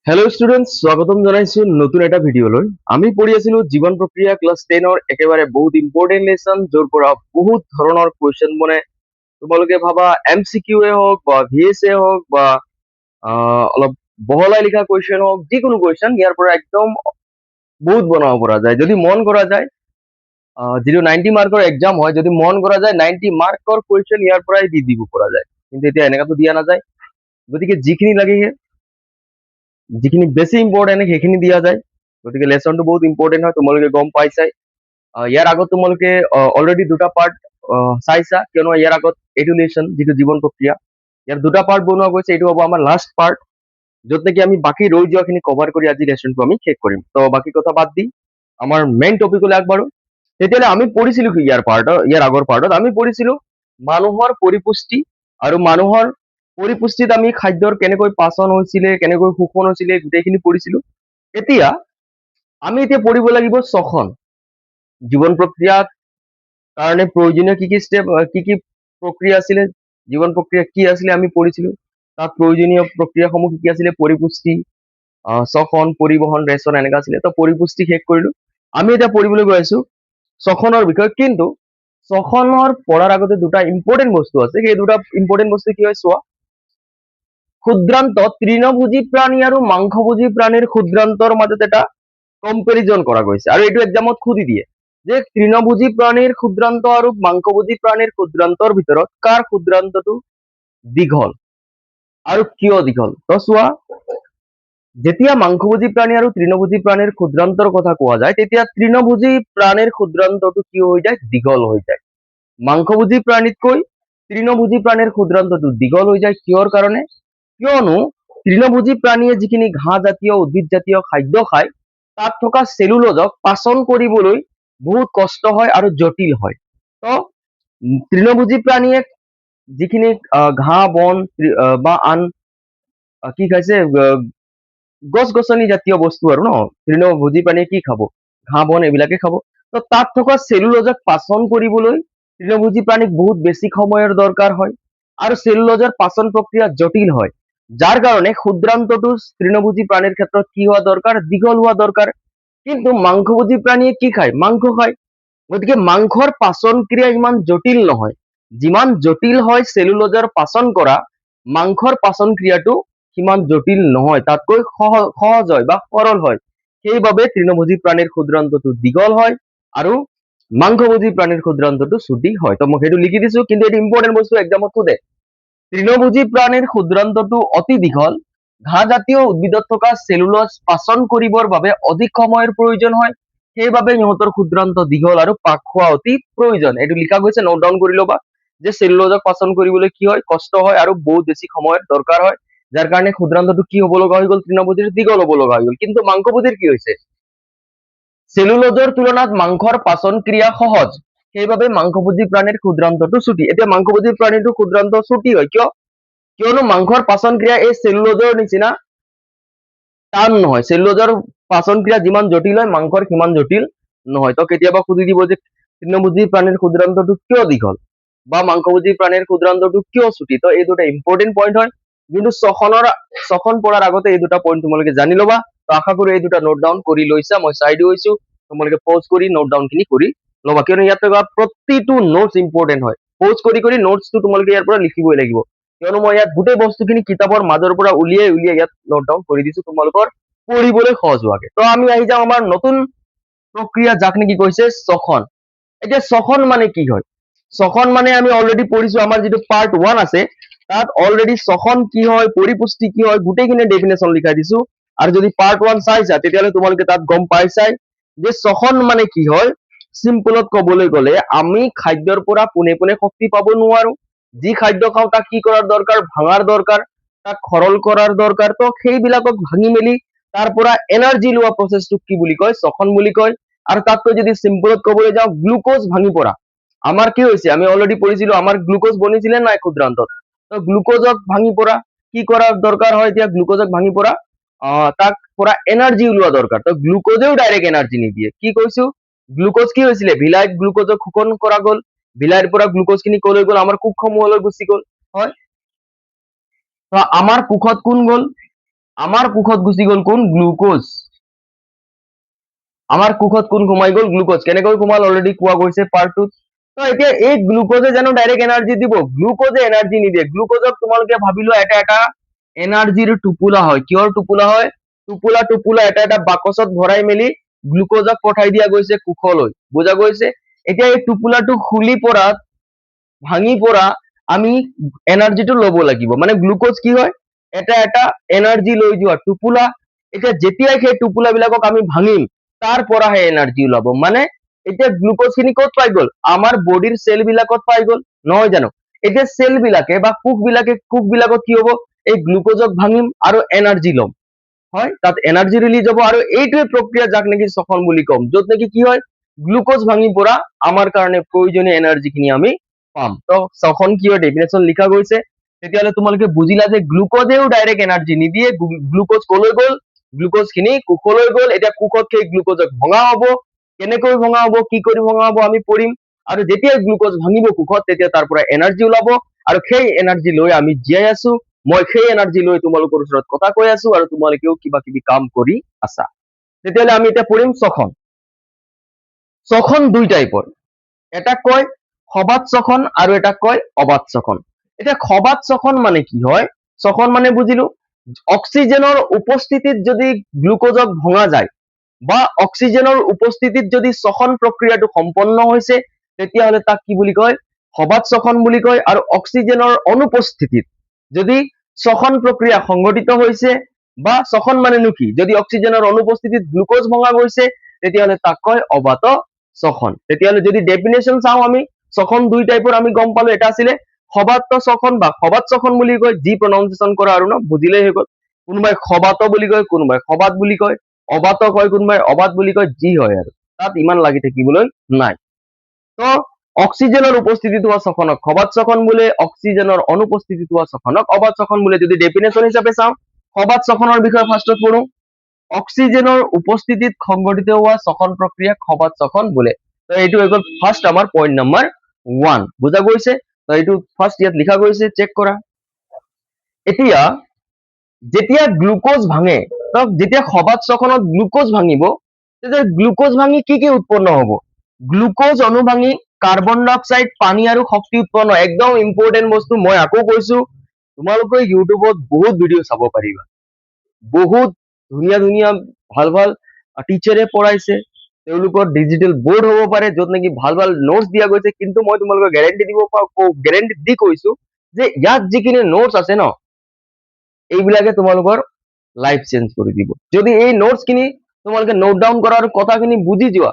Hello' students, স্বাগতম জনাইছো নতুন এটা ভিডিঅ'লৈ। আমি পঢ়ি আছিলো জীৱন প্ৰক্ৰিয়া ক্লাছ 10ৰ একেবাৰে বহুত ইম্পৰ্টেণ্ট লেচন, য'ৰ পৰা বহুত ধৰণৰ কুৱেশ্যন বনে। তোমালোকে ভাবা MCQ হওক বা VS হওক বা অলপ বহলাই লিখা কুৱেশ্যন হওক, যিকোনো কুৱেশ্যন ইয়াৰ পৰা একদম বহুত বনাব পৰা যায় যদি মন কৰা যায়। যিটো 90 মাৰ্কৰ এক্সাম হয়, যদি মন কৰা যায় 90 মাৰ্কৰ কুৱেশ্যন ইয়াৰ পৰাই দি দিব পৰা যায়। কিন্তু এতিয়া এনেকাতো দিয়া নাযায়, গতিকে যিখিনি লাগে যিখিনি বেছি ইম্পৰ্টেণ্ট সেইখিনি দিয়া যায়। গতিকে লেচনটো বহুত ইম্পৰ্টেণ্ট হয়, তোমালোকে গম পাইছাই। ইয়াৰ আগত তোমালোকে অলৰেডি দুটা পাৰ্ট চাইছা, কিয়নো ইয়াৰ আগত এইটো লেচন যিটো জীৱন প্ৰক্ৰিয়া, ইয়াৰ দুটা পাৰ্ট বনোৱা গৈছে। এইটো হ'ব আমাৰ লাষ্ট পাৰ্ট, য'ত নেকি আমি বাকী ৰৈ যোৱাখিনি কভাৰ কৰি আজি লেচনটো আমি শেষ কৰিম। তো বাকী কথা বাদ দি আমাৰ মেইন টপিকলৈ আগবাঢ়ো। তেতিয়াহ'লে আমি পঢ়িছিলো কি ইয়াৰ আগৰ পাৰ্টত আমি পঢ়িছিলো মানুহৰ পৰিপুষ্টি আৰু মানুহৰ পৰিপুষ্টিত আমি খাদ্যৰ কেনেকৈ পাচন হৈছিলে, কেনেকৈ শোষণ হৈছিলে, গোটেইখিনি পঢ়িছিলো। এতিয়া আমি পঢ়িব লাগিব শ্বসন। জীৱন প্ৰক্ৰিয়াত কাৰণে প্ৰয়োজনীয় কি কি ষ্টেপ, কি কি প্ৰক্ৰিয়া আছিলে, জীৱন প্ৰক্ৰিয়া কি আছিলে আমি পঢ়িছিলো। তাত প্ৰয়োজনীয় প্ৰক্ৰিয়াসমূহ কি কি আছিলে, পৰিপুষ্টি, শ্বসন, পৰিবহন, ৰেচন এনেকা আছিলে। তো পৰিপুষ্টি শেষ কৰিলো। আমি এতিয়া পঢ়িবলৈ গৈ আছো শ্বসনৰ বিষয়ে। কিন্তু শ্বসনৰ পঢ়াৰ আগতে দুটা ইম্পৰ্টেণ্ট বস্তু আছে। সেই দুটা ইম্পৰ্টেণ্ট বস্তু কি হয় চোৱা। ক্ষুদ্ৰান্ত তৃণভোজী প্ৰাণী আৰু মাংসভোজী প্ৰাণীৰ ক্ষুদ্ৰান্তৰ মাজত এটা কম্পেৰিজন কৰা গৈছে, আৰু এইটো এক্সামত সুধি দিয়ে যে তৃণভোজী প্ৰাণীৰ ক্ষুদ্ৰান্ত আৰু মাংসভোজী প্ৰাণীৰ ক্ষুদ্ৰান্তৰ ভিতৰত কাৰ ক্ষুদ্ৰান্তটো দীঘল আৰু কিয় দীঘল। তো চোৱা, যেতিয়া মাংসভোজী প্ৰাণী আৰু তৃণভোজী প্ৰাণীৰ ক্ষুদ্ৰান্তৰ কথা কোৱা যায়, তেতিয়া তৃণভোজী প্ৰাণীৰ ক্ষুদ্ৰান্তটো কি হৈ যায়, দীঘল হৈ যায়। মাংসভোজী প্ৰাণীতকৈ তৃণভোজী প্ৰাণীৰ ক্ষুদ্ৰান্তটো দীঘল হৈ যায়। কিহৰ কাৰণে? কিয়নো তৃণভোজী প্ৰাণীয়ে যিখিনি ঘাঁহ জাতীয় উদ্ভিদ জাতীয় খাদ্য খায়, তাত থকা চেলুলোজক পাচন কৰিবলৈ বহুত কষ্ট হয় আৰু জটিল হয়। তো তৃণভোজী প্ৰাণীয়ে যিখিনি ঘাঁহ বন বা আন কি খাইছে, গছ গছনি জাতীয় বস্তু আৰু তৃণভোজী প্ৰাণীয়ে কি খাব, ঘাঁহ বন এইবিলাকে খাব। তো তাত থকা চেলুলোজক পাচন কৰিবলৈ তৃণভোজী প্ৰাণীক বহুত বেছি সময়ৰ দৰকাৰ হয়, আৰু চেলুলোজৰ পাচন প্ৰক্ৰিয়া জটিল হয়, যাৰ কাৰণে ক্ষুদ্ৰান্তটো তৃণভোজী প্ৰাণীৰ ক্ষেত্ৰত কি হোৱা দৰকাৰ, দীঘল হোৱা দৰকাৰ। কিন্তু মাংসভোজী প্ৰাণীয়ে কি খায়, মাংস খায়। গতিকে মাংসৰ পাচন ক্ৰিয়া ইমান জটিল নহয়। যিমান জটিল হয় চেলুলোজৰ পাচন কৰা, মাংসৰ পাচন ক্ৰিয়াটো সিমান জটিল নহয়, তাতকৈ সহজ হয় বা সৰল হয়। সেইবাবে তৃণভোজী প্ৰাণীৰ ক্ষুদ্ৰান্তটো দীঘল হয় আৰু মাংসভোজী প্ৰাণীৰ ক্ষুদ্ৰান্তটো চুটি হয়। তো মই সেইটো লিখি দিছো, কিন্তু এইটো ইম্পৰ্টেণ্ট বস্তু এক্সামত সোধে। তৃণভোজী প্ৰাণীৰ ক্ষুদ্ৰান্তটো অতি দীঘল। ঘাঁহজাতীয় উদ্ভিদত থকা চেলুলোজ পাচন কৰিবৰ বাবে অধিক সময়ৰ প্ৰয়োজন হয়, সেইবাবে ইহঁতৰ ক্ষুদ্ৰান্ত দীঘল আৰু পাক খোৱা অতি প্ৰয়োজন। এইটো লিখা গৈছে, নোট ডাউন কৰি ল'বা যে চেলুলোজক পাচন কৰিবলৈ কি হয়, কষ্ট হয় আৰু বহুত বেছি সময়ৰ দৰকাৰ হয়, যাৰ কাৰণে ক্ষুদ্ৰান্তটো কি হ'ব লগা হৈ গ'ল, তৃণভোজীৰ দীঘল হ'ব লগা হৈ গ'ল। কিন্তু মাংসভোজীৰ কি হৈছে, চেলুলোজৰ তুলনাত মাংসৰ পাচন ক্ৰিয়া সহজ, সেইবাবে মাংসভোজী প্ৰাণীৰ ক্ষুদ্ৰান্তটো চুটি। এতিয়া মাংসভোজী প্ৰাণীটো ক্ষুদ্ৰান্ত চুটি হয় কিয়? কিয়নো মাংসৰ পাচন ক্ৰিয়া এই চেলুলোজৰ নিচিনা টান নহয়। চেলুলোজৰ পাচন ক্ৰিয়া যিমান জটিল হয়, মাংসৰ সিমান জটিল নহয়। তো কেতিয়াবা সুধি দিব যে তৃণভোজী প্ৰাণীৰ ক্ষুদ্ৰান্তটো কিয় দীঘল বা মাংসভোজী প্ৰাণীৰ ক্ষুদ্ৰান্তটো কিয় চুটি। তো এই দুটা ইম্পৰ্টেণ্ট পইণ্ট হয়, কিন্তু শ্বসন পঢ়াৰ আগতে এই দুটা পইণ্ট তোমালোকে জানি ল'বা। তো আশা কৰো এই দুটা নোট ডাউন কৰি লৈছা, মই চাই দিছো। তোমালোকে পজ কৰি নোট ডাউন খিনি কৰি ল'বা, কিয়নো ইয়াত থকা প্ৰতিটো নোটছ ইম্পৰ্টেণ্ট হয়। পজ কৰি নোটছটো তোমালোকে ইয়াৰ পৰা লিখিবই লাগিব, কিয়নো মই ইয়াত গোটেই বস্তুখিনি কিতাপৰ মাজৰ পৰা উলিয়াই ইয়াত নোট ডাউন কৰি দিছো তোমালোকৰ পঢ়িবলৈ সহজ হোৱাকে। তো আমি আহি যাওঁ আমাৰ নতুন প্ৰক্ৰিয়া, যাক নেকি কৈছে শ্বসন। এতিয়া শ্বসন মানে কি হয়? শ্বসন মানে আমি অলৰেডি পঢ়িছো, আমাৰ যিটো পাৰ্ট 1 আছে তাত অলৰেডি শ্বসন কি হয়, পৰিপুষ্টি কি হয়, গোটেইখিনি ডেফিনেশ্যন লিখাই দিছো। আৰু যদি পাৰ্ট 1 চাইছা, তেতিয়াহ'লে তোমালোকে তাত গম পাইছাই যে শ্বসন মানে কি হয়। চিম্পলত ক'বলৈ গ'লে, আমি খাদ্যৰ পৰা পোনে পোনে শক্তি পাব নোৱাৰো। যি খাদ্য খাওঁ তাক কি কৰাৰ দৰকাৰ, ভাঙাৰ দৰকাৰ, তাক সৰল কৰাৰ দৰকাৰ। তো সেইবিলাকক ভাঙি মেলি তাৰ পৰা এনাৰ্জি লোৱা প্ৰচেছটোক কি বুলি কয়, শ্বসন বুলি কয়। আৰু তাতকৈ যদি চিম্পলত ক'বলৈ যাওঁ, গ্লুকোজ ভাঙি পৰা। আমাৰ কি হৈছে, আমি অলৰেডি পঢ়িছিলো আমাৰ গ্লুকোজ বনিছিলে নাই ক্ষুদ্ৰান্তত। তো গ্লুকোজক ভাঙি পৰা কি কৰাৰ দৰকাৰ হয়, এতিয়া গ্লুকোজক ভাঙি পৰা তাক পৰা এনাৰ্জি ওলোৱা দৰকাৰ। তো গ্লুকোজেও ডাইৰেক্ট এনাৰ্জি নিদিয়ে। কি কৈছো, গ্লুকোজ কি হৈছিলে, ভিলাইত গ্লুকোজক শোষণ কৰা গ'ল, ভিলাইৰ পৰা গ্লুকোজ খিনি কলৈ গ'ল, আমাৰ কোষসমূহলৈ গুচি গ'ল। হয়, তো আমাৰ কোষত কোন গ'ল, আমাৰ কোষত গুচি গ'ল কোন গ্লুকোজ আমাৰ কোষত কোন সোমাই গ'ল গ্লুকোজ কেনেকৈ সোমাল অলৰেডি কোৱা গৈছে পাৰ্ট 2 তো এতিয়া এই গ্লুকোজে জানো ডাইৰেক্ট এনাৰ্জি দিব গ্লুকোজে এনাৰ্জি নিদিয়ে গ্লুকোজক তোমালোকে ভাবিলো এটা এটা এনাৰ্জিৰ টোপোলা হয় কিহৰ টোপোলা হয় টোপোলা টোপোলা এটা এটা বাকচত ভৰাই মেলি গ্লুকোজক পঠাই দিয়া গৈছে কোষলৈ বুজা গৈছে এতিয়া এই টোপোলাটো খুলি পৰাত ভাঙি পৰা আমি এনাৰ্জিটো ল'ব লাগিব মানে গ্লুকোজ কি হয় এটা এটা এনাৰ্জি লৈ যোৱা টোপোলা এতিয়া যেতিয়াই সেই টোপোলাবিলাকক আমি ভাঙিম তাৰ পৰাহে এনাৰ্জি ওলাব মানে এতিয়া গ্লুকোজ খিনি ক'ত পাই গ'ল আমাৰ বডিৰ চেল বিলাকত পাই গ'ল নহয় জানো এতিয়া চেল বিলাকে বা কোষ বিলাকত কি হ'ব এই গ্লুকোজক ভাঙিম আৰু এনাৰ্জি ল'ম হয় তাত এনাৰ্জি ৰিলিজ হ'ব আৰু এইটোৱে প্ৰক্ৰিয়া যাক নেকি শ্বসন বুলি কম য'ত নেকি কি হয় গ্লুকোজ ভাঙি পৰা আমাৰ কাৰণে প্ৰয়োজনীয় এনাৰ্জি খিনি আমি পাম তো শ্বসন কি হয় ডেফিনেশ্যন লিখা গৈছে তেতিয়াহ'লে তোমালোকে বুজিলা যে গ্লুকোজেও ডাইৰেক্ট এনাৰ্জি নিদিয়ে গ্লুকোজ কলৈ গ'ল গ্লুকোজ খিনি কোষলৈ গ'ল এতিয়া কোষত সেই গ্লুকোজক ভঙা হ'ব কেনেকৈ ভঙা হ'ব কি কৰি ভঙা হ'ব আমি পঢ়িম আৰু যেতিয়া গ্লুকোজ ভাঙিব কোষত তেতিয়া তাৰ পৰা এনাৰ্জি ওলাব আৰু সেই এনাৰ্জি লৈ আমি জীয়াই আছো মই সেই এনাৰ্জি লৈ তোমালোকৰ ওচৰত কথা কৈ আছো আৰু তোমালোকেও কিবা কিবি কাম কৰি আছা তেতিয়াহ'লে আমি এতিয়া পঢ়িম শ্বসন শ্বসন দুই টাইপৰ এটা কয় সবাত শ্বসন আৰু এটা কয় অবাত শ্বসন এতিয়া সবাত শ্বসন মানে কি হয় শ্বসন মানে বুজিলো অক্সিজেনৰ উপস্থিতিত যদি গ্লুকোজক ভঙা যায় বা অক্সিজেনৰ উপস্থিতিত যদি শ্বসন প্ৰক্ৰিয়াটো সম্পন্ন হৈছে তেতিয়াহ'লে তাক কি বুলি কয় সবাত শ্বসন বুলি কয় আৰু অক্সিজেনৰ অনুপস্থিতিত যদি শ্বসন প্ৰক্ৰিয়া সংঘটিত হৈছে বা শ্বসন মানেনো কি যদি অক্সিজেনৰ অনুপস্থিতিত গ্লুকোজ ভঙা গৈছে তেতিয়াহ'লে তাক কয় অবাত শ্বসন তেতিয়াহ'লে যদি ডেফিনেশ্যন চাওঁ আমি শ্বসন দুই টাইপৰ আমি গম পালো এটা আছিলে সবাত শ্বসন বা সবাত শ্বসন বুলি কয় যি প্ৰনাউন্সিয়েশ্যন কৰা আৰু ন বুজিলেই হৈ গ'ল কোনোবাই সবাত বুলি কয় কোনোবাই সবাত বুলি কয় অবাত কয় কোনোবাই অবাত বুলি কয় যি হয় আৰু তাত ইমান লাগি থাকিবলৈ নাই তো অক্সিজেনৰ উপস্থিতিত হোৱা শ্বসনক সবাত শ্বসন বোলে অক্সিজেনৰ অনুপস্থিতিত হোৱা শ্বসনক অবাত শ্বসন বোলে যদি ডেফিনেশ্যন হিচাপে চাওঁ সবাত শ্বসনৰ বিষয়ে ফাৰ্ষ্টত পঢ়ো অক্সিজেনৰ উপস্থিতিত সংঘটিত হোৱা শ্বসন প্ৰক্ৰিয়াক সবাত শ্বসন বোলে তো এইটো হৈ গ'ল ফাৰ্ষ্ট আমাৰ পইণ্ট নম্বৰ 1 বুজা গৈছে তো এইটো ফাৰ্ষ্ট ইয়াত লিখা গৈছে চেক কৰা এতিয়া যেতিয়া গ্লুকোজ ভাঙে যেতিয়া সবাত শ্বসনত গ্লুকোজ ভাঙিব তেতিয়া গ্লুকোজ ভাঙি কি উৎপন্ন হ'ব গ্লুকোজ অণু ভাঙি কাৰ্বন ডাই অক্সাইড পানী আৰু শক্তি উৎপন্ন একদম ইম্পৰ্টেণ্ট বস্তু মই আকৌ কৈছো তোমালোকে ইউটিউবত বহুত ভিডিঅ' চাব পাৰিবা বহুত ধুনীয়া ধুনীয়া ভাল ভাল টিচাৰে পঢ়াইছে তেওঁলোকৰ ডিজিটেল বৰ্ড হ'ব পাৰে য'ত নেকি ভাল ভাল নোটছ দিয়া গৈছে কিন্তু মই তোমালোকক গেৰেণ্টি দি কৈছো যে ইয়াত যিখিনি নোটছ আছে ন এইবিলাকে তোমালোকৰ লাইফ চেঞ্জ কৰি দিব যদি এই নোটছ খিনি তোমালোকে নোট ডাউন কৰা আৰু কথাখিনি বুজি যোৱা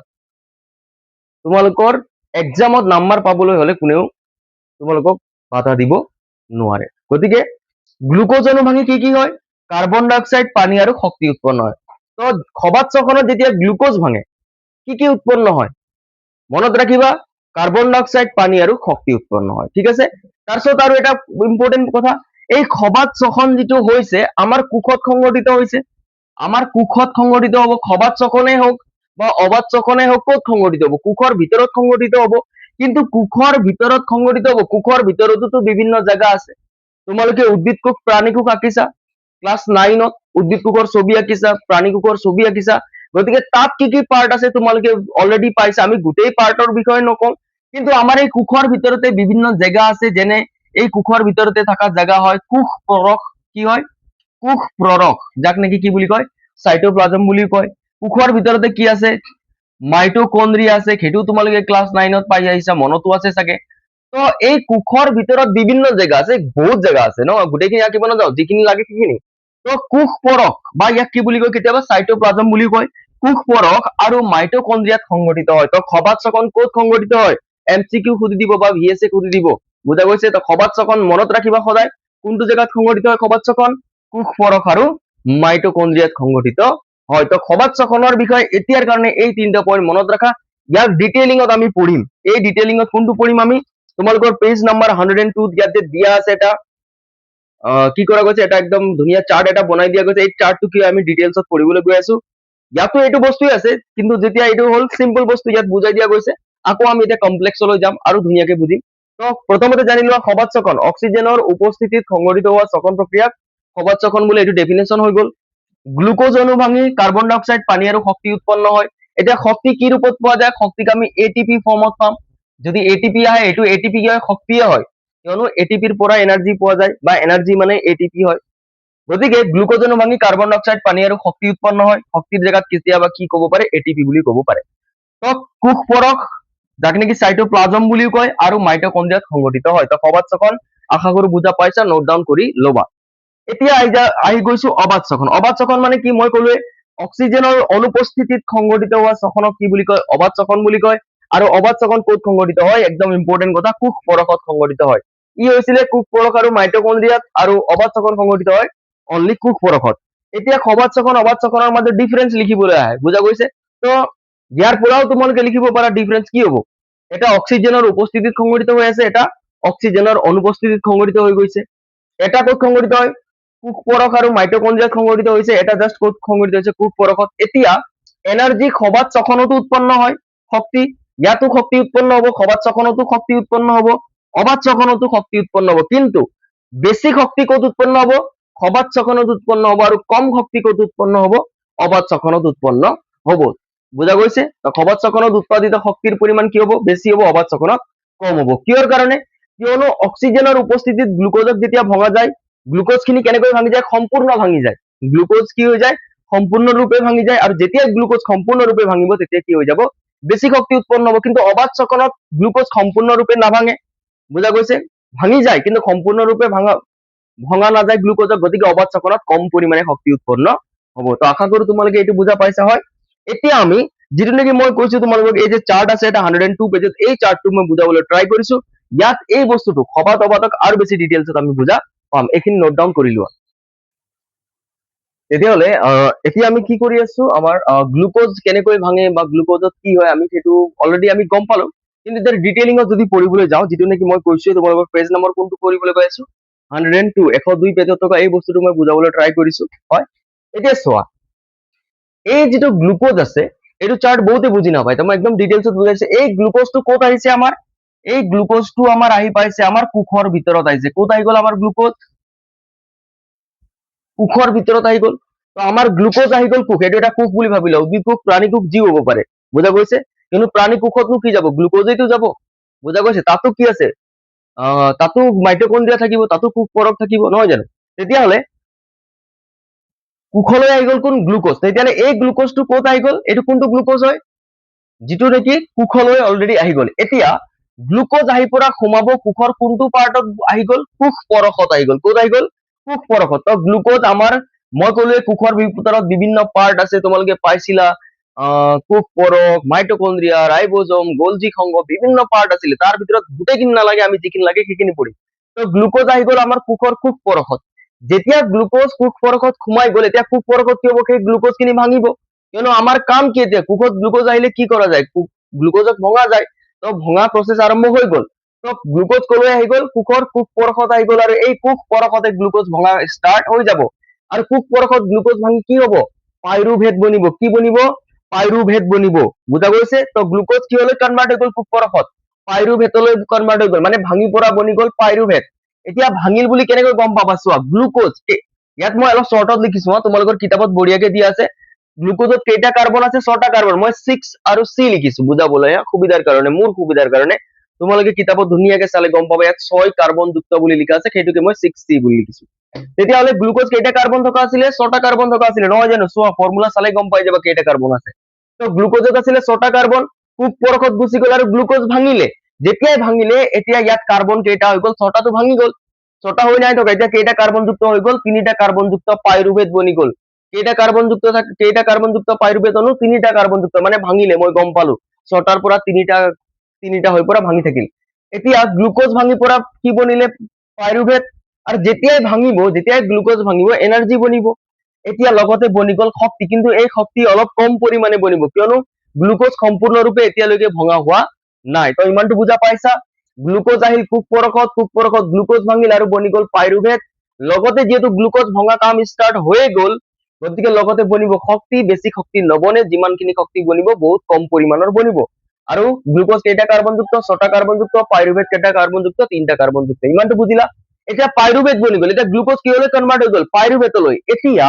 তোমালোকৰ এক্সামত নাম্বাৰ পাবলৈ হলে কোনেও তোমালোকক বাধা দিব নোৱাৰে গতিকে গ্লুকোজ অণু ভাঙি কি হয় কাৰ্বন ডাই অক্সাইড পানী আৰু শক্তি উৎপন্ন হয় তো সবাত শ্বসনত যেতিয়া গ্লুকোজ ভাঙে কি উৎপন্ন হয় মনত ৰাখিবা কাৰ্বন ডাই অক্সাইড পানী আৰু শক্তি উৎপন্ন হয় ঠিক আছে তাৰপিছত আৰু এটা ইম্পৰ্টেণ্ট কথা এই সবাত শ্বসন যিটো হৈছে আমাৰ কোষত সংঘটিত হৈছে আমাৰ কোষত সংঘটিত হ'ব সবাত শ্বসনেই হওক বা অবাত শ্বসনেই হওক ক'ত সংঘটিত হ'ব কোষৰ ভিতৰত সংঘটিত হ'ব কিন্তু কোষৰ ভিতৰত সংঘটিত হ'ব কোষৰ ভিতৰতো বিভিন্ন জায়গা আছে তোমালোকে উদ্ভিদ কোষ প্ৰাণী কোষ আঁকিছা ক্লাছ 9ত উদ্ভিদ কোষৰ ছবি আঁকিছা প্ৰাণী কোষৰ ছবি আঁকিছা গতিকে তাত কি পাৰ্ট আছে তোমালোকে অলৰেডি পাইছা আমি গোটেই পাৰ্টৰ বিষয়ে নকওঁ কিন্তু আমাৰ এই কোষৰ ভিতৰতে বিভিন্ন জায়গা আছে যেনে এই কোষৰ ভিতৰতে থকা জায়গা হয় কোষ পৰশ কি হয় কোষ প্ৰৰশ যাক নেকি কি বুলি কয় সাইটোপ্লাজম বুলি কয় কোষৰ ভিতৰতে কি আছে মাইটোকন্ড্ৰিয়া আছে সেইটো তোমালোকে ক্লাছ 9ত পাই আহিছা মনতো আছে চাগে তো এই কোষৰ ভিতৰত বিভিন্ন জায়গা আছে বহুত জায়গা আছে ন গোটেইখিনি আঁকিব নাযাওঁ যিখিনি লাগে সেইখিনি তো কোষ পৰশ বা ইয়াক কি বুলি কয় কেতিয়াবা সাইটোপ্লাজম বুলি কয় কোষ পৰশ আৰু মাইটোকন্ড্ৰিয়াত সংঘটিত হয় তো সবাত শ্বসন ক'ত সংঘটিত হয় এমচিকিউ সুধি দিব বা ভিএছএ সুধি দিব বুজা গৈছে তো সবাত শ্বসন মনত ৰাখিবা সদায় কোনটো জায়গাত সংঘটিত হয় সবাত শ্বসন কোষ পৰশ আৰু মাইটোকন্ড্ৰিয়াত সংঘটিত হয় তো সবাত শ্বসনৰ বিষয়ে এতিয়াৰ কাৰণে এই তিনিটা পইণ্ট মনত ৰাখা ইয়াক ডিটেইলিঙত আমি পঢ়িম এই ডিটেইলিঙত কোনটো পঢ়িম আমি তোমালোকৰ পেজ নাম্বাৰ 102 ইয়াতে দিয়া আছে এটা কি কৰা গৈছে এটা একদম ধুনীয়া চাৰ্ট এটা বনাই দিয়া গৈছে এই চাৰ্টটো কি আমি ডিটেইলছত পঢ়িবলৈ গৈ আছো ইয়াতো এইটো বস্তুই আছে কিন্তু যেতিয়া এইটো হ'ল সিম্পল বস্তু ইয়াত বুজাই দিয়া গৈছে আকৌ আমি এতিয়া কমপ্লেক্সলৈ যাম আৰু ধুনীয়াকে বুজিম তো প্ৰথমতে জানি লোৱা সবাত শ্বসন অক্সিজেনৰ উপস্থিতিত সংঘটিত হোৱা শ্বসন প্ৰক্ৰিয়াক সবাৎসখন বোলে এইটো ডেফিনেশ্যন হৈ গ'ল। গ্লুকোজ অণু ভাঙি কাৰ্বন ডাই অক্সাইড পানী আৰু শক্তি উৎপন্ন হয়। এতিয়া শক্তি কি ৰূপত পোৱা যায়? শক্তিক আমি এটিপি ফৰ্মত পাম। যদি এটিপি আহে এইটো এটিপি কি হয়? শক্তিয়ে হয়, কিয়নো এটিপিৰ পৰা এনাৰ্জি পোৱা যায় বা এনাৰ্জি মানে এটিপি হয়। গতিকে গ্লুকোজ অণু ভাঙি কাৰ্বন ডাই অক্সাইড পানী আৰু শক্তি উৎপন্ন হয়। শক্তিৰ জেগাত কেতিয়াবা কি ক'ব পাৰে? এটিপি বুলি ক'ব পাৰে। তো কোষ পৰশ যাক নেকি চাইটোপ্লাজম বুলিও কয় আৰু মাইটকণ্ড্ৰিয়াত সংঘটিত হয়। তো সবাৎসখন আশা কৰো বুজা পাইছা, নোট ডাউন কৰি ল'বা। এতিয়া আহি গৈছো অবাৎসখন। অবাৎসখন মানে কি? মই ক'লোৱে অক্সিজেনৰ অনুপস্থিতিত সংঘটিত হোৱা শ্বসনক কি বুলি কয়? অবাৎসখন বুলি কয়। আৰু অবাৎসখন ক'ত সংঘটিত হয়? একদম ইম্পৰ্টেণ্ট কথা, কোষ পৰশত সংঘটিত হয়। ই হৈছিলে কোষ পৰশ আৰু মাইটকণ্ড্ৰিয়াত, আৰু অবাৎসখন সংঘটিত হয় অনলি কোষ পৰশত। এতিয়া সবাৎসখন অবাৎসখনৰ মাজত ডিফাৰেন্স লিখিবলৈ আহে, বুজা গৈছে? তো ইয়াৰ পৰাও তোমালোকে লিখিব পাৰা ডিফাৰেন্স কি হ'ব। এটা অক্সিজেনৰ উপস্থিতিত সংঘটিত হৈ আছে, এটা অক্সিজেনৰ অনুপস্থিতিত সংঘটিত হৈ গৈছে। এটা ক'ত সংঘটিত হয়? কোষ পৰশ আৰু মাইটকণ্ড্ৰিয়াত সংঘটিত হৈছে, এটা জাষ্ট ক'ত সংঘটিত হৈছে? কোষ পৰশত। এতিয়া এনাৰ্জি সবাৎসখনতো উৎপন্ন হয়, শক্তি ইয়াতো শক্তি উৎপন্ন হ'ব, সবাৎসখনতো শক্তি উৎপন্ন হ'ব, অবাৎসখনতো শক্তি উৎপন্ন হ'ব। কিন্তু বেছি শক্তি ক'ত উৎপন্ন হ'ব? সবাৎসখনত উৎপন্ন হ'ব, আৰু কম শক্তি ক'ত উৎপন্ন হ'ব? অবাৎসখনত উৎপন্ন হ'ব। বুজা গৈছে? সবাৎসখনত উৎপাদিত শক্তিৰ পৰিমাণ কি হ'ব? বেছি হ'ব, অবাৎসখনত কম হ'ব। কিহৰ কাৰণে? কিয়নো অক্সিজেনৰ উপস্থিতিত গ্লুকোজক যেতিয়া ভঙা যায়, গ্লুকোজ খিনি কেনেকৈ ভাঙি যায়? সম্পূৰ্ণ ভাঙি যায়। গ্লুকোজ কি হৈ যায়? সম্পূৰ্ণৰূপে ভাঙি যায়, আৰু যেতিয়া গ্লুকোজ সম্পূৰ্ণৰূপে ভাঙিব তেতিয়া কি হৈ যাব? বেছি শক্তি উৎপন্ন হ'ব। কিন্তু অবাৎসখনত গ্লুকোজ সম্পূৰ্ণৰূপে নাভাঙে, বুজা গৈছে? ভাঙি যায় কিন্তু সম্পূৰ্ণৰূপে ভঙা নাযায় গ্লুকোজক, গতিকে অবাৎসখনত কম পৰিমাণে শক্তি উৎপন্ন হ'ব। তো আশা কৰো তোমালোকে এইটো বুজা পাইছা হয়। এতিয়া আমি যিটো নেকি মই কৈছো তোমালোকক, এই যে চাৰ্ট আছে এটা 102 পেজত, এই চাৰ্টটো মই বুজাবলৈ ট্ৰাই কৰিছো। ইয়াত এই বস্তুটো সবাত অবাতক আৰু বেছি ডিটেইলছত আমি বুজা পাম। এইখিনি নোট ডাউন কৰি লোৱা। তেতিয়াহ'লে এতিয়া আমি কি কৰি আছো, আমাৰ গ্লুকোজ কেনেকৈ ভাঙে বা গ্লুকোজত কি হয় আমি সেইটো অলৰেডি আমি গম পালো। কিন্তু এতিয়া ডিটেইলিঙত যদি পঢ়িবলৈ যাওঁ, যিটো নেকি মই কৈছো তোমালোকৰ পেজ নম্বৰ কোনটো পঢ়িবলৈ কৈ আছো, 102 102 পেজত থকা এই বস্তুটো মই বুজাবলৈ ট্ৰাই কৰিছো হয়। এতিয়া চোৱা, এই যিটো গ্লুকোজ আছে এইটো চাৰ্ট বহুতে বুজি নাপায়, তো মই একদম ডিটেইলছত বুজাইছো। এই গ্লুকোজটো ক'ত আহিছে? আমাৰ এই গ্লুকোজটো আমাৰ আহি পাইছে আমাৰ কোষৰ ভিতৰত আহিছে। ক'ত আহি গ'ল আমাৰ গ্লুকোজ? কোষৰ ভিতৰত আহি গ'ল। তো আমাৰ গ্লুকোজ আহি গ'ল কোষ, এইটো এটা কোষ বুলি ভাবি লওঁ, উদ্ভিদ কোষ, প্ৰাণী কোষ যি হ'ব পাৰে, বুজা গৈছে? কিন্তু প্ৰাণী কোষতনো কি যাব? গ্লুকোজেইটো যাব, বুজা গৈছে? তাতো কি আছে? তাতো মাইটকণ্ড্ৰিয়া থাকিব, তাতো কোষ পৰশ থাকিব, নহয় জানো? তেতিয়াহ'লে কোষলৈ আহি গ'ল কোন? গ্লুকোজ। তেতিয়াহ'লে এই গ্লুকোজটো ক'ত আহি গ'ল? এইটো কোনটো গ্লুকোজ হয়? যিটো নেকি কোষলৈ অলৰেডি আহি গ'ল। এতিয়া গ্লুকোজ আহি পৰা সোমাব কোষৰ কোনটো পাৰ্টত আহি গ'ল? কোষ পৰশত আহি গ'ল। ক'ত আহি গ'ল? কোষ পৰশত। তো গ্লুকোজ আমাৰ, মই ক'লোৱে কোষৰ ভিতৰত বিভিন্ন পাৰ্ট আছে, তোমালোকে পাইছিলা। কোষ পৰশ, মাইটকণ্ড্ৰিয়া, ৰাইবজম, গলজি সংঘ, বিভিন্ন পাৰ্ট আছিলে। তাৰ ভিতৰত গোটেইখিনি নালাগে, আমি যিখিনি লাগে সেইখিনি পঢ়িম। তো গ্লুকোজ আহি গ'ল আমাৰ কোষৰ কোষ পৰশত। যেতিয়া গ্লুকোজ কোষ পৰশত সোমাই গ'ল, এতিয়া কোষ পৰশত কি হ'ব? সেই গ্লুকোজ খিনি ভাঙিব। কিয়নো আমাৰ কাম কি? এতিয়া কোষত গ্লুকোজ আহিলে কি কৰা যায়? গ্লুকোজক ভঙা যায়। তো ভঙা প্ৰচেছ আৰম্ভ হৈ গ'ল। তো গ্লুকোজ ক'লৈ আহি গ'ল? কোষৰ কোষ পৰশত আহি গ'ল, আৰু এই কোষ পৰশতে গ্লুকোজ ভঙা ষ্টাৰ্ট হৈ যাব। আৰু কোষ পৰশত গ্লুকোজ ভাঙি কি হ'ব? পাইৰুভেট বনিব। কি বনিব? পাইৰুভেট বনিব, বুজা গৈছে? তো গ্লুকোজ কিহলৈ কনভাৰ্ট হৈ গ'ল? কোষ পৰশত পাইৰুভেটলৈ কনভাৰ্ট হৈ গ'ল, মানে ভাঙি পৰা বনি গ'ল পাইৰুভেট। এতিয়া ভাঙিল বুলি কেনেকৈ গম পাবা? চোৱা, গ্লুকোজ ইয়াত মই অলপ শ্বৰ্টত লিখিছো, তোমালোকৰ কিতাপত বঢ়িয়াকে দিয়া আছে। গ্লুকোজত কেইটা কাৰ্বন আছে? 6টা কাৰ্বন। মই 6 আৰু C লিখিছো বুজাবলৈ, সুবিধাৰ কাৰণে, মোৰ সুবিধাৰ কাৰণে। তোমালোকে কিতাপত ধুনীয়াকে চালে গম পাবা, ইয়াত 6 কাৰ্বন যুক্ত বুলি লিখা আছে, সেইটোকে মই 6C বুলি লিখিছো। তেতিয়াহ'লে গ্লুকোজ কেইটা কাৰ্বন থকা আছিলে? 6টা কাৰ্বন থকা আছিলে, নহয় জানো? চোৱা, ফৰ্মুলা চালে গম পাই যাবা কেইটা কাৰ্বন আছে। তো গ্লুকোজত আছিলে 6টা কাৰ্বন, কোষ পৰশত গুচি গ'ল আৰু গ্লুকোজ ভাঙিলে। যেতিয়াই ভাঙিলে, এতিয়া ইয়াত কাৰ্বন কেইটা হৈ গ'ল? 6টাটো ভাঙি গ'ল। 6টা হৈ নাই থকা, এতিয়া কেইটা কাৰ্বন যুক্ত হৈ গ'ল? 3টা কাৰ্বন যুক্ত পাইৰুভেট বনি গ'ল। কেইটা কাৰ্বন যুক্ত পাইৰুভেট অণু? 3টা কাৰ্বন যুক্ত, মানে ভাঙিলে, মই গম পালো। 6টাৰ পৰা 3টা হৈ পৰা ভাঙি থাকিল। এতিয়া গ্লুকোজ ভাঙি পৰা কি বনিলে? পাইৰুভেট। আৰু যেতিয়াই ভাঙিব, যেতিয়াই গ্লুকোজ ভাঙিব, এনাৰ্জি বনিব। এতিয়া লগতে বনি গ'ল শক্তি, কিন্তু এই শক্তি অলপ কম পৰিমাণে বনিব, কিয়নো গ্লুকোজ সম্পূৰ্ণৰূপে এতিয়ালৈকে ভঙা হোৱা নাই। তো ইমানটো বুজা পাইছা? গ্লুকোজ আহিল কোষ পৰশত, কোষ পৰশত গ্লুকোজ ভাঙিল আৰু বনি গ'ল পাইৰুভেট। লগতে যিহেতু গ্লুকোজ ভঙা কাম ষ্টাৰ্ট হৈয়ে গ'ল, গতিকে লগতে বনিব শক্তি। বেছি শক্তি নবনে, যিমানখিনি শক্তি বনিব বহুত কম পৰিমাণৰ বনিব। আৰু গ্লুকোজ কেইটা কাৰ্বনযুক্ত? 6টা কাৰ্বনযুক্ত। পাইৰুভেট কেইটা কাৰ্বনযুক্ত? 3টা কাৰ্বনযুক্ত। ইমানটো বুজিলা? এতিয়া পাইৰুভেট বনি গ'ল, এতিয়া গ্লুকোজ কি হলে কনভাৰ্ট হৈ গ'ল পাইৰুভেটলৈ। এতিয়া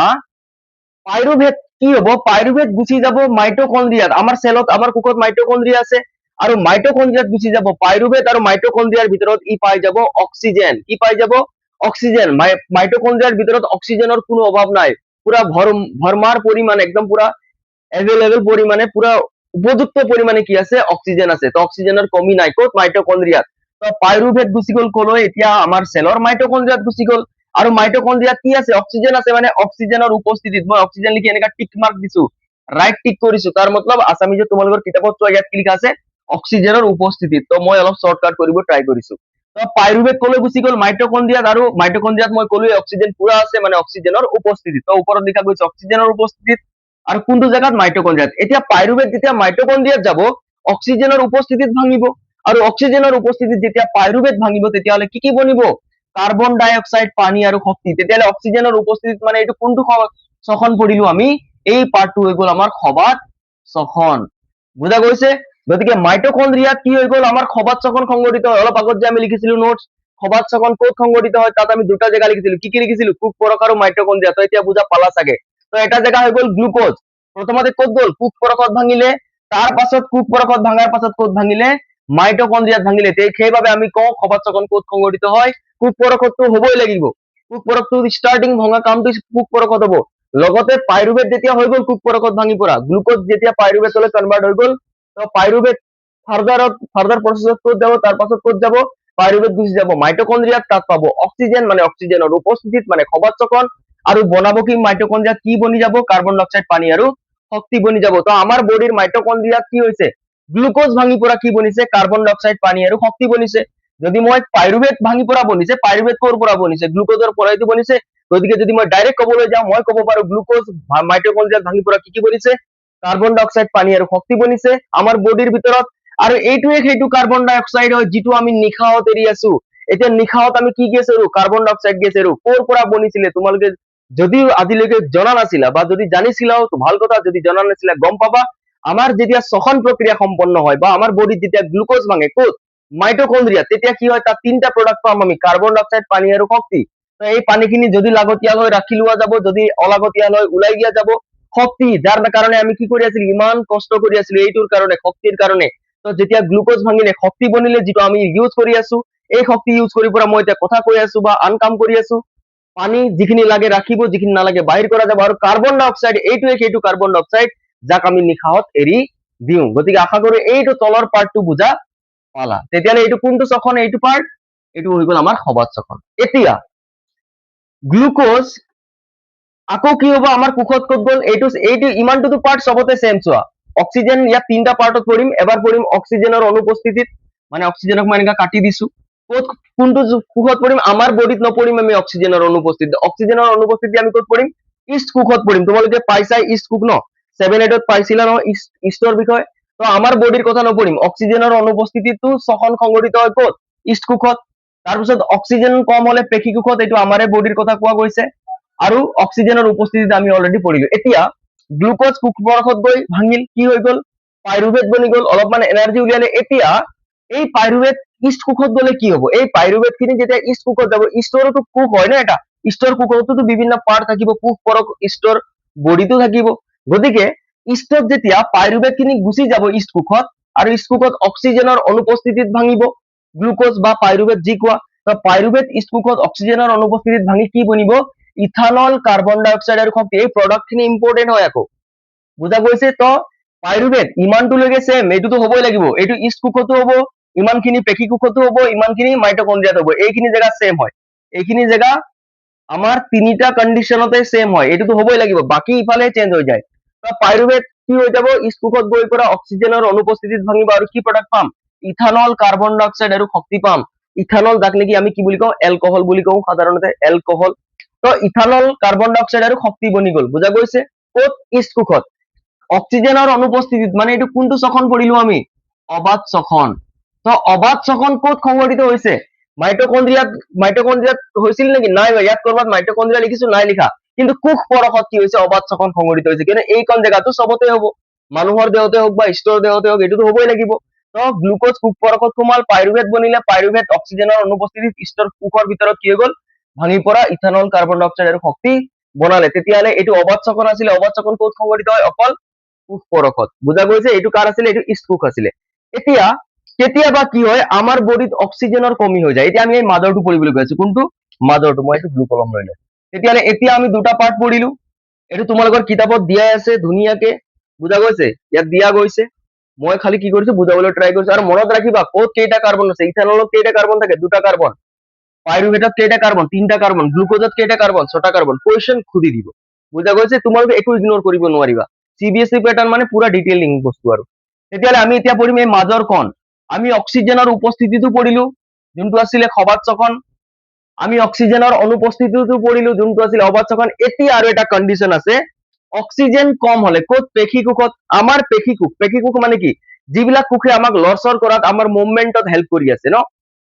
পাইৰুভেট কি হব, পাইৰুভেট গুচি যাব মাইটকন্ড্ৰিয়াত, আমাৰ চেলত আমাৰ কোষত মাইটকন্ড্ৰিয়া আছে, আৰু মাইটকন্ড্ৰিয়াত গুচি যাব পাইৰুভেট, আৰু মাইটকন্ড্ৰিয়াৰ ভিতৰত ই পাই যাব অক্সিজেন। কি পাই যাব? অক্সিজেন। মাইটকন্ড্ৰিয়াৰ ভিতৰত অক্সিজেনৰ কোনো অভাৱ নাই, পুৰা ভৰমাৰ পৰিমাণে একদম পুৰা এভেইলেবল পৰিমাণে, পুৰা উপযুক্ত পৰিমাণে কি আছে? অক্সিজেন আছে। তো অক্সিজেনৰ কমি নাই ক'ত? মাইটকন্ড্ৰিয়াত। তো পাইৰুভেট গুচি গ'ল কলৈ? এতিয়া আমাৰ চেলৰ মাইটকন্ড্ৰিয়াত গুচি গ'ল, আৰু মাইটকন্ড্ৰিয়াত কি আছে? অক্সিজেন আছে, মানে অক্সিজেনৰ উপস্থিতিত মই অক্সিজেন লিখি এনেকা টিক মাৰ্ক দিছো, ৰাইট টিক কৰিছো, তাৰ মতলব আছামিজত তোমালোকৰ কিতাপত চোৱা ইয়াত কি লিখা আছে? অক্সিজেনৰ উপস্থিতিত। তো মই অলপ শৰ্টকাট কৰিব ট্ৰাই কৰিছো। তো পাইৰুভেট কলৈ গুচি গ'ল? মাইটকন্ড্ৰিয়াত, আৰু মাইটকন্ড্ৰিয়াত মই ক'লো অক্সিজেন পুৰা আছে, মানে অক্সিজেনৰ উপস্থিতিত। তো ওপৰত লিখা গৈছে অক্সিজেনৰ উপস্থিতিত, আৰু কোনটো জেগাত? মাইটকন্ড্ৰিয়াত। এতিয়া পাইৰুভেট যেতিয়া মাইটকন্ড্ৰিয়াত যাব, অক্সিজেনৰ উপস্থিতিত ভাঙিব, আৰু অক্সিজেনৰ উপস্থিতিত যেতিয়া পাইৰুভেট ভাঙিব, তেতিয়াহ'লে কি কি বনিব? কাৰ্বন ডাই অক্সাইড, পানী আৰু শক্তি। তেতিয়াহ'লে অক্সিজেনৰ উপস্থিতিত মানে এইটো কোনটো শ্বসন কৰিলো আমি? এই পাৰ্টটো হৈ গ'ল আমাৰ সবাত শ্বসন। বুজা গৈছে? গতিকে মাইটকন্ড্ৰিয়াত কি হৈ গ'ল? আমাৰ সবাত শ্বসন সংঘটিত হয়। অলপ আগত যে আমি লিখিছিলো নোটছ, সবাত শ্বসন ক'ত সংঘটিত হয়, তাত আমি দুটা জেগা লিখিছিলো। কি কি লিখিছিলো? কোষ পৰক আৰু মাইটকন্ড্ৰিয়া। তো এতিয়া বুজা পালা চাগে। তো এটা জেগা হৈ গ'ল গ্লুকোজ, প্ৰথমতে ক'ত গ'ল? কোষ পৰকত ভাঙিলে, তাৰ পাছত কোষ পৰকত ভাঙাৰ পাছত ক'ত ভাঙিলে? মাইটকন্ড্ৰিয়াত ভাঙিলে। সেইবাবে আমি কওঁ সবাত শ্বসন ক'ত সংঘটিত হয়? কোষ পৰকতটো হ'বই লাগিব। কোষ পৰকটো ষ্টাৰ্টিং ভঙা কামটো কোষ পৰকত হ'ব। লগতে পাইৰুভেট যেতিয়া হৈ গ'ল কোষ পৰকত ভাঙি পৰা, গ্লুকোজ যেতিয়া পাইৰুভেটলৈ কনভাৰ্ট হৈ গ'ল, তো পাইৰুভেট ফাৰ্দাৰ প্ৰচেছত ক'ত যাব? তাৰ পাছত ক'ত যাব? পাইৰুভেট গুচি যাব মাইটকন্ড্ৰিয়াত, তাত পাব অক্সিজেন, মানে অক্সিজেনৰ উপস্থিতিত, মানে সবাত শ্বসন, আৰু বনাব কি? মাইটকন্ড্ৰিয়াত কি বনি যাব? কাৰ্বন ডাই অক্সাইড, পানী আৰু শক্তি বনি যাব। তো আমাৰ বডিৰ মাইটকন্ড্ৰিয়াত কি হৈছে? গ্লুকোজ ভাঙি পৰা কি বনিছে? কাৰ্বন ডাই অক্সাইড, পানী আৰু শক্তি বনিছে। যদি মই পাইৰুভেট ভাঙি পৰা বনিছে, পাইৰুভেট ক'ৰ পৰা বনিছে? গ্লুকোজৰ পৰাইতো বনিছে। গতিকে যদি মই ডাইৰেক্ট ক'বলৈ যাওঁ, মই ক'ব পাৰো গ্লুকোজ মাইটকন্ড্ৰিয়াত ভাঙি পৰা কি কি বনিছে? কাৰ্বন ডাই অক্সাইড, পানী আৰু শক্তি বনিছে আমাৰ বডিৰ ভিতৰত। আৰু এইটোৱে সেইটো কাৰ্বন ডাই অক্সাইড হয় যিটো আমি নিশাহত এৰি আছো। এতিয়া নিশাহত আমি কি গেছ এৰো? কাৰ্বন ডাই অক্সাইড গেছ এৰো। ক'ৰ পৰা বনিছিলে? তোমালোকে যদিও আজিলৈকে জনা নাছিলা, বা যদি জানিছিলাও তো ভাল কথা, যদি জনা নাছিলা গম পাবা, আমাৰ যেতিয়া শ্বসন প্ৰক্ৰিয়া সম্পন্ন হয়, বা আমাৰ বডিত যেতিয়া গ্লুকোজ ভাঙে ক'ত? মাইটকন্ড্ৰিয়া, তেতিয়া কি হয়? তাত তিনটা প্ৰডাক্ট পাম আমি, কাৰ্বন ডাই অক্সাইড, পানী আৰু শক্তি। তো এই পানীখিনি যদি লাগতিয়াল হয় ৰাখি লোৱা যাব, যদি অলাগতিয়াল হয় ওলাই দিয়া যাব। শক্তি, যাৰ কাৰণে আমি কি কৰি আছিলো? ইমান কষ্ট কৰি আছিলো এইটোৰ কাৰণে, শক্তিৰ কাৰণে। তো যেতিয়া গ্লুকোজ ভাঙিলে শক্তি বনিলে, যিটো আমি ইউজ কৰি আছো, এই শক্তি ইউজ কৰি পৰা মই এতিয়া কথা কৈ আছো বা আন কাম কৰি আছো। পানী যিখিনি লাগে ৰাখিব, যিখিনি নালাগে বাহিৰ কৰা যাব, আৰু কাৰ্বন ডাই অক্সাইড, এইটোৱে সেইটো কাৰ্বন ডাই অক্সাইড যাক আমি নিশাহত এৰি দিওঁ। গতিকে আশা কৰো এইটো তলৰ পাৰ্টটো বুজা পালা। তেতিয়াহ'লে এইটো কোনটো শ্বসন? এইটো পাৰ্ট, এইটো হৈ গ'ল আমাৰ সবাত শ্বসন। এতিয়া গ্লুকোজ আকৌ কি হ'ব? আমাৰ কোষত ক'ত গ'ল? এইটো ইমানটোতো পাৰ্ট চবতে চেম। চোৱা, অক্সিজেন ইয়াত তিনটা পাৰ্টত পঢ়িম। এবাৰ পঢ়িম অক্সিজেনৰ অনুপস্থিতিত, মানে অক্সিজেনক মই এনেকা কাটি দিছো। ক'ত কোনটো কোষত পঢ়িম? আমাৰ বডিত নপঢ়িম আমি অক্সিজেনৰ অনুপস্থিতি। অক্সিজেনৰ অনুপস্থিতি আমি ক'ত পঢ়িম? ইষ্ট কোষত পঢ়িম। তোমালোকে পাইছা ইষ্ট কোষ ন? 7-8ত পাইছিলা ন ইষ্টৰ বিষয়? তো আমাৰ বডিৰ কথা নপঢ়িম। অক্সিজেনৰ অনুপস্থিতিটো শ্বসন সংঘটিত হয় ক'ত? ইষ্ট কোষত। তাৰপিছত অক্সিজেন কম হলে পেশী কোষত, এইটো আমাৰে বডিৰ কথা কোৱা গৈছে। আৰু অক্সিজেনৰ উপস্থিতিত আমি অলৰেডি পঢ়িলো। এতিয়া গ্লুকোজ কোষ পৰকত গৈ ভাঙিল, কি হৈ গ'ল? পাইৰুভেট বনি গ'ল, অলপমান এনাৰ্জি উলিয়ালে। এতিয়া এই পাইৰুভেট ইষ্ট কোষত গ'লে কি হ'ব? এই পাইৰুভেট খিনি যেতিয়া ইষ্ট কোষত যাব, ইষ্টৰতো কোষ হয় ন এটা, ইষ্টৰ কোষতো বিভিন্ন পাৰ্ট থাকিব, কোষ পৰক ইষ্টৰ বডিটো থাকিব। গতিকে ইষ্টত যেতিয়া পাইৰুভেট খিনি গুচি যাব ইষ্ট কোষত, আৰু ইষ্ট কোষত অক্সিজেনৰ অনুপস্থিতিত ভাঙিব, গ্লুকোজ বা পাইৰুভেট যি কোৱা। তো পাইৰুভেট ইষ্ট কোষত অক্সিজেনৰ অনুপস্থিতিত ভাঙি কি বনিব? ইথানল, কাৰ্বন ডাই অক্সাইড আৰু শক্তি। এই প্ৰডাক্ট খিনি ইম্পৰ্টেন্ট হয় আকৌ, বুজা গৈছে? তো পাইৰুভেট ইমানটোলৈকে চেম, এইটোতো হ'বই লাগিব। এইটো ইষ্ট কোষতো হ'ব, ইমানখিনি পেশী কোষতো হ'ব, ইমানখিনি মাইটকন্ড্ৰিয়াত হ'ব। এইখিনি জেগা চেম হয়। এইখিনি জেগা আমাৰ তিনিটা কণ্ডিশ্যনতে চেম হয়, এইটোতো হ'বই লাগিব, বাকী ইফালে চেঞ্জ হৈ যায়। তো পাইৰুভেট কি হৈ যাব? ইষ্ট কোষত গৈ পৰা অক্সিজেনৰ অনুপস্থিতিত ভাঙিব, আৰু কি প্ৰডাক্ট পাম? ইথানল, কাৰ্বন ডাই অক্সাইড আৰু শক্তি পাম। ইথানল, যাক নেকি আমি কি বুলি কওঁ? এলকহল বুলি কওঁ সাধাৰণতে, এলকহল। তো ইথানল, কাৰ্বন ডাই অক্সাইড আৰু শক্তি বনি গ'ল। বুজা গৈছে? ক'ত? ইষ্ট কোষত। অক্সিজেনৰ অনুপস্থিতিত, মানে এইটো কোনটো শ্বসন কৰিলো আমি? অবাত শ্বসন। তো অবাত শ্বসন ক'ত সংঘটিত হৈছে? মাইটকন্ড্ৰিয়াত হৈছিল নেকি? নাই, ইয়াত কৰবাত মাইটকন্ড্ৰিয়া লিখিছো, নাই লিখা। কিন্তু কোষ পৰকত কি হৈছে? অবাত শ্বসন সংঘটিত হৈছে। কিন্তু এইখন জেগাতো চবতে হ'ব, মানুহৰ দেহতে হওক বা ঈশ্বৰৰ দেহতে হওক, এইটোতো হ'বই লাগিব। তো গ্লুকোজ কোষ পৰশত সোমাল, পাইৰুভেট বনিলে, পাইৰুভেট অক্সিজেনৰ অনুপস্থিতিত ষ্টৰ কোষৰ ভিতৰত কি হৈ গ'ল, ভাঙি পৰা ইথানল, কাৰ্বন ডাই অক্সাইড আৰু শক্তি বনালে। তেতিয়াহ'লে এইটো অবাত শ্বসন আছিলে। অবাত শ্বসন ক'ত সংঘটিত হয়? অকল কোষ পৰশত। বুজা গৈছে? এইটো কাৰ আছিলে? এইটো ইষ্ট কোষ আছিলে। এতিয়া কেতিয়াবা কি হয়, আমাৰ বডিত অক্সিজেনৰ কমি হৈ যায়। এতিয়া আমি এই মাজৰটো পঢ়িবলৈ গৈ আছো। কোনটো? মাজৰটো। মই এইটো ব্লু কলম লৈ লওঁ। তেতিয়াহ'লে এতিয়া আমি দুটা পাৰ্ট পঢ়িলো। এইটো তোমালোকৰ কিতাপত দিয়াই আছে ধুনীয়াকে। বুজা গৈছে? ইয়াত দিয়া গৈছে। মই খালি কি কৰিছো, বুজাবলৈ ট্ৰাই কৰিছো। আৰু মনত ৰাখিবা ক'ত কেইটা কাৰ্বন আছে। ইথানলত কেইটা কাৰ্বন থাকে? দুটা কাৰ্বন। পাইৰুভেটত কেইটা কাৰ্বন? তিনটা কাৰ্বন। গ্লুকোজত কেইটা কাৰ্বন? ছটা কাৰ্বন। কুৱেশ্যন সুধি দিব। বুজা গৈছে? তোমালোকে একো ইগনোৰ কৰিব নোৱাৰিবা। চিবিএছই পেটাৰ্ণ মানে পুৰা ডিটেইলিং বস্তু আৰু। তেতিয়াহ'লে আমি এতিয়া পঢ়িম এই মাজৰ খন। আমি অক্সিজেনৰ উপস্থিতিটো পঢ়িলো, যোনটো আছিলে সবাত শ্বসন। আমি অক্সিজেনৰ অনুপস্থিতিটো পঢ়িলো, যোনটো আছিলে অবাত শ্বসন। এতিয়া আৰু এটা কণ্ডিশ্যন আছে, অক্সিজেন কম হলে ক'ত? পেশী কোষত। আমাৰ পেশী কোষ, পেশী কোষ মানে কি? যিবিলাক কোষে আমাক লৰচৰ কৰাত, আমাৰ মুভমেন্টত হেল্প কৰি আছে ন,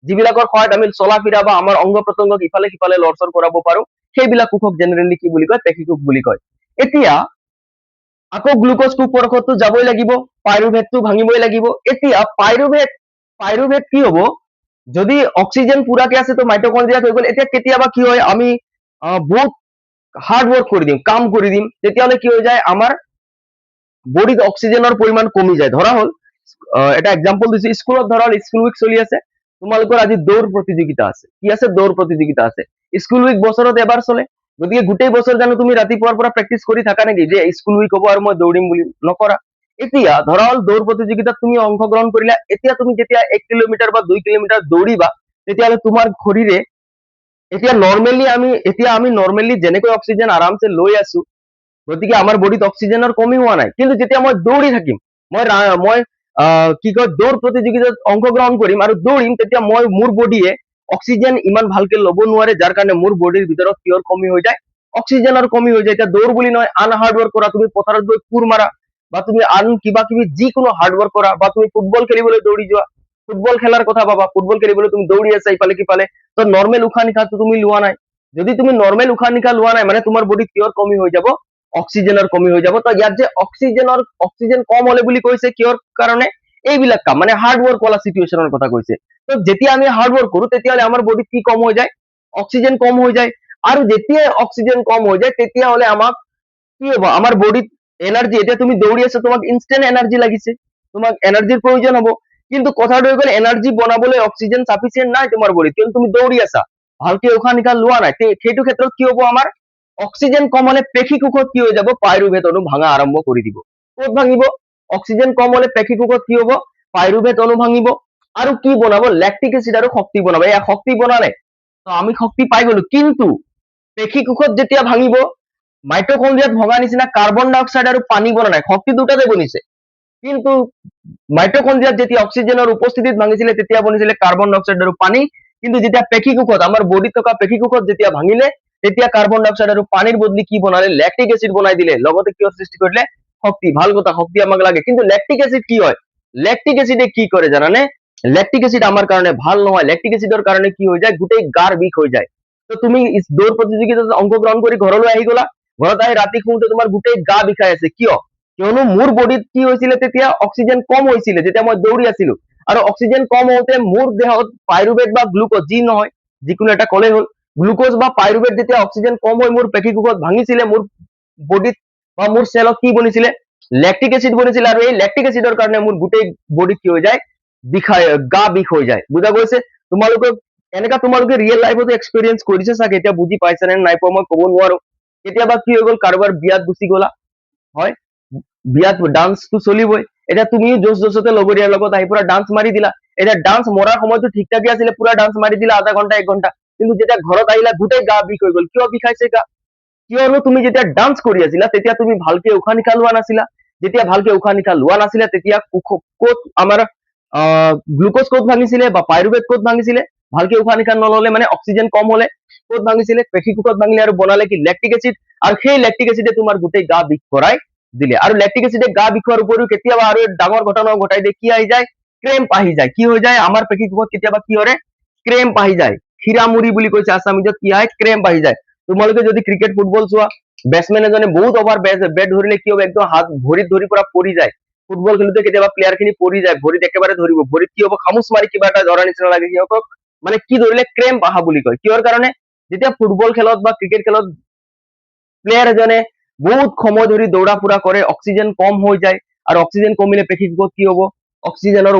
যিবিলাকৰ সহায়ত আমি চলা ফিৰা বা আমাৰ অংগ প্ৰত্যংগক ইফালে সিফালে লৰচৰ কৰাব পাৰো, সেইবিলাক কোষক জেনেৰেলি কি বুলি কয়? পেশী কোষ বুলি কয়। এতিয়া আকৌ গ্লুকোজ কোষ পৰশতটো যাবই লাগিব, পাইৰুভেটটো ভাঙিবই লাগিব। এতিয়া পাইৰুভেট কি হব? যদি অক্সিজেন পুৰাকে আছে তো মাইটকণ্ড্ৰিয়াত হৈ গ'ল। এতিয়া কেতিয়াবা কি হয়, আমি বহুত হাৰ্ড ৱৰ্ক কৰি দিম, কাম কৰি দিম, তেতিয়াহ'লে কি হৈ যায়, আমাৰ বডিত অক্সিজেনৰ পৰিমাণ কমি যায়। ধৰা হ'ল এটা এক্সাম্পল দিছো, স্কুলত ধৰা হ'ল স্কুল উইক চলি আছে, তোমালোকৰ আজি দৌৰ প্ৰতিযোগিতা আছে। কি আছে? দৌৰ প্ৰতিযোগিতা আছে। স্কুল উইক বছৰত এবাৰ চলে। গতিকে গোটেই বছৰ জানো তুমি ৰাতিপুৱাৰ পৰা প্ৰেক্টিচ কৰি থাকা নেকি যে স্কুল উইক হ'ব আৰু মই দৌৰিম বুলি? নকৰা। এতিয়া ধৰা হ'ল দৌৰ প্ৰতিযোগিতাত তুমি অংশগ্ৰহণ কৰিলা। এতিয়া তুমি যেতিয়া 1 কিলোমিটাৰ বা 2 কিলোমিটাৰ দৌৰিবা, তেতিয়াহ'লে তোমাৰ শৰীৰে এতিয়া আমি নৰ্মেলি যেনেকৈ অক্সিজেন আৰামছে লৈ আছো, গতিকে আমাৰ বডিত অক্সিজেনৰ কমি হোৱা নাই। কিন্তু যেতিয়া মই দৌৰি থাকিম, মই কি কয়, দৌৰ প্ৰতিযোগিতাত অংশগ্ৰহণ কৰিম আৰু দৌৰিম, তেতিয়া মোৰ বডিয়ে অক্সিজেন ইমান ভালকে ল'ব নোৱাৰে, যাৰ কাৰণে মোৰ বডিৰ ভিতৰত কিহৰ কমি হৈ যায়? অক্সিজেনৰ কমি হৈ যায়। এতিয়া দৌৰ বুলি নহয়, আন হাৰ্ড ৱৰ্ক কৰা, তুমি পথাৰত গৈ কোৰ মাৰা, বা তুমি আন কিবা কিবি যিকোনো হাৰ্ড ৱৰ্ক কৰা, বা তুমি ফুটবল খেলিবলৈ দৌৰি যোৱা, ফুটবল খেলাৰ কথা ভাবা, ফুটবল খেলিবলৈ তুমি দৌৰি আছা ইফালে সিফালে, তো নৰ্মেল উশাহ নিশাহটো তুমি লোৱা নাই। যদি তুমি নৰ্মেল উশাহ নিশাহ লোৱা নাই, মানে তোমাৰ বডিত কিহৰ কমি হৈ যাব? অক্সিজেনৰ কমি হৈ যাব। তো ইয়াত যে অক্সিজেন কম হলে বুলি কৈছে, কিহৰ কাৰণে? এইবিলাক কাম, মানে হাৰ্ড ৱৰ্ক वाला চিটুৱেশ্যনৰ কথা কৈছে। তো যেতিয়া আমি হাৰ্ড ৱৰ্ক কৰো, তেতিয়াহ'লে আমাৰ বডিত কি কম হৈ যায়? অক্সিজেন কম হৈ যায়। আৰু যেতিয়াই অক্সিজেন কম হৈ যায়, তেতিয়াহ'লে আমাক কি হ'ব? আমাৰ বডিত এনাৰ্জি, এতিয়া তুমি দৌৰি আছা, তোমাক ইনষ্টেন্ট এনাৰ্জি লাগিছে, তোমাক এনাৰ্জিৰ প্ৰয়োজন হ'ব। কিন্তু কথাটো হৈ গ'ল, এনাৰ্জি বনাবলৈ অক্সিজেন চাফিচিয়েণ্ট নাই তোমাৰ বডিত, কিন্তু তুমি দৌৰি আছা, ভালকে উশাহ নিশাহ লোৱা নাই। সেইটো ক্ষেত্ৰত কি হ'ব? আমাৰ অক্সিজেন কম হলে পেশী কোষত কি হৈ যাব? পাইৰুভেট অণু ভাঙা আৰম্ভ কৰি দিব। ক'ত ভাঙিব? অক্সিজেন কম হলে পেশী কোষত কি হ'ব? পাইৰুভেট অণু ভাঙিব। আৰু কি বনাব? লেক্টিক এচিড আৰু শক্তি বনাব। এয়া শক্তি বনালে, তো আমি শক্তি পাই গলো। কিন্তু পেশী কোষত যেতিয়া ভাঙিব, মাইটকণ্ড্ৰিয়াত ভগা নিচিনা কাৰ্বন ডাই অক্সাইড আৰু পানী বনা নাই, শক্তি দুটাতে বনিছে। কিন্তু মাইটকণ্ড্ৰিয়াত যেতিয়া অক্সিজেনৰ উপস্থিতিত ভাঙিছিলে, তেতিয়া বনিছিলে কাৰ্বন ডাই অক্সাইড আৰু পানী। কিন্তু যেতিয়া পেশী কোষত, আমাৰ বডিত থকা পেশী কোষত যেতিয়া ভাঙিলে, তেতিয়া কাৰ্বন ডাই অক্সাইড আৰু পানীৰ বদলি কি বনালে? লেক্টিক এচিড বনাই দিলে। লগতে কিহৰ সৃষ্টি কৰিলে? শক্তি। ভাল কথা, শক্তি আমাক লাগে। কিন্তু লেক্টিক এচিড কি হয়? লেক্টিক এচিডে কি কৰে জানানে? লেক্টিক এচিড আমাৰ কাৰণে ভাল নহয়। লেক্টিক এচিডৰ কাৰণে কি হৈ যায়? গোটেই গাৰ বিষ হৈ যায়। তো তুমি দৌৰ প্ৰতিযোগিতাত অংশগ্ৰহণ কৰি ঘৰলৈ আহি গলা, ঘৰত আহি ৰাতি শুওঁতে তোমাৰ গোটেই গা বিষাই আছে। কিয়? কিয়নো মোৰ বডিত কি হৈছিলে? তেতিয়া অক্সিজেন কম হৈছিলে যেতিয়া মই দৌৰি আছিলো, আৰু অক্সিজেন কম হওঁতে মোৰ দেহত পাইৰুভেট বা গ্লুকোজ, যি নহয় যিকোনো এটা ক'লেই হ'ল, গ্লুকোজ বা পাইৰুভেট যেতিয়া অক্সিজেন কম হৈ মোৰ পেশী কোষত ভাঙিছিলে, মোৰ বডিত বা মোৰ চেলত কি বনিছিলে? Lactic acid বনিছিলে। আৰু এই লেক্টিক এচিডৰ কাৰণে মোৰ গোটেই বডিত কি হৈ যায়? গা বিষ হৈ যায়। বুজা গৈছে? তোমালোকে ৰিয়েল লাইফতো এক্সপিৰিয়েঞ্চ কৰিছে চাগে, এতিয়া বুজি পাইছা নে নাই পোৱা মই ক'ব নোৱাৰো। কেতিয়াবা কি হৈ গ'ল, কাৰোবাৰ বিয়াত গুচি গ'লা, হয়, বিয়াত ডান্সটো চলিবই। এতিয়া তুমিও জোচ জোচতে লগৰীয়াৰ লগত আহি পুৰা ডান্স মাৰি দিলা। এতিয়া ডান্স মৰাৰ সময়তো ঠিক ঠাকে আছিলে, পুৰা ডান্স মাৰি দিলা আধা ঘন্টা 1 ঘন্টা, কিন্তু যেতিয়া ঘৰত আহিলা গোটেই গা বিষ হৈ গ'ল। কিয় বিষাইছে গা? কিয়নো তুমি যেতিয়া ডান্স কৰি আছিলা, তেতিয়া তুমি ভালকে উশাহ নিশাহ লোৱা নাছিলা। যেতিয়া ভালকে উশাহ নিশাহ লোৱা নাছিলা, তেতিয়া ক'ত আমাৰ গ্লুকোজ ক'ত ভাঙিছিলে বা পাইৰুভেট ক'ত ভাঙিছিলে? ভালকে উশাহ নিশাহ নললে, মানে অক্সিজেন কম হলে ক'ত ভাঙিছিলে? পেশী কোষত ভাঙিলে, আৰু বনালে কি? Lactic acid. আৰু সেই লেক্টিক এচিডে তোমাৰ গোটেই গা বিষ কৰাই দিলে। আৰু লেক্টিক এচিডে গা বিষোৱাৰ উপৰিও কেতিয়াবা আৰু ডাঙৰ ঘটনাও ঘটাই দিয়ে। কি আহি যায়? ক্ৰেম্প আহি যায়। কি হৈ যায়? আমাৰ পেশী কোষত কেতিয়াবা কি হয়? ক্ৰেম্প আহি যায়। খিৰামুৰি বুলি কৈছে আছামিজত, কি হয়? ক্ৰেম্প আহি যায়। তোমালোকে যদি ক্ৰিকেট ফুটবল চোৱা, বেটছমেন এজনে বহুত অভাৰ বেট ধৰিলে কি হ'ব? একদম হাত ভৰিত ধৰি পুৰা পৰি যায়। ফুটবল খেলোতে কেতিয়াবা প্লেয়াৰ খিনি পৰি যায়, ভৰিত একেবাৰে ধৰিব, ভৰিত কি হ'ব, খামুচ মাৰি কিবা এটা ধৰাৰ নিচিনা লাগে, সিহঁতক মানে কি ধৰিলে ক্ৰেম্প আহা বুলি কয়। কিহৰ কাৰণে? যেতিয়া ফুটবল খেলত বা ক্ৰিকেট খেলত প্লেয়াৰ এজনে বহুত সময় ধৰি দৌৰা ফুৰা কৰে, অক্সিজেন কম হৈ যায়, আৰু অক্সিজেন কমিলে পেশীকোষত কি হ'ব, অক্সিজেনৰ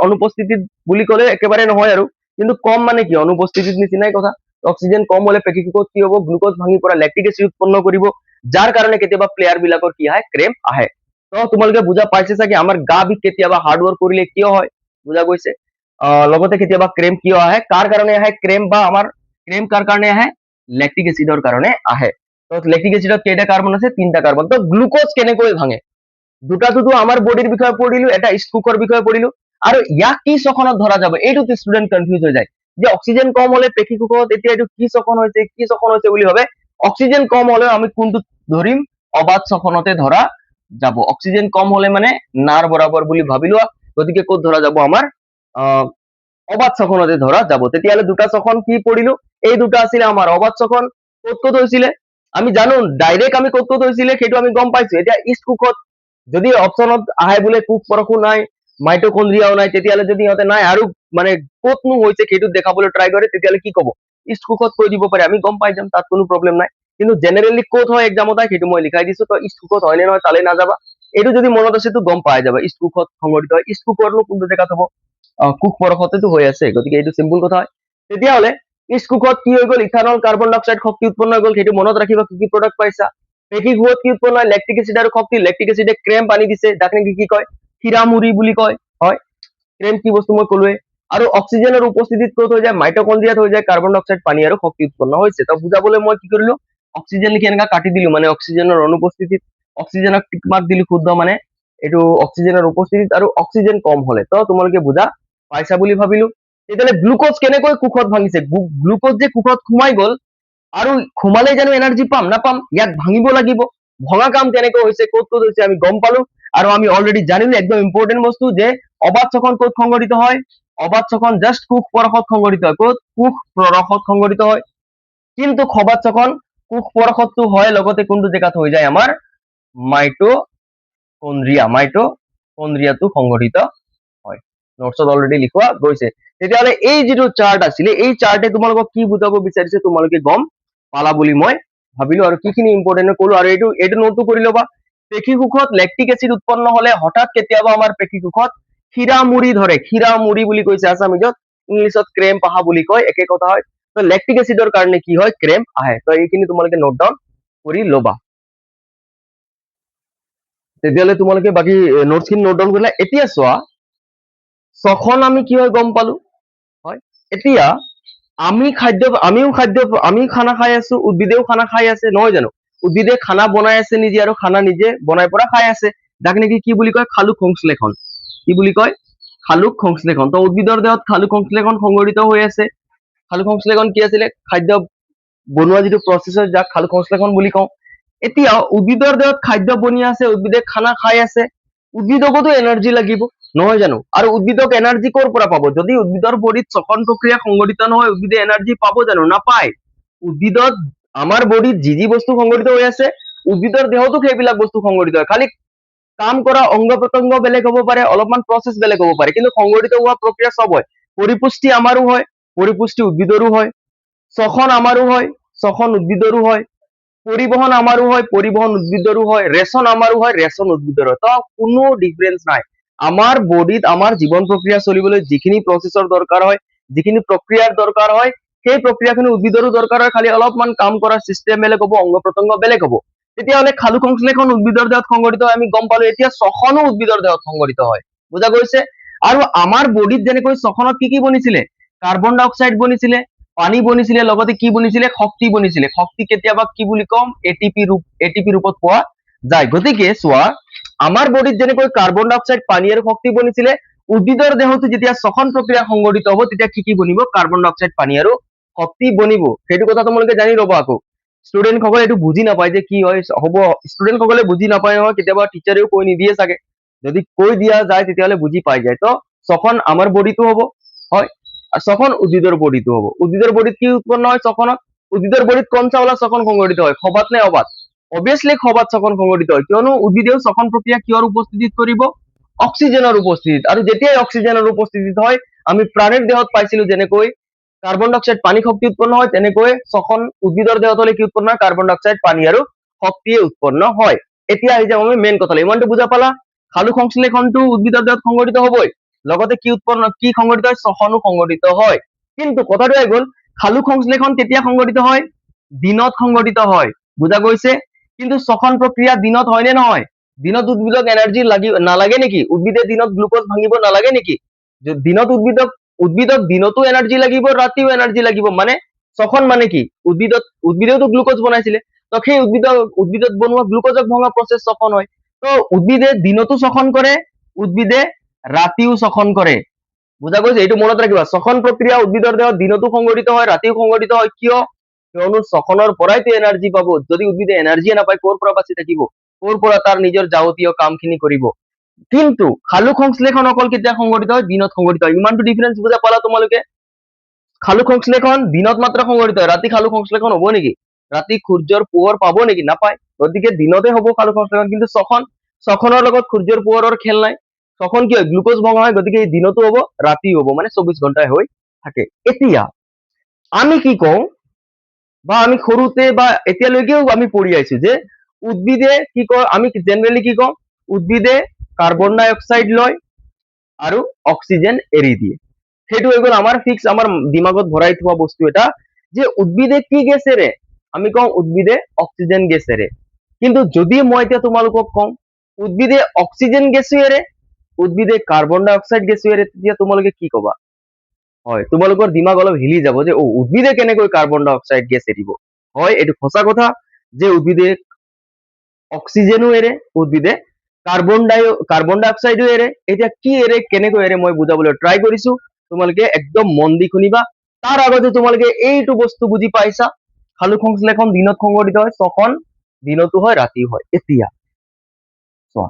অনুপস্থিতিত বুলি ক'লে একেবাৰে নহয় আৰু, কিন্তু কম মানে কি, অনুপস্থিতিত নিচিনাই কথা। অক্সিজেন কম হলে পেশীকোষত কি হ'ব, গ্লুকোজ ভাঙি পৰা লেক্টিক এচিড উৎপন্ন কৰিব, যাৰ কাৰণে কেতিয়াবা প্লেয়াৰ বিলাকৰ কি আহে, ক্ৰেম্প আহে। তো তোমালোকে বুজা পাইছে চাগে আমাৰ গা বিষ কেতিয়াবা হাৰ্ড ৱৰ্ক কৰিলে কিয় হয়, বুজা গৈছে। লগতে কেতিয়াবা ক্ৰেম্প কিয় আহে, কাৰ কাৰণে আহে ক্ৰেম্প, বা আমাৰ ক্ৰেম্প কাৰ কাৰণে আহে, লেক্টিক এচিডৰ কাৰণে আহে। তো লেক্টিক এচিডত কেইটা কাৰ্বন আছে, 3টা কাৰ্বন। তো গ্লুকোজ কেনেকৈ ভাঙে, দুটাটোতো আমাৰ বডিৰ বিষয়ে পঢ়িলো, এটা স্কুকৰ বিষয়ে পঢ়িলো, আৰু ইয়াক কি চখনত ধৰা যাব, এইটোত ষ্টুডেন্ট কনফিউজ হৈ যায় যে অক্সিজেন কম হলে পেশীকোষত এতিয়া এইটো কি চখন হৈছে, কি চখন হৈছে বুলি ভাবে। অক্সিজেন কম হলেও আমি কোনটো ধৰিম, অবাধ চখনতে ধৰা যাব। অক্সিজেন কম হলে মানে নাৰ বৰাবৰ বুলি ভাবি লোৱা, গতিকে ক'ত ধৰা যাব, আমাৰ অবাধ চখনতে ধৰা যাব। তেতিয়াহ'লে দুটা চখন কি পঢ়িলো, এই দুটা আছিলে আমাৰ অবাধ চখন। ক'ত ক'ত হৈছিলে আমি জানো, ডাইৰেক্ট আমি ক'ত ক'ত হৈছিলে সেইটো আমি গম পাইছো। এতিয়া ইষ্ট কোষত যদি অপচনত আহে বোলে কোষ পৰশো নাই, মাইটকণ্ড্ৰিয়াও নাই, তেতিয়াহ'লে যদি সিহঁতে নাই আৰু মানে ক'তনো হৈছে সেইটো দেখাবলৈ ট্ৰাই কৰে, তেতিয়াহ'লে কি ক'ব, ইষ্ট কোষত কৈ দিব পাৰে, আমি গম পাই যাম, তাত কোনো প্ৰব্লেম নাই। কিন্তু জেনেৰেলি ক'ত হয় এক্সামত হয় সেইটো মই লিখাই দিছো, তো ইষ্ট কোষত হয় নে নহয় তালৈ নাযাবা, এইটো যদি মনত আছে তো গম পাই যাবা ইষ্ট কোষত সংঘটিত হয়। ইষ্ট কোষৰনো কোনটো জেগাত হ'ব, কোষ পৰশতেতো হৈ আছে, গতিকে এইটো চিম্পল কথা হয়। তেতিয়াহ'লে ইষ্ট কোষত কি হৈ গ'ল, ইথানল কাৰ্বন ডাই অক্সাইড শক্তি উৎপন্ন হৈ গ'ল, সেইটো মনত ৰাখিবা, কি কি প্ৰডাক্ট পাইছা। পেশীকোষত কি উৎপন্ন হয়, লেক্টিক এচিড আৰু শক্তি, লেক্টিক এচিডে ক্ৰেম্প আনি দিছে, যাক নেকি কি কয়, হীৰামুৰি বুলি কয়, হয়। ক্ৰেম্প কি বস্তু মই ক'লোৱে। আৰু অক্সিজেনৰ উপস্থিতিত ক'ত হৈ যায়, মাইটকণ্ড্ৰিয়াত হৈ যায়, কাৰ্বন ডাই অক্সাইড পানী আৰু শক্তি উৎপন্ন হৈছে। তো বুজাবলৈ মই কি কৰিলো, অক্সিজেন লিখি এনেকা কাটি দিলো, মানে অক্সিজেনৰ অনুপস্থিতিত অক্সিজেনক টিক মাৰ্ক দিলো শুদ্ধ, মানে এইটো অক্সিজেনৰ উপস্থিতিত আৰু অক্সিজেন কম হলে। তো তোমালোকে বুজা পাইছা বুলি ভাবিলো। তেতিয়াহ'লে গ্লুকোজ কেনেকৈ কোষত ভাঙিছে, গ্লুকোজ যে কোষত সোমাই গ'ল, আৰু সোমালে জানো এনাৰ্জি পাম, নাপাম, ইয়াক ভাঙিব লাগিব। ভঙা কাম কেনেকৈ হৈছে, ক'ত ক'ত হৈছে আমি গম পালো, আৰু আমি অলৰেডি জানিলো একদম ইম্পৰ্টেন্ট বস্তু, যে অবাধ চখন ক'ত সংঘটিত হয়, অবাধ চখন জাষ্ট কোষ পৰশত সংঘটিত হয়, ক'ত, কোষ পৰশত সংঘটিত হয়। কিন্তু সবাদ চখন কোষ পৰশতটো হয়, লগতে কোনটো জেগাত হৈ যায়, আমাৰ মাইটকণ্ড্ৰিয়াটো সংঘটিত হয়। নোটছত অলৰেডি লিখোৱা গৈছে। তেতিয়াহ'লে এই যিটো চাৰ্ট আছিলে, এই চাৰ্টে তোমালোকক কি বুজাব বিচাৰিছে তোমালোকে গম পালা বুলি মই ভাবিলো, আৰু কিখিনি ইম্পৰ্টেন্ট ক'লো, আৰু এইটো নোটটো কৰি ল'বা। পেশীকোষত লেক্টিক এচিড উৎপন্ন হলে হঠাৎ কেতিয়াবা আমাৰ পেশীকোষত হীৰামুৰি ধৰে, হীৰামুৰি বুলি কৈছে আছামিজত, ইংলিছত ক্ৰেম্প আহা বুলি কয়, একে কথা হয়। তো লেক্টিক এচিডৰ কাৰণে কি হয়, ক্ৰেম্প আহে। তো এইখিনি তোমালোকে নোট ডাউন কৰি ল'বা। তেতিয়াহ'লে তোমালোকে বাকী নোটছ খিনি নোট ডাউন কৰিলা। এতিয়া চোৱা, ছখন আমি কি হয় গম পালো, হয়। এতিয়া আমি খানা খাই আছো, উদ্ভিদেও খানা খাই আছে, নহয় জানো। উদ্ভিদে খানা বনাই আছে নিজে, আৰু খানা নিজে বনাই পৰা খাই আছে, যাক নেকি কি বুলি কয়, খালুক সংশ্লেষণ। কি বুলি কয়, খালুক সংশ্লেষণ। তো উদ্ভিদৰ দেহত খালুক সংশ্লেষণ সংঘটিত হৈ আছে। খালুক সংশ্লেষণ কি আছিলে, খাদ্য বনোৱা যিটো প্ৰচেছ হয়, যাক খালুক সংশ্লেষণ বুলি কওঁ। এতিয়া উদ্ভিদৰ দেহত খাদ্য বনি আছে, উদ্ভিদে খানা খাই আছে, উদ্ভিদকতো এনাৰ্জি লাগিব, নহয় জানো। আৰু উদ্ভিদক এনাৰ্জি ক'ৰ পৰা পাব, যদি উদ্ভিদৰ বডিত শ্বসন প্ৰক্ৰিয়া সংঘটিত নহয়, উদ্ভিদে এনাৰ্জি পাব জানো, নাপায়। উদ্ভিদত আমাৰ বডিত যি যি বস্তু সংঘটিত হৈ আছে, উদ্ভিদৰ দেহতো সেইবিলাক বস্তু সংঘটিত হয়, খালি কাম কৰা অংগ প্ৰত্যংগ বেলেগ হ'ব পাৰে, অলপমান প্ৰচেছ বেলেগ হ'ব পাৰে, কিন্তু সংঘটিত হোৱা প্ৰক্ৰিয়া চব হয়। পৰিপুষ্টি আমাৰো হয়, পৰিপুষ্টি উদ্ভিদৰো হয়। শ্বসন আমাৰো হয়, শ্বসন উদ্ভিদৰো হয়। পৰিবহন আমাৰো হয়, পৰিবহন উদ্ভিদৰো হয়। ৰেচন আমাৰো হয়, ৰেচন উদ্ভিদৰো হয়। তো কোনো ডিফাৰেন্স নাই। আমাৰ বডিত আমাৰ জীৱন প্ৰক্ৰিয়া চলিবলৈ যিখিনি প্ৰচেছৰ দৰকাৰ হয়, যিখিনি প্ৰক্ৰিয়াৰ দৰকাৰ হয়, সেই প্ৰক্ৰিয়াখিনি উদ্ভিদৰো দৰকাৰ হয়, খালি অলপমান কাম কৰাৰ চিষ্টেম বেলেগ হ'ব, অংগ প্ৰত্যংগ বেলেগ হ'ব। তেতিয়াহ'লে খালুক সংশ্লেষণ উদ্ভিদৰ দেহত সংঘটিত হয়, আমি গম পালো। এতিয়া শ্বসনো উদ্ভিদৰ দেহত সংঘটিত হয়, বুজা গৈছে। আৰু আমাৰ বডিত যেনেকৈ শ্বসনত কি কি বনিছিলে, কাৰ্বন ডাই অক্সাইড বনিছিলে, পানী বনিছিলে, লগতে কি বনিছিলে, শক্তি বনিছিলে। শক্তি কেতিয়াবা কি বুলি কম, এটিপি ৰূপত পোৱা যায়। গতিকে চোৱা, আমাৰ বডিত যেনেকৈ কাৰ্বন ডাই অক্সাইড, পানী আৰু শক্তি বনিছিলে, উদ্ভিদৰ দেহতো যেতিয়া শ্বসন প্ৰক্ৰিয়া সংঘটিত হ'ব, তেতিয়া কি কি বনিব, কাৰ্বন ডাই অক্সাইড, পানী আৰু শক্তি বনিব। সেইটো কথা তোমালোকে জানি ল'বা। আকৌ ষ্টুডেন্ট সকলে এইটো বুজি নাপায় যে কি হয়, হ'ব, ষ্টুডেন্ট সকলে বুজি নাপায় নহয়, কেতিয়াবা টিচাৰেও কৈ নিদিয়ে চাগে, যদি কৈ দিয়া যায় তেতিয়াহ'লে বুজি পাই যায়। তো শ্বসন আমাৰ বডিটো হ'ব, হয়, আৰু শ্বসন উদ্ভিদৰ বডিটো হ'ব। উদ্ভিদৰ বডিত কি উৎপন্ন হয় শ্বসনত, উদ্ভিদৰ বডিত কোন চাউলৰ শ্বসন সংঘটিত হয়, সবাত নে অবাত, অবভিয়াছলি খবাত শ্বসন সংঘটিত হয়, কিয়নো উদ্ভিদেও শ্বসন প্ৰক্ৰিয়া কিহৰ উপস্থিতিত কৰিব, অক্সিজেনৰ উপস্থিতিত। আৰু যেতিয়াই অক্সিজেনৰ উপস্থিতিত হয়, আমি প্ৰাণীৰ দেহত পাইছিলো যেনেকৈ কাৰ্বন ডাই অক্সাইড পানী শক্তি উৎপন্ন হয়, তেনেকৈ শ্বসন উদ্ভিদৰ দেহত হলে কি উৎপন্ন হয়, কাৰ্বন ডাই অক্সাইড পানী আৰু শক্তিয়ে উৎপন্ন হয়। এতিয়া আহি যাওঁ আমি মেইন কথালৈ, ইমানটো বুজা পালা? সালোক সংশ্লেষণটো উদ্ভিদৰ দেহত সংঘটিত হবই, লগতে কি সংঘটিত হয়, শ্বসনো সংঘটিত হয়। কিন্তু কথাটো আহি গল, সালোক সংশ্লেষণ কেতিয়া সংঘটিত হয়, দিনত সংঘটিত হয়, বুজা গৈছে? কিন্তু শ্বসন প্ৰক্ৰিয়া দিনত হয় নে নহয়? দিনত উদ্ভিদক এনাৰ্জি নালাগে নেকি? উদ্ভিদে দিনত গ্লুকোজ ভাঙিব নালাগে নেকি? দিনত উদ্ভিদক দিনতো এনাৰ্জি লাগিব, ৰাতিও এনাৰ্জি লাগিব, মানে শ্বসন মানে কি, উদ্ভিদেওতো গ্লুকোজ বনাইছিলে, তো সেই উদ্ভিদত বনোৱা গ্লুকোজক ভঙা প্ৰচেছ শ্বসন হয়। তো উদ্ভিদে দিনতো শ্বসন কৰে, উদ্ভিদে ৰাতিও শ্বসন কৰে, বুজা গৈছে? এইটো মনত ৰাখিবা, শ্বসন প্ৰক্ৰিয়া উদ্ভিদৰ দেহত দিনতো সংঘটিত হয়, ৰাতিও সংঘটিত হয়। কিয়? কিয়নো শ্বসনৰ পৰাইতো এনাৰ্জি পাব, যদি উদ্ভিদে এনাৰ্জিয়ে নাপায় ক'ৰ পৰা বাচি থাকিব, ক'ৰ পৰা তাৰ নিজৰ যাৱতীয় কামখিনি কৰিব। কিন্তু সালোক সংশ্লেষণ অকল কেতিয়া সংঘটিত হয়, দিনত সংঘটিত হয়। ইমানটো ডিফাৰেন্স বুজা পালা তোমালোকে? সালোক সংশ্লেষণ দিনত মাত্ৰ সংঘটিত হয়, ৰাতি সালোক সংশ্লেষণ হব নেকি? ৰাতি সূৰ্যৰ পোহৰ পাব নেকি? নাপায়, গতিকে দিনতে হব সালোক সংশ্লেষণ। কিন্তু শ্বসনৰ লগত সূৰ্যৰ পোহৰৰ খেল নাই, শ্বসন কি হয়, গ্লুকোজ ভঙা হয়, গতিকে দিনতো হব ৰাতিও হব, মানে 24 ঘণ্টাই হৈ থাকে। এতিয়া আমি কি কওঁ, বা আমি সৰুতে বা এতিয়ালৈকেও আমি পঢ়ি আহিছো যে উদ্ভিদে কি কয়, আমি জেনেৰেলি কি কওঁ, উদ্ভিদে কাৰ্বন ডাই অক্সাইড লয় আৰু অক্সিজেন এৰি দিয়ে। সেইটো হৈ গল আমাৰ ফিক্স, আমাৰ দিমাগত ভৰাই থোৱা বস্তু এটা, যে উদ্ভিদে কি গেছ এৰে, আমি কওঁ উদ্ভিদে অক্সিজেন গেছ এৰে। কিন্তু যদি মই এতিয়া তোমালোকক কওঁ উদ্ভিদে অক্সিজেন গেছো এৰে, উদ্ভিদে কাৰ্বন ডাই অক্সাইড গেছো এৰে, তেতিয়া তোমালোকে কি কবা? হয়, তোমালোকৰ দিমাগ অলপ হিলি যাব যে উদ্ভিদে কেনেকৈ কাৰ্বন ডাই অক্সাইড গেছ এৰিব। হয়, এইটো সঁচা কথা যে উদ্ভিদে অক্সিজেনো এৰে, উদ্ভিদে কাৰ্বন ডাই অক্সাইডো এৰে। এতিয়া কি এৰে, কেনেকৈ এৰে, মই বুজাবলৈ ট্ৰাই কৰিছো, তোমালোকে একদম মন দি শুনিবা। তাৰ আগতে তোমালোকে এইটো বস্তু বুজি পাইছা, সালোক সংশ্লেষণ দিনত সংঘটিত হয়, শ্বসন দিনতো হয়, ৰাতিও হয়। এতিয়া চোৱা,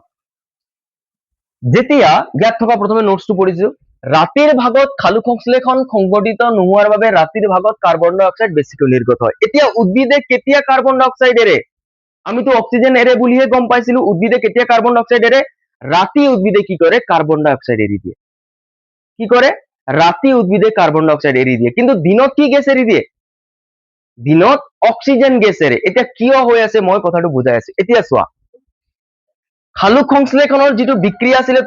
যেতিয়া ইয়াত থকা প্ৰথমে নোটছটো পঢ়িছো, ৰাতিৰ ভাগত সালোক সংশ্লেষণ সংঘটিত নোহোৱাৰ বাবে ৰাতিৰ ভাগত কাৰ্বন ডাই অক্সাইড বেছিকৈ নিৰ্গত হয়। এতিয়া উদ্ভিদে কেতিয়া কাৰ্বন ডাই অক্সাইড এৰে, আমিতো অক্সিজেন এৰে বুলিহে গম পাইছিলো, উদ্ভিদে কেতিয়া কাৰ্বন ডাই অক্সাইড এৰে, ৰাতি উদ্ভিদে কি কৰে, কাৰ্বন ডাই অক্সাইড এৰি দিয়ে। কি কৰে, ৰাতি উদ্ভিদে কাৰ্বন ডাই অক্সাইড এৰি দিয়ে। কিন্তু দিনত কি গেছ এৰি দিয়ে, দিনত অক্সিজেন গেছ এৰে। এতিয়া কিয় হৈ আছে, মই কথাটো বুজাই আছো। এতিয়া চোৱা, সালোক সংশ্লেষণৰ যিটো বিক্ৰিয়া আছিলে,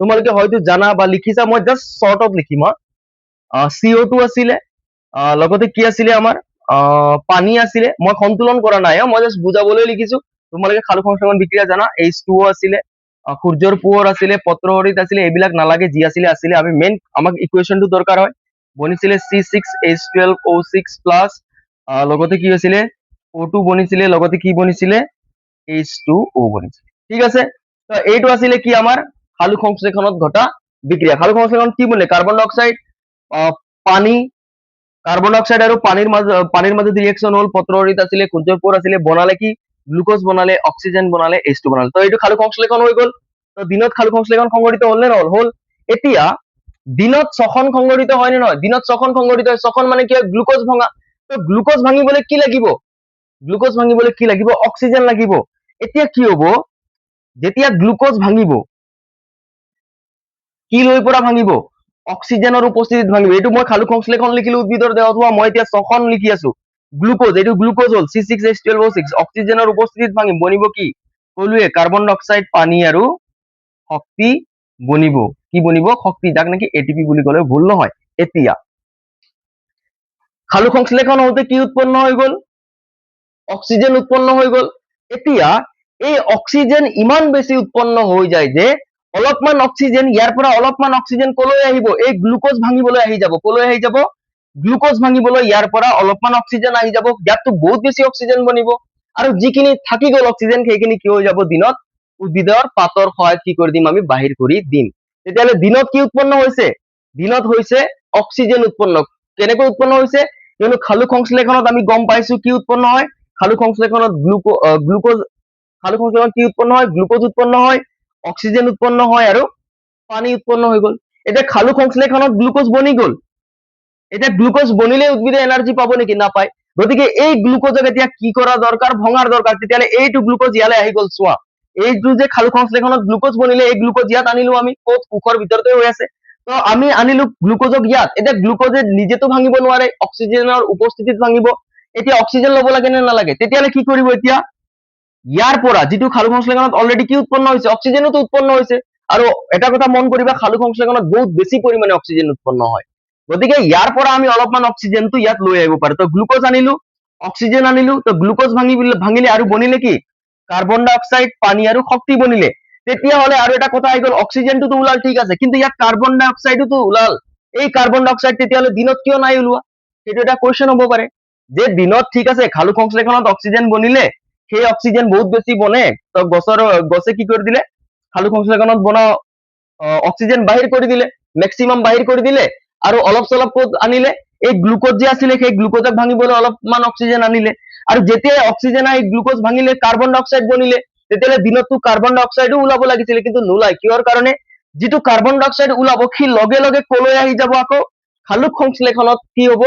তোমালোকে হয়তো জানা বা লিখিছা, মই জাষ্ট শৰ্টত লিখিম। CO2 আছিলে, লগতে কি আছিলে আমাৰ, পানী আছিলে, মই সন্তুলন কৰা নাই, মই জাষ্ট বুজাবলৈ লিখিছো। তোমালোকে সালোক সংশ্লেষণ বিক্ৰিয়া জানা, H2O আছিলে, সূৰ্যৰ পোহৰ আছিলে, পত্ৰহৰিত আছিলে, এইবিলাক নালাগে, যি আছিলে আছিলে। আমি মেইন, আমাক ইকুৱেশ্যনটো দৰকাৰ হয়। বনিছিলে C6H12O6 প্লাছ, লগতে কি হৈছিলে, O2 বনিছিলে, লগতে কি বনিছিলে, H2O বনিছিলে। ঠিক আছে, তো এইটো আছিলে কি আমাৰ সালোক সংশ্লেষণত ঘটা বিক্ৰিয়া। সালোক সংশ্লেষণ কি বলে, কাৰ্বন ডাই অক্সাইড, পানী, কাৰ্বন ডাই অক্সাইড আৰু পানীৰ মাজত ৰিয়েকশ্যন হল, পত্ৰহৰিত আছিলে, সূৰ্যৰ পোহৰ আছিলে, বনালে কি, গ্লুকোজ বনালে, অক্সিজেন বনালে, H2 বনালে। তো এইটো সালোক সংশ্লেষণ হৈ গল। তো দিনত সালোক সংশ্লেষণ সংঘটিত হল নে নহল, হল। এতিয়া দিনত শ্বসন সংঘটিত হয় নে নহয়, দিনত শ্বসন সংঘটিত হয়। শ্বসন মানে কি হয়, গ্লুকোজ ভঙা। তো গ্লুকোজ ভাঙিবলৈ কি লাগিব, গ্লুকোজ ভাঙিবলৈ কি লাগিব, অক্সিজেন লাগিব। এতিয়া কি হব, যেতিয়া গ্লুকোজ ভাঙিব, কি লৈ পৰা ভাঙিব, অক্সিজেনৰ উপস্থিতিত ভাঙিব। এইটো মই সালোক সংশ্লেষণ লিখিলো উদ্ভিদৰ দেহত হোৱা, মই এতিয়া শ্বসন লিখি আছো। গ্লুকোজ, এইটো গ্লুকোজ হল C6H12O6, অক্সিজেনৰ উপস্থিতিত ভাঙিম, বনিব কি, কলোৱে কাৰ্বন ডাই অক্সাইড, পানী আৰু শক্তি বনিব। কি বনিব, শক্তি, যাক নেকি ATP বুলি ক'লে ভুল নহয়। এতিয়া সালোক সংশ্লেষণ হওঁতে কি উৎপন্ন হৈ গল, অক্সিজেন উৎপন্ন হৈ গল। এতিয়া এই অক্সিজেন ইমান বেছি উৎপন্ন হৈ যায় যে অলপমান অক্সিজেন, ইয়াৰ পৰা অলপমান অক্সিজেন কলৈ আহিব, এই গ্লুকোজ ভাঙিবলৈ আহি যাব। কলৈ আহি যাব, গ্লুকোজ ভাঙিবলৈ ইয়াৰ পৰা অলপমান অক্সিজেন আহি যাব, ইয়াততো বহুত বেছি অক্সিজেন বনিব। আৰু যিখিনি থাকি গল অক্সিজেন, সেইখিনি কি হৈ যাব, দিনত উদ্ভিদৰ পাতৰ সহায়ত কি কৰি দিম, আমি বাহিৰ কৰি দিম। তেতিয়াহ'লে দিনত কি উৎপন্ন হৈছে, দিনত হৈছে অক্সিজেন উৎপন্ন। কেনেকৈ উৎপন্ন হৈছে, কিয়নো সালোক সংশ্লেষণত আমি গম পাইছো কি উৎপন্ন হয়, সালোক সংশ্লেষণত সালোক সংশ্লেষণত কি উৎপন্ন হয়, গ্লুকোজ উৎপন্ন হয়, অক্সিজেন উৎপন্ন হয় আৰু পানী উৎপন্ন হৈ গল। এতিয়া সালোক সংশ্লেষণত গ্লুকোজ বনি গল, এতিয়া গ্লুকোজ বনিলে উদ্ভিদে এনাৰ্জি পাব নেকি, নাপায়। গতিকে এই গ্লুকোজক এতিয়া কি কৰা দৰকাৰ, ভঙাৰ দৰকাৰ। তেতিয়াহ'লে এইটো গ্লুকোজ ইয়ালৈ আহি গ'ল, চোৱা এইটো যে খালু সংশ্লেষণত গ্লুকোজ বনিলে, এই গ্লুকোজ ইয়াত আনিলো আমি, ক'ত, কোষৰ ভিতৰতে হৈ আছে। তো আমি আনিলো গ্লুকোজক ইয়াত। এতিয়া গ্লুকোজে নিজেতো ভাঙিব নোৱাৰে, অক্সিজেনৰ উপস্থিতিত ভাঙিব। এতিয়া অক্সিজেন ল'ব লাগে নে নালাগে? তেতিয়াহ'লে কি কৰিব এতিয়া, ইয়াৰ পৰা যিটো খালু সংশ্লেষণত অলৰেডি কি উৎপন্ন হৈছে, অক্সিজেনতো উৎপন্ন হৈছে। আৰু এটা কথা মন কৰিবা, খালু সংশ্লেষণত বহুত বেছি পৰিমাণে অক্সিজেন উৎপন্ন হয়। গতিকে ইয়াৰ পৰা আমি অলপমান অক্সিজেনটো ইয়াত লৈ আহিব পাৰো। তো গ্লুকোজ আনিলো, অক্সিজেন আনিলো, তো গ্লুকোজ ভাঙিলে আৰু বনিলে কি, কাৰ্বন ডাই অক্সাইড, পানী আৰু শক্তি বনিলে। তেতিয়াহ'লে আৰু এটা কথা আহি গ'ল, অক্সিজেনটোতো ওলাল, ঠিক আছে, কিন্তু ইয়াত কাৰ্বন ডাই অক্সাইডোতো ওলাল। এই কাৰ্বন ডাই অক্সাইড তেতিয়াহ'লে দিনত কিয় নাই ওলোৱা? সেইটো এটা কুৱেশ্যন হ'ব পাৰে, যে দিনত ঠিক আছে খালু সংশ্লেষণত অক্সিজেন বনিলে, সেই অক্সিজেন বহুত বেছি বনে, তো গছে কি কৰি দিলে, খালু সংশ্লেষণত বনা অক্সিজেন বাহিৰ কৰি দিলে, মেক্সিমাম বাহিৰ কৰি দিলে, আৰু অলপ চলপ ক'ত আনিলে, এই গ্লুকোজ যে আছিলে সেই গ্লুকোজক ভাঙিবলৈ অলপমান অক্সিজেন আনিলে। আৰু যেতিয়া অক্সিজেন আহি গ্লুকোজ ভাঙিলে, কাৰ্বন ডাই অক্সাইড বনিলে, তেতিয়াহ'লে দিনততো কাৰ্বন ডাই অক্সাইডো ওলাব লাগিছিলে, কিন্তু নোলায়। কিহৰ কাৰণে? যিটো কাৰ্বন ডাই অক্সাইড ওলাব, সি লগে লগে কলৈ আহি যাব, আকৌ খালুক সংশ্লেষণত কি হ'ব,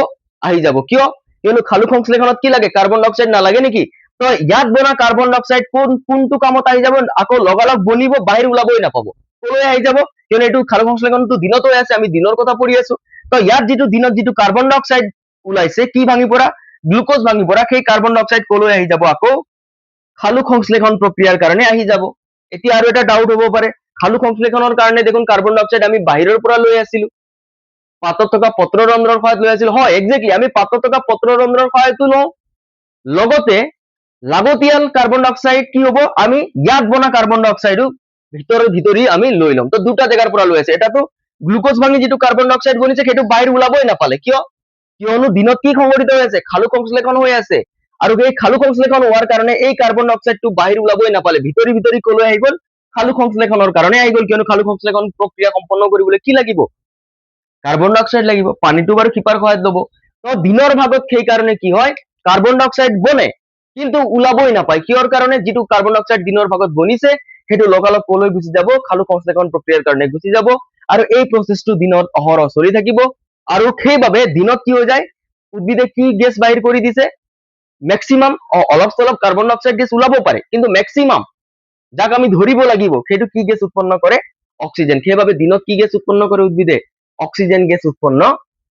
আহি যাব। কিয়? কিয়নো খালুক সংশ্লেষণত কি লাগে, কাৰ্বন ডাই অক্সাইড নালাগে নেকি? তো ইয়াত বনা কাৰ্বন ডাই অক্সাইড কোনটো কামত আহি যাব, আকৌ লগালগ বনিব, বাহিৰ ওলাবই নাপাব, কলৈ আহি যাব, কিয়নো এইটো খালুক সংশ্লেষণটো দিনত হৈ আছে, আমি দিনৰ কথা পঢ়ি আছো। তো ইয়াত যিটো দিনত যিটো কাৰ্বন ডাই অক্সাইড ওলাইছে, কি ভাঙি পৰা, গ্লুকোজ ভাঙি পৰা, সেই কাৰ্বন ডাই অক্সাইড কলৈ আহি যাব, আকৌ খালুক সংশ্লেষণ প্ৰক্ৰিয়াৰ কাৰণে আহি যাব। এতিয়া আৰু এটা ডাউট হ'ব পাৰে, খালুক সংশ্লেষণৰ কাৰণে দেখোন কাৰ্বন ডাই অক্সাইড আমি বাহিৰৰ পৰা লৈ আছিলো, পাতত থকা পত্ৰৰন্ধ্ৰৰ সহায়ত লৈ আছিলো। হয়, একজেক্টলি, আমি পাতত থকা পত্ৰৰন্ধ্ৰৰ সহায়তো লওঁ, লগতে লাগতিয়াল কাৰ্বন ডাই অক্সাইড কি হ'ব, আমি ইয়াত বনা কাৰ্বন ডাই অক্সাইডো ভিতৰি আমি লৈ ল'ম। তো দুটা জেগাৰ পৰা লৈ আছে। এটাতো গ্লুকোজ ভাঙি যিটো কাৰ্বন ডাই অক্সাইড বনিছে, সেইটো বাহিৰ ওলাবই নাপালে। কিয়? কিয়নো দিনত কি সংঘটিত হৈ আছে, খালুক সংশ্লেষণ হৈ আছে, আৰু এই খালুক সংশ্লেষণ হোৱাৰ কাৰণে এই কাৰ্বন ডাই অক্সাইডটো বাহিৰ ওলাবই নাপালে, ভিতৰি কলৈ আহি গ'ল, খালুক সংশ্লেষণৰ কাৰণে আহি গ'ল। কিয়নো খালুক সংশ্লেষণ প্ৰক্ৰিয়া সম্পন্ন কৰিবলৈ কি লাগিব, কাৰ্বন ডাই অক্সাইড লাগিব। পানীটো বাৰু শিপাৰ সহায়ত ল'ব। তো দিনৰ ভাগত সেইকাৰণে কি হয়, কাৰ্বন ডাই অক্সাইড বনে, কিন্তু ওলাবই নাপায়। কিহৰ কাৰণে? যিটো কাৰ্বন ডাই অক্সাইড দিনৰ ভাগত বনিছে, সেইটো লগালগ কলৈ গুচি যাব, খালুক সংশ্লেষণ প্ৰক্ৰিয়াৰ কাৰণে গুচি যাব, আৰু এই প্ৰচেছটো দিনত অহৰহ চলি থাকিব। আৰু সেইবাবে দিনত কি হৈ যায়, উদ্ভিদে কি গেছ বাহিৰ কৰি দিছে, মেক্সিমাম, অলপ চলপ কাৰ্বন ডাই অক্সাইড গেছ ওলাব পাৰে, কিন্তু মেক্সিমাম যাক আমি ধৰিব লাগিব, সেইটো কি গেছ উৎপন্ন কৰে, অক্সিজেন। সেইবাবে দিনত কি গেছ উৎপন্ন কৰে উদ্ভিদে, অক্সিজেন গেছ উৎপন্ন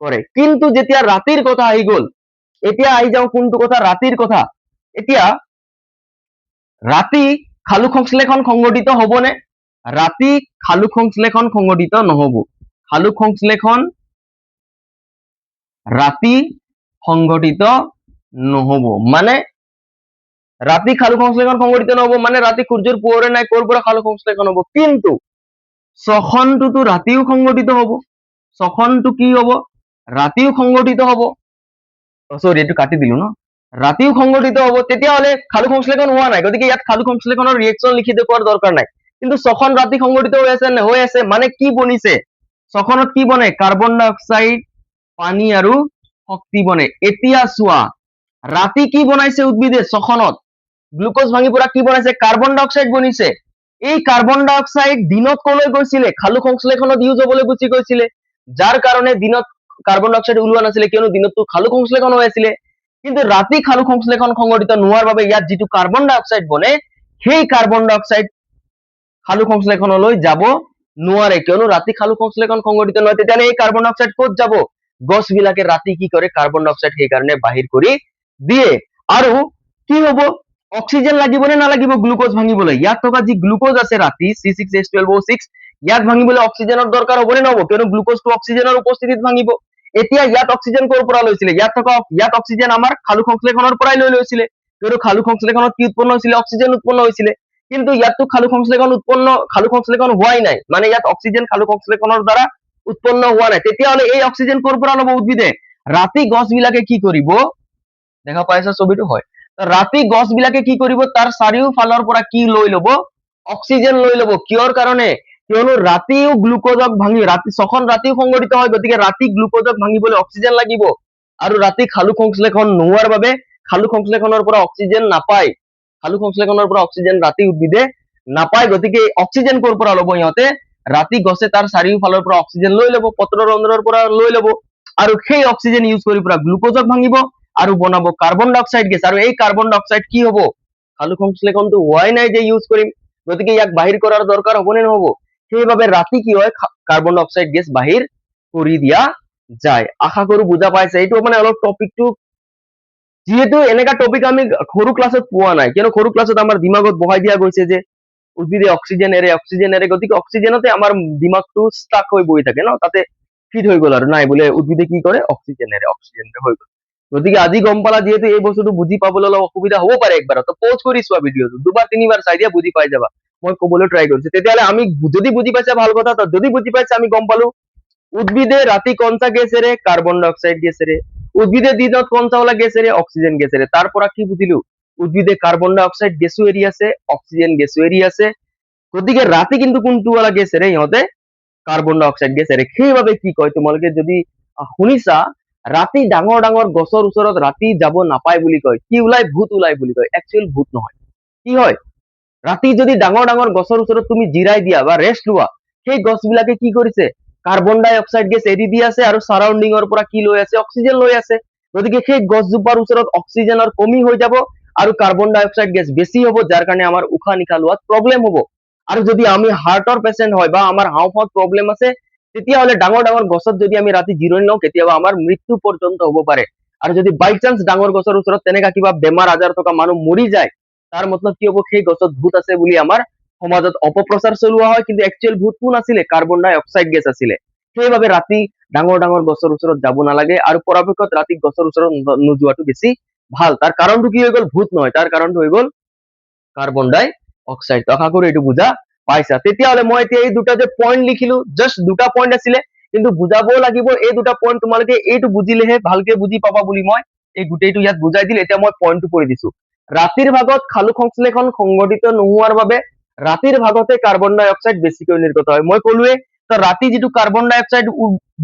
কৰে। কিন্তু যেতিয়া ৰাতিৰ কথা আহি গ'ল, এতিয়া আহি যাওঁ কোনটো কথা, ৰাতিৰ কথা। এতিয়া ৰাতি খালুক সংশ্লেষণ সংঘটিত হ'বনে? ৰাতি খালুক সংশ্লেষণ সংঘটিত নহ'ব। খালুক সংশ্লেষণ ৰাতি সংঘটিত নহ'ব, মানে ৰাতি খালুক সংশ্লেষণ সংঘটিত নহ'ব, মানে ৰাতি সূৰ্যৰ পোহৰে নাই, ক'ৰ পৰা খালুক সংশ্লেষণ হ'ব। কিন্তু শ্বসনটোতো ৰাতিও সংঘটিত হ'ব, শ্বসনটো কি হ'ব, ৰাতিও সংঘটিত হ'ব। সৰি, এইটো কাটি দিলো ন, ৰাতিও সংঘটিত হ'ব। তেতিয়াহ'লে খালুক সংশ্লেষণ হোৱা নাই, গতিকে ইয়াত খালুক সংশ্লেষণৰ ৰিয়েকশ্যন লিখি দেখুৱাৰ দৰকাৰ নাই। কিন্তু শ্বসন ৰাতি সংঘটিত হৈ আছে নে, হৈ আছে, মানে কি বনিছে, শ্বসনত কি বনে, কাৰ্বন ডাই অক্সাইড, পানী আৰু শক্তি বনে। এতিয়া চোৱা, ৰাতি কি বনাইছে উদ্ভিদে, শ্বসনত গ্লুকোজ ভাঙি পৰা কি বনাইছে, কাৰ্বন ডাই অক্সাইড বনিছে। এই কাৰ্বন ডাই অক্সাইড দিনত কলৈ গৈছিলে, খালুক সংশ্লেষণত ইউজ হ'বলৈ গুচি গৈছিলে, যাৰ কাৰণে দিনত কাৰ্বন ডাই অক্সাইড ওলোৱা নাছিলে, কিয়নো দিনততো খালুক সংশ্লেষণ হৈ আছিলে। কিন্তু ৰাতি খালুক সংশ্লেষণ সংঘটিত নোহোৱাৰ বাবে ইয়াত যিটো কাৰ্বন ডাই অক্সাইড বনে, সেই কাৰ্বন ডাই অক্সাইড খালুক সংশ্লেষণলৈ যাব নোৱাৰে, কিয়নো ৰাতি খালুক সংশ্লেষণ সংঘটিত নহয়। তেতিয়াহ'লে এই কাৰ্বন ডাই অক্সাইড ক'ত যাব, গছ বিলাকে ৰাতি কি কৰে, কাৰ্বন ডাই অক্সাইড সেইকাৰণে বাহিৰ কৰি দিয়ে। আৰু কি হ'ব, অক্সিজেন লাগিব নে নালাগিব গ্লুকোজ ভাঙিবলৈ? ইয়াত থকা যি গ্লুকোজ আছে ৰাতি C6H12O6, ইয়াক ভাঙিবলৈ অক্সিজেনৰ দৰকাৰ হ'ব নে নহ'ব, কিয়নো গ্লুকোজটো অক্সিজেনৰ উপস্থিতিত ভাঙিব। এতিয়া ইয়াত অক্সিজেন ক'ৰ পৰা লৈছিলে, ইয়াত অক্সিজেন আমাৰ খালুক সংশ্লেষণৰ পৰাই লৈছিলে, কিয়নো খালুক সংশ্লেষণত কি উৎপন্ন হৈছিলে, অক্সিজেন উৎপন্ন হৈছিলে। কিন্তু ইয়াততো খালুক সংশ্লেষণ হোৱাই নাই, মানে ইয়াত অক্সিজেন খালুক সংশ্লেষণৰ দ্বাৰা উৎপন্ন হোৱা নাই। তেতিয়াহ'লে এই অক্সিজেন ক'ৰ পৰা ল'ব উদ্ভিদে, ৰাতি গছ বিলাকে কি কৰিব, দেখা পাইছা ছবিটো, হয়, ৰাতি গছ বিলাকে কি কৰিব, তাৰ চাৰিওফালৰ পৰা কি লৈ ল'ব, অক্সিজেন লৈ ল'ব। কিহৰ কাৰণে, কিয়নো ৰাতিও গ্লুকোজক ভাঙি, শ্বসন ৰাতিও সংঘটিত হয়, গতিকে ৰাতি গ্লুকোজক ভাঙিবলৈ অক্সিজেন লাগিব, আৰু ৰাতি খালুক সংশ্লেষণ নোহোৱাৰ বাবে খালুক সংশ্লেষণৰ পৰা অক্সিজেন নাপায়, খালুক সংশ্লেষণৰ পৰা অক্সিজেন ৰাতি উদ্ভিদে নাপায়। গতিকে অক্সিজেন ক'ৰ পৰা ল'ব, সিহঁতে ৰাতি গছে তাৰ চাৰিওফালৰ পৰা অক্সিজেন লৈ ল'ব, পত্ৰৰন্ধ্ৰৰ পৰা লৈ ল'ব, আৰু সেই অক্সিজেন ইউজ কৰি পৰা গ্লুকোজক ভাঙিব, আৰু বনাব কাৰ্বন ডাই অক্সাইড গেছ, আৰু এই কাৰ্বন ডাই অক্সাইড কি হ'ব, সালোকসংশ্লেষণটো হোৱাই নাই যে ইউজ কৰিম, গতিকে ইয়াক বাহিৰ কৰাৰ দৰকাৰ হ'বনে নহ'ব, সেইবাবে ৰাতি কি হয় কাৰ্বন ডাই অক্সাইড গেছ বাহিৰ কৰি দিয়া যায়। আশা কৰো বুজা পাইছে। এইটো মানে অলপ টপিকটো, যিহেতু এনেকা টপিক আমি সৰু ক্লাছত পোৱা নাই, কিয়নো সৰু ক্লাছত আমাৰ দিমাগত বহাই দিয়া গৈছে যে উদ্ভিদে অক্সিজেন এৰে, গতিকে অক্সিজেনতে আমাৰ দিমাগটো ষ্টাক হৈ বহি থাকে ন, তাতে ফিট হৈ গ'ল আৰু নাই বোলে উদ্ভিদে কি কৰে অক্সিজেন এৰে হৈ গ'ল। গতিকে আজি গম পালা, যিহেতু এই বস্তুটো বুজি পাবলৈ অলপ অসুবিধা হ'ব পাৰে একবাৰত, পজ কৰি চোৱা ভিডিঅ'টো, দুবাৰ তিনিবাৰ চাই দিয়া বুজি পাই যাবা, মই ক'বলৈ ট্ৰাই কৰিছো। তেতিয়াহ'লে আমি যদি বুজি পাইছা ভাল কথা, যদি বুজি পাইছা আমি গম পালো উদ্ভিদে ৰাতি কনসা গেছ এৰে, কাৰ্বন ডাই অক্সাইড গেছ এৰে, উদ্ভিদে দিনত কনসাওয়ালা গেছ এৰে, অক্সিজেন গেছ এৰে। তাৰ পৰা কি বুজিলো, উদ্ভিদে কাৰ্বন ডাই অক্সাইড গেছো এৰি আছে, অক্সিজেন গেছো এৰি আছে, গতিকে ৰাতি কিন্তু কোনটোৱালা গেছ এৰে, ইহঁতে কাৰ্বন ডাই অক্সাইড গেছ এৰে। সেইবাবে কি কয়, তোমালোকে যদি শুনিছা ৰাতি ডাঙৰ ডাঙৰ গছৰ ওচৰত ৰাতি যাব নাপায় বুলি কয়, কি ওলাই, ভূত ওলাই বুলি কয়। একচুৱেল ভূত নহয়, কি হয়, ৰাতি যদি ডাঙৰ ডাঙৰ গছৰ ওচৰত তুমি জিৰাই দিয়া বা ৰেষ্ট লোৱা, সেই গছবিলাকে কি কৰিছে কাৰ্বন ডাই অক্সাইড গেছ এৰি দি আছে, আৰু সাৰাউণ্ডিঙৰ পৰা কি লৈ আছে, অক্সিজেন লৈ আছে। গতিকে সেই গছজোপাৰ ওচৰত অক্সিজেনৰ কমি হৈ যাব আৰু কাৰ্বন ডাই অক্সাইড গেছ বেছি হ'ব, যাৰ কাৰণে আমাৰ উশাহ নিশাহ লোৱাত প্ৰব্লেম হ'ব। আৰু যদি আমি হাৰ্টৰ পেচেণ্ট হয় বা আমাৰ হাওঁফাওঁত প্ৰব্লেম আছে, তেতিয়াহ'লে ডাঙৰ ডাঙৰ গছত যদি আমি ৰাতি জিৰণি লওঁ, কেতিয়াবা আমাৰ মৃত্যু পৰ্যন্ত হ'ব পাৰে। আৰু যদি বাই চান্স ডাঙৰ গছৰ ওচৰত তেনেকা কিবা বেমাৰ আজাৰ থকা মানুহ মৰি যায়, তাৰ মতলব কি হ'ব, সেই গছত ভূত আছে বুলি আমাৰ সমাজত অপপ্ৰচাৰ চলোৱা হয়, কিন্তু একচুৱেল ভূত কোন আছিলে, কাৰ্বন ডাই অক্সাইড গেছ আছিলে। সেইবাবে ৰাতি ডাঙৰ ডাঙৰ গছৰ ওচৰত যাব নালাগে, আৰু পৰাপক্ষত ৰাতি গছৰ ওচৰত নোযোৱাটো বেছি ভাল। তাৰ কাৰণটো কি হৈ গ'ল, ভূত নহয়, তাৰ কাৰণটো হৈ গ'ল কাৰ্বন ডাই অক্সাইড। আশা কৰো এইটো বুজা পাইছা। তেতিয়াহ'লে মই এতিয়া এই দুটা যে পইণ্ট লিখিলো, জাষ্ট দুটা পইণ্ট আছিলে, কিন্তু বুজাবও লাগিব এই দুটা পইণ্ট, তোমালোকে এইটো বুজিলেহে ভালকে বুজি পাবা বুলি মই এই গোটেইটো ইয়াত বুজাই দিল। এতিয়া মই পইণ্টটো কৰি দিছো। ৰাতিৰ ভাগত সালোক সংশ্লেষণ সংঘটিত নোহোৱাৰ বাবে ৰাতিৰ ভাগতে কাৰ্বন ডাই অক্সাইড বেছিকৈ নিৰ্গত হয়। মই ক'লোৱে, ৰাতি যিটো কাৰ্বন ডাই অক্সাইড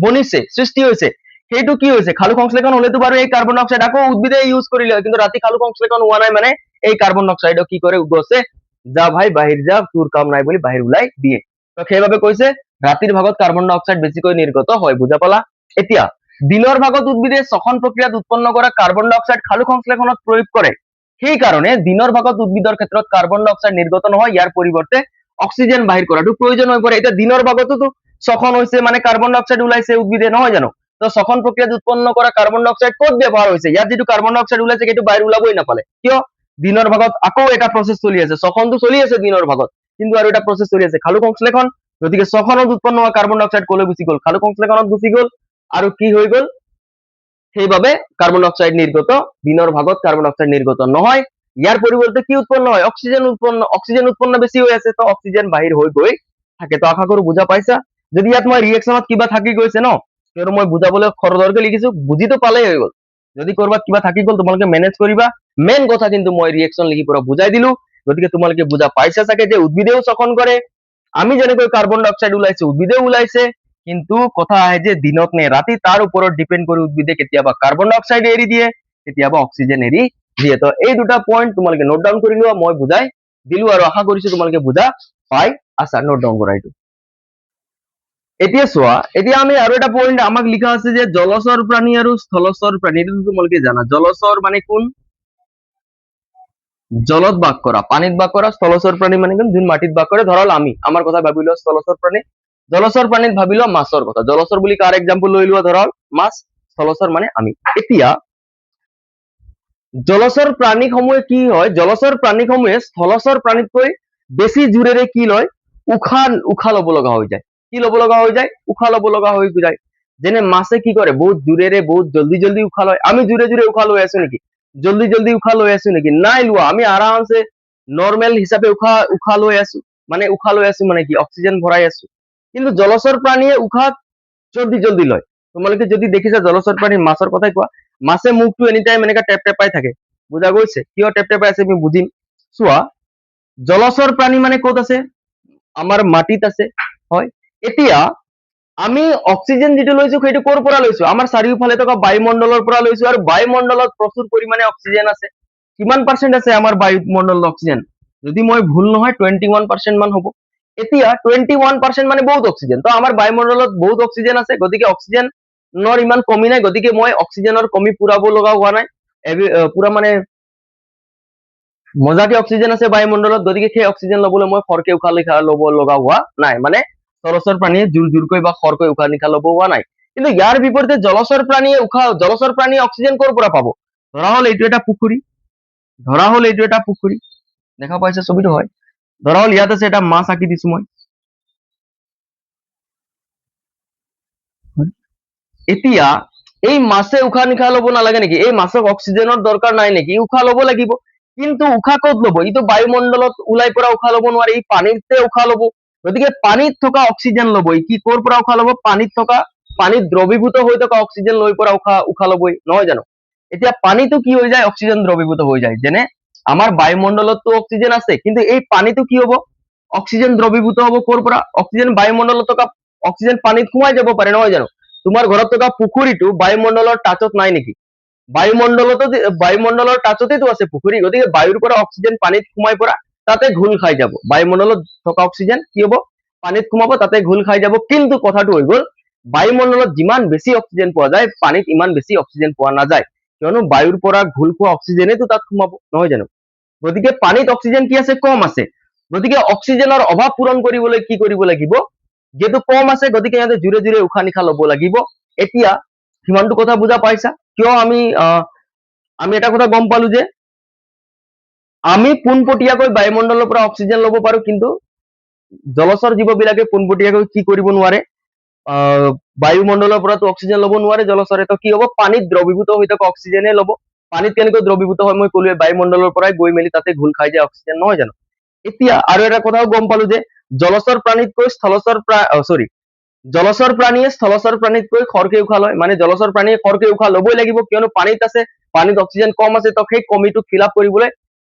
বনিছে, সৃষ্টি হৈছে, সেইটো কি হৈছে, সালোক সংশ্লেষণ হলেতো বাৰু এই কাৰ্বন ডাই অক্সাইড আকৌ উদ্ভিদে ইউজ কৰিলে হয়, কিন্তু ৰাতি সালোক সংশ্লেষণ হোৱা নাই, মানে এই কাৰ্বন ডাই অক্সাইডক কি কৰে, গছে যা ভাই বাহিৰ যা, তোৰ কাম নাই বুলি বাহিৰ ওলাই দিয়ে। তো সেইবাবে কৈছে ৰাতিৰ ভাগত কাৰ্বন ডাই অক্সাইড বেছিকৈ নিৰ্গত হয়। বুজা পালা। এতিয়া দিনৰ ভাগত উদ্ভিদে শ্বসন প্ৰক্ৰিয়াত উৎপন্ন কৰা কাৰ্বন ডাই অক্সাইড সালোক সংশ্লেষণত প্ৰয়োগ কৰে, সেইকাৰণে দিনৰ ভাগত উদ্ভিদৰ ক্ষেত্ৰত কাৰ্বন ডাই অক্সাইড নিৰ্গত নহয়, ইয়াৰ পৰিৱৰ্তে অক্সিজেন বাহিৰ কৰাটো প্ৰয়োজন হৈ পৰে। এতিয়া দিনৰ ভাগতো শ্বসন হৈছে, মানে কাৰ্বন ডাই অক্সাইড ওলাইছে উদ্ভিদে, নহয় জানো, তো শ্বসন প্ৰক্ৰিয়াত উৎপন্ন কৰা কাৰ্বন ডাই অক্সাইড ক'ত ব্যৱহাৰ হৈছে, ইয়াত যিটো কাৰ্বন ডাই অক্সাইড ওলাইছে সেইটো বাহিৰ ওলাবই নাপালে, কিয়, দিনৰ ভাগত আকৌ এটা প্ৰচেছ চলি আছে, শ্বসনটো চলি আছে দিনৰ ভাগত, কিন্তু আৰু এটা প্ৰচেছ চলি আছে সালোক সংশ্লেষণ। গতিকে শ্বসনত উৎপন্ন হোৱা কাৰ্বন ডাই অক্সাইড কলৈ গুচি গ'ল, সালোক সংশ্লেষণত গুচি গ'ল, আৰু কি হৈ গ'ল, সেইবাবে কাৰ্বন ডাই অক্সাইড নিৰ্গত, দিনৰ ভাগত কাৰ্বন ডাই অক্সাইড নিৰ্গত নহয়। ইয়াৰ পৰিৱৰ্তে কি উৎপন্ন হয়, অক্সিজেন উৎপন্ন বেছি হৈ আছে, তো অক্সিজেন বাহিৰ হৈ গৈ থাকে। তো আশা কৰো বুজা পাইছা। যদি ইয়াত মই ৰিয়েকশ্যনত কিবা থাকি গৈছে ন, কিয়নো মই বুজাবলৈ খৰধৰকে লিখিছো, বুজিতো পালেই হৈ গ'ল। যদি কৰবাত কিবা থাকি গ'ল তোমালোকে মেনেজ কৰিবা। মেইন কথা কিন্তু মই ৰিয়েকশ্যন লিখি পৰা বুজাই দিলো, গতিকে তোমালোকে বুজা পাইছা চাগে যে উদ্ভিদেও শ্বসন কৰে, আমি যেনেকৈ কাৰ্বন ডাই অক্সাইড ওলাইছে উদ্ভিদেও ওলাইছে, কিন্তু কথা আহে যে দিনত নে ৰাতি, তাৰ ওপৰত ডিপেন্ড কৰি উদ্ভিদে কেতিয়াবা কাৰ্বন ডাই অক্সাইড এৰি দিয়ে, কেতিয়াবা অক্সিজেন এৰি দিয়ে। তো এই দুটা পইণ্ট তোমালোকে নোট ডাউন কৰি লোৱা, মই বুজাই দিলো, আৰু আশা কৰিছো তোমালোকে বুজা পাই আছা। নোট ডাউন কৰা এইটো। এতিয়া চোৱা, এতিয়া আমি আৰু এটা পইণ্ট আমাক লিখা আছে যে জলচৰ প্ৰাণী আৰু স্থলচৰ প্ৰাণী, এইটো তোমালোকে জানা। জলচৰ মানে কোন, জলত বাস কৰা, পানীত বাস কৰা। স্থলচৰ প্ৰাণী মানে কোন, যোন মাটিত বাস কৰে। ধৰা আমি আমাৰ কথা ভাবি লোৱা স্থলচৰ প্ৰাণী, জলচৰ প্ৰাণীত ভাবি লোৱা মাছৰ কথা। জলচৰ বুলি কাৰ এক্সাম্পল লৈ লোৱা, ধৰা মাছ, স্থলচৰ মানে আমি। এতিয়া জলচৰ প্ৰাণীসমূহে কি হয়, জলচৰ প্ৰাণীসমূহে স্থলচৰ প্ৰাণীতকৈ বেছি জোৰেৰে কি লয়, উশাহ ল'ব লগা হৈ যায়। কি ল'ব লগা হৈ যায়, উশাহ ল'ব লগা হৈ যায়। যেনে মাছে কি কৰে, বহুত জোৰেৰে বহুত জল্দি জল্দি উশাহ লয়। আমি জোৰে জোৰে উশাহ লৈ আছো নেকি, জল্দি জল্দি উশাহ লৈ আছো নেকি, নাই লোৱা। আমি আৰামছে নৰ্মেল হিচাপে উশাহ লৈ আছো, মানে উশাহ লৈ আছো মানে কি, অক্সিজেন ভৰাই আছো। কিন্তু জলচৰ প্ৰাণীয়ে উশাহ জল্দি জল্দি লয়। তোমালোকে যদি দেখিছা জলচৰ প্ৰাণী, মাছৰ কথাই কোৱা, মাছে মুখটো এনি টাইম এনেকা টেপ টেপাই থাকে। বুজা গৈছে, কিয় টেপ টেপাই আছে আমি বুজিম। চোৱা, জলচৰ প্ৰাণী মানে ক'ত আছে, আমাৰ মাটিত আছে, হয়। এতিয়া আমি অক্সিজেন যিটো লৈছো সেইটো ক'ৰ পৰা লৈছো, আমাৰ চাৰিওফালে থকা বায়ুমণ্ডলৰ পৰা লৈছো, আৰু বায়ুমণ্ডলত প্ৰচুৰ পৰিমাণে অক্সিজেন আছে। কিমান পাৰ্চেন্ট আছে আমাৰ বায়ুমণ্ডলত অক্সিজেন, যদি মই ভুল নহয় 21% মান হ'ব। এতিয়া 21% মানে বহুত অক্সিজেন, তো আমাৰ বায়ুমণ্ডলত বহুত অক্সিজেন আছে, গতিকে অক্সিজেনৰ ইমান কমি নাই, গতিকে মই অক্সিজেনৰ কমি পুৰাব লগা হোৱা নাই। পুৰা মানে মজাকে অক্সিজেন আছে বায়ুমণ্ডলত, গতিকে সেই অক্সিজেন লবলৈ মই খৰকে উশাহ নিশাহ ল'ব লগা হোৱা নাই, মানে জলচৰ প্ৰাণীয়ে জোৰকৈ বা খৰকৈ উশাহ নিশাহ ল'ব হোৱা নাই। কিন্তু ইয়াৰ বিপৰীতে জলচৰ প্ৰাণীয়ে অক্সিজেন ক'ৰ পৰা পাব? ধৰা হ'ল এইটো এটা পুখুৰী, দেখা পাইছে ছবিটো? হয়, ধৰা হ'ল ইয়াত আছে এটা মাছ আঁকি দিছো মই। এতিয়া এই মাছে উশাহ নিশাহ ল'ব নালাগে নেকি? এই মাছক অক্সিজেনৰ দৰকাৰ নাই নেকি? উশাহ ল'ব লাগিব, কিন্তু উশাহ ক'ত ল'ব? ইটো বায়ুমণ্ডলত ওলাই পৰা উশাহ ল'ব নোৱাৰে, ই পানীতে উশাহ ল'ব। গতিকে পানীত থকা অক্সিজেন ল'ব, ই কি ক'ৰ পৰা উশাহ ল'ব? পানীত দ্ৰৱীভূত হৈ থকা অক্সিজেন লৈ পৰা উশাহ ল'বই, নহয় জানো? এতিয়া পানীটো কি হৈ যায়? অক্সিজেন দ্ৰৱীভূত হৈ যায়। যেনে আমাৰ বায়ুমণ্ডলততো অক্সিজেন আছে, কিন্তু এই পানীটো কি হ'ব? অক্সিজেন দ্ৰৱীভূত হ'ব ক'ৰ পৰা? অক্সিজেন বায়ুমণ্ডলত থকা অক্সিজেন পানীত সোমাই যাব পাৰে, নহয় জানো? তোমাৰ ঘৰত থকা পুখুৰীটো বায়ুমণ্ডলৰ টাচত নাই নেকি? বায়ুমণ্ডলৰ টাচতেতো আছে পুখুৰী, গতিকে বায়ুৰ পৰা অক্সিজেন পানীত সোমাই পৰা তাতে ঘোল খাই যাব। বায়ুমণ্ডলত থকা অক্সিজেন কি হ'ব? পানীত সোমাব, তাতে ঘোল খাই যাব। কিন্তু কথাটো হৈ গ'ল, বায়ুমণ্ডলত যিমান বেছি অক্সিজেন পোৱা যায়, পানীত ইমান বেছি অক্সিজেন পোৱা নাযায়, কিয়নো বায়ুৰ পৰা ঘোল খোৱা অক্সিজেনেতো তাত সোমাব, নহয় জানো? গতিকে পানীত অক্সিজেন কি আছে? কম আছে। গতিকে অক্সিজেনৰ অভাৱ পূৰণ কৰিবলৈ কি কৰিব লাগিব? যিহেতু কম আছে, গতিকে সিহঁতে জোৰে জোৰে উশাহ নিশাহ ল'ব লাগিব। এতিয়া সিমানটো কথা বুজা পাইছা? কিয় আমি এটা কথা গম পালো যে আমি পোনপটীয়াকৈ বায়ুমণ্ডলৰ পৰা অক্সিজেন ল'ব পাৰো, কিন্তু জলচৰ জীৱবিলাকে পোনপটীয়াকৈ কি কৰিব নোৱাৰে? বায়ুমণ্ডলৰ পৰাতো অক্সিজেন ল'ব নোৱাৰে জলচৰে, তো কি হ'ব? পানীত দ্ৰৱীভূত হৈ থকা অক্সিজেনে ল'ব। পানীত কেনেকৈ দ্ৰৱীভূত হয় মই ক'লোৱে, বায়ুমণ্ডলৰ পৰাই গৈ মেলি তাতে ঘোল খাই যায় অক্সিজেন, নহয় জানো? এতিয়া আৰু এটা কথাও গম পালো যে জলচৰ প্ৰাণীতকৈ জলচৰ প্ৰাণীয়ে স্থলচৰ প্ৰাণীতকৈ খৰকে উশাহ লয়, মানে জলচৰ প্ৰাণীয়ে খৰকে উশাহ ল'বই লাগিব, কিয়নো পানীত আছে, পানীত অক্সিজেন কম আছে, তো সেই কমিটো ফিল আপ কৰিবলৈ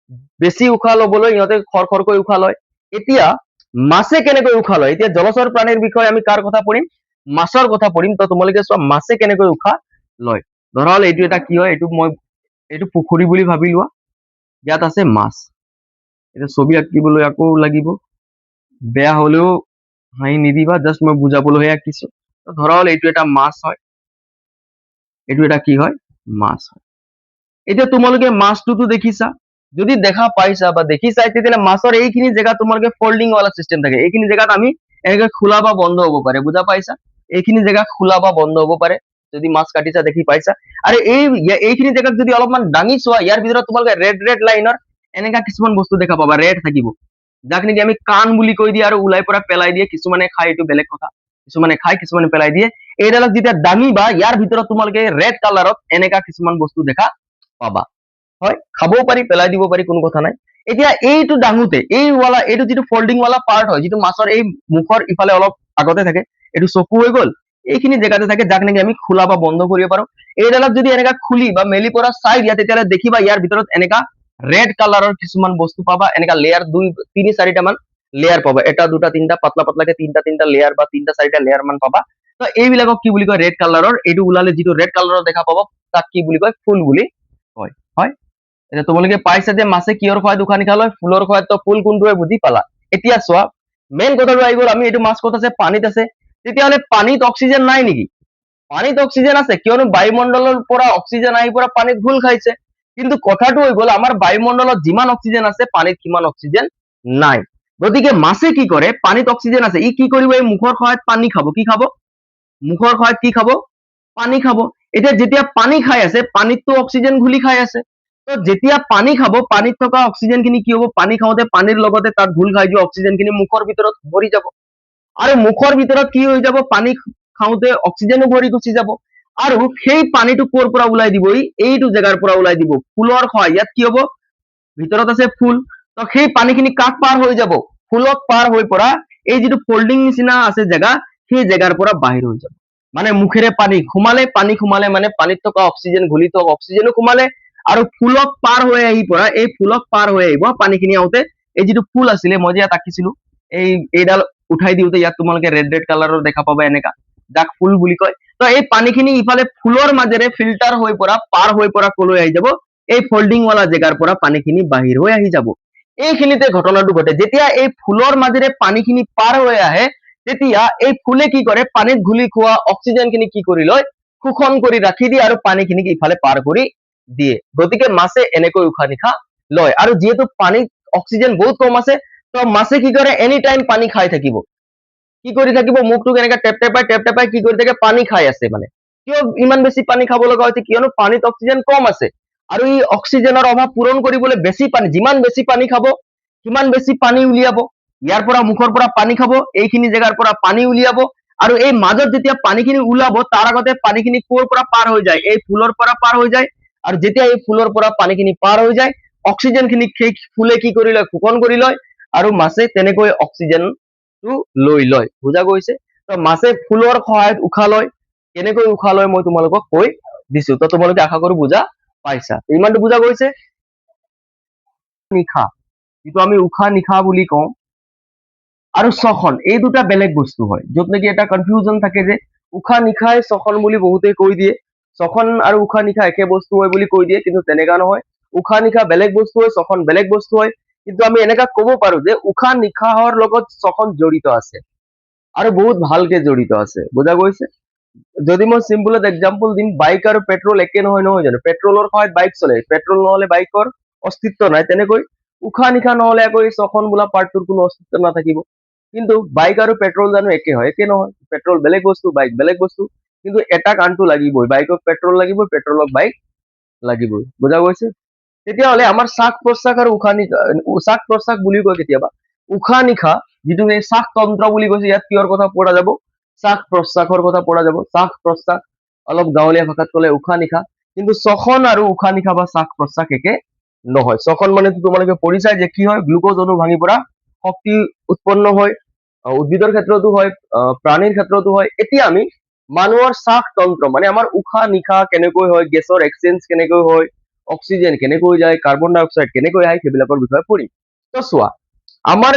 বেছি উশাহ ল'বলৈ সিহঁতে খৰকৈ উশাহ লয়। এতিয়া মাছে কেনেকৈ উশাহ লয়? এতিয়া জলচৰ প্ৰাণীৰ বিষয়ে আমি কাৰ কথা পঢ়িম? মাছৰ কথা পঢ়িম। তো তোমালোকে চোৱা মাছে কেনেকৈ উশাহ লয়। ধৰা হ'ল এইটো এটা কি হয়? এইটো পুখুৰী বুলি ভাবি লোৱা, ইয়াত আছে মাছ। এতিয়া ছবি আঁকিবলৈ আকৌ লাগিব, বেয়া হলেও হাঁহি নিদিবা, জাষ্ট মই বুজাবলৈহে আঁকিছো। ধৰা হ'ল এইটো এটা মাছ হয়, এইটো এটা কি হয়? মাছ হয়। এতিয়া তোমালোকে মাছটোতো দেখিছা, যদি দেখা পাইছা বা দেখিছা, তেতিয়াহ'লে মাছৰ এইখিনি জেগাত তোমালোকে ফল্ডিং ৱালা চিষ্টেম থাকে। এইখিনি জেগাত আমি এনেকৈ খোলা বা বন্ধ হ'ব পাৰে, বুজা পাইছা? এইখিনি জেগা খোলা বা বন্ধ হ'ব পাৰে, যদি মাছ কাটিছা দেখি পাইছা। আৰু এইখিনি জেগাত যদি অলপমান দাঙি চোৱা, ইয়াৰ ভিতৰত তোমালোকে ৰেড লাইনৰ এনেকা কিছুমান বস্তু দেখা পাবা, ৰেড থাকিব, যাক নেকি আমি কাণ বুলি কৈ দিয়ে আৰু ওলাই পৰা পেলাই দিয়ে। কিছুমানে খাই, এইটো বেলেগ কথা, কিছুমানে খাই, কিছুমানে পেলাই দিয়ে। এইডালক যেতিয়া দাঙিবা, ইয়াৰ ভিতৰত তোমালোকে ৰেড কালাৰত এনেকা কিছুমান বস্তু দেখা পাবা। হয়, খাবও পাৰি, পেলাই দিব পাৰি, কোনো কথা নাই। এতিয়া এইটো দাঙোতে এইটো যিটো ফল্ডিং ৱালা পাৰ্ট হয়, যিটো মাছৰ এই মুখৰ ইফালে অলপ আগতে থাকে, এইটো চকু হৈ গ'ল, এইখিনি জেগাতে থাকে, যাক নেকি আমি খোলা বা বন্ধ কৰিব পাৰো। এইডালক যদি এনেকা খুলি বা মেলি পৰা চাই দিয়া, তেতিয়াহ'লে দেখিবা ইয়াৰ ভিতৰত এনেকা ৰেড কালাৰৰ কিছুমান বস্তু পাবা। এনেকা লেয়াৰ 2-3-4টা মান লেয়াৰ পাবা, এটা দুটা তিনিটা পাতলা পাতলাকে তিনিটা লেয়াৰ বা 3-4টা লেয়াৰ মান পাবা। তো এইবিলাকক কি বুলি কয়? ৰেড কালাৰৰ। এইটো ওলালে যিটো ৰেড কালাৰৰ দেখা পাবা, তাক কি বুলি কয়? ফুল বুলি কয়। হয়, এতিয়া তোমালোকে পাইছা যে মাছে কিহৰ সহায়ত উশাহ নিশাহ লয়? ফুলৰ সহায়ত। তো ফুল কোনটোৱে বুজি পালা? এতিয়া চোৱা, মেইন কথাটো আহি গ'ল, আমি এইটো মাছ ক'ত আছে? পানীত আছে। তেতিয়াহ'লে পানীত অক্সিজেন নাই নেকি? পানীত অক্সিজেন আছে, কিয়নো বায়ুমণ্ডলৰ পৰা অক্সিজেন আহি পৰা পানীত ঘোল খাইছে। কিন্তু কথাটো হৈ গ'ল, আমাৰ বায়ুমণ্ডলত যিমান অক্সিজেন আছে, পানীত সিমান অক্সিজেন নাই। গতিকে মাছে কি কৰে? পানীত অক্সিজেন আছে, ই কি কৰিব? এই মুখৰ সহায়ত পানী খাব। কি খাব? মুখৰ সহায়ত কি খাব? পানী খাব। এতিয়া যেতিয়া পানী খাই আছে, পানীততো অক্সিজেন ঘুলি খাই আছে, তো যেতিয়া পানী খাব, পানীত থকা অক্সিজেন খিনি কি হ'ব? পানী খাওঁতে পানীৰ লগতে তাত ঘোল খাই যোৱা অক্সিজেন খিনি মুখৰ ভিতৰত ভৰি যাব, আৰু মুখৰ ভিতৰত কি হৈ যাব? পানী খাওঁতে অক্সিজেনো ভৰি গুচি যাব। আৰু সেই পানীটো ক'ৰ পৰা ওলাই দিব? এইটো জেগাৰ পৰা ওলাই দিব, ফুলৰ সহায়। ইয়াত কি হ'ব? ভিতৰত আছে ফুল, তো সেই পানীখিনি কাক পাৰ হৈ যাব? ফুলক পাৰ হৈ পৰা এই যিটো ফল্ডিং নিচিনা আছে জেগা, সেই জেগাৰ পৰা বাহিৰ হৈ যাব। মানে মুখেৰে পানী সোমালে মানে পানীত থকা অক্সিজেন ঘুলি থকা অক্সিজেনো সোমালে, আৰু ফুলক পাৰ হৈ আহি পৰা এই ফুলক পাৰ হৈ আহিব পানীখিনি আহোঁতে। এই যিটো ফুল আছিলে, মই যে ইয়াত আঁকিছিলো, এইডাল উঠাই দিওঁতে ইয়াত তোমালোকে ৰেড কালাৰৰ দেখা পাবা, এনেকা, যাক ফুল বুলি কয়। তো এই পানীখিনি ইফালে ফুলৰ মাজেৰে ফিল্টাৰ হৈ পৰা পাৰ হৈ পৰা কলৈ আহি যাব? এই ফল্ডিং ৱালা জেগাৰ পৰা পানীখিনি বাহিৰ হৈ আহি যাব। এইখিনিতে ঘটনাটো ঘটে। যেতিয়া এই ফুলৰ মাজেৰে পানীখিনি পাৰ হৈ আহে, তেতিয়া এই ফুলে কি কৰে? পানীত ঘুলি খোৱা অক্সিজেন খিনি কি কৰি লয়? শোষণ কৰি ৰাখি দিয়ে, আৰু পানীখিনিক ইফালে পাৰ কৰি দিয়ে, গতিকে মাছে এনেকৈ উশাহ নিশাহ লয়। আৰু যিহেতু পানীত অক্সিজেন বহুত কম আছে, তো মাছে কি কৰে, এনি টাইম পানী খাই থাকিব। কি কৰি থাকিব, মুখটোক এনেকে টেপ টেপাই কি কৰি থাকে, পানী খাই আছে মানে। কিয় ইমান বেছি পানী খাব লগা হৈছে, কিয়নো পানীত অক্সিজেন কম আছে। আৰু ই অক্সিজেনৰ অভাৱ পূৰণ কৰিবলৈ বেছি পানী, যিমান বেছি পানী খাব সিমান বেছি পানী উলিয়াব। ইয়াৰ পৰা মুখৰ পৰা পানী খাব, এইখিনি জেগাৰ পৰা পানী উলিয়াব, আৰু এই মাজত যেতিয়া পানীখিনি ওলাব তাৰ আগতে পানীখিনি ক'ৰ পৰা পাৰ হৈ যায়, এই ফুলৰ পৰা পাৰ হৈ যায়। আৰু যেতিয়া এই ফুলৰ পৰা পানীখিনি পাৰ হৈ যায়, অক্সিজেন খিনি সেই ফুলে কি কৰি লয়, শোষণ কৰি লয়, আৰু মাছে তেনেকৈ অক্সিজেনটো লৈ লয়। বুজা গৈছে? তো মাছে ফুলৰ সহায়ত উশাহ লয়। কেনেকৈ উশাহ লয় মই তোমালোকক কৈ দিছো, তো তোমালোকে আশা কৰো বুজা পাইছা। ইমানটো বুজা গৈছে? নিশাহ, যিটো আমি উশাহ নিশাহ বুলি কওঁ, আৰু শ্বসন, এই দুটা বেলেগ বস্তু হয়। য'ত নেকি এটা কনফিউজন থাকে যে উশাহ নিশাই শ্বসন বুলি বহুতে কৈ দিয়ে, শ্বসন আৰু উশাহ নিশাহ একে বস্তু হয় বুলি কৈ দিয়ে, কিন্তু তেনেকা নহয়। উশাহ নিশাহ বেলেগ বস্তু হয়, শ্বসন বেলেগ বস্তু হয়। কিন্তু আমি এনেকা ক'ব পাৰো যে উশাহ নিশাহৰ লগত শ্বসন জড়িত আছে, আৰু বহুত ভালকে জড়িত আছে। বুজা গৈছে? যদি মই চিম্পলত এক্সাম্পল দিম, বাইক আৰু পেট্ৰল একে নহয়, নহয় জানো? পেট্ৰলৰ সহায়ত বাইক চলে, পেট্ৰল নহলে বাইকৰ অস্তিত্ব নাই। তেনেকৈ উশাহ নিশাহ নহলে আকৌ এই শ্বসন বোলা পাৰ্টটোৰ কোনো অস্তিত্ব নাথাকিব। কিন্তু বাইক আৰু পেট্ৰল জানো একে হয়? একে নহয়। পেট্ৰল বেলেগ বস্তু, বাইক বেলেগ বস্তু। কিন্তু এটাক আনটো লাগিবই, বাইকক পেট্ৰল লাগিবই, পেট্ৰলক বাইক লাগিবই। বুজা গৈছে? তেতিয়াহ'লে আমাৰ শ্বাস প্ৰশ্বাস আৰু উশাহ নিশাহ, শ্বাস প্ৰশ্বাস বুলি কয় কেতিয়াবা, উশাহ নিশাহ যিটো এই শ্বাস তন্ত্ৰ বুলি কৈছে, ইয়াত কিহৰ কথা পঢ়া যাব, শ্বাস প্ৰশ্বাসৰ কথা পঢ়া যাব। শ্বাস প্ৰশ্বাস অলপ গাঁৱলীয়া ভাষাত ক'লে উশাহ নিশাহ। কিন্তু শ্বসন আৰু উশাহ নিশাহ বা শ্বাস প্ৰশ্বাস একে নহয়। শ্বসন মানে তোমালোকে পঢ়িছাই যে কি হয়, গ্লুকোজ অণু ভাঙি পৰা শক্তি উৎপন্ন হয়, উদ্ভিদৰ ক্ষেত্ৰতো হয়, প্ৰাণীৰ ক্ষেত্ৰতো হয়। এতিয়া আমি মানুহৰ শ্বাস তন্ত্ৰ মানে আমাৰ উশাহ নিশাহ কেনেকৈ হয়, গেছৰ এক্সচেঞ্জ কেনেকৈ হয়, অক্সিজেন কেনেকৈ যায়, কাৰ্বন ডাই অক্সাইড কেনেকৈ আহে, সেইবিলাকৰ বিষয়ে পঢ়িম। তো চোৱা, আমাৰ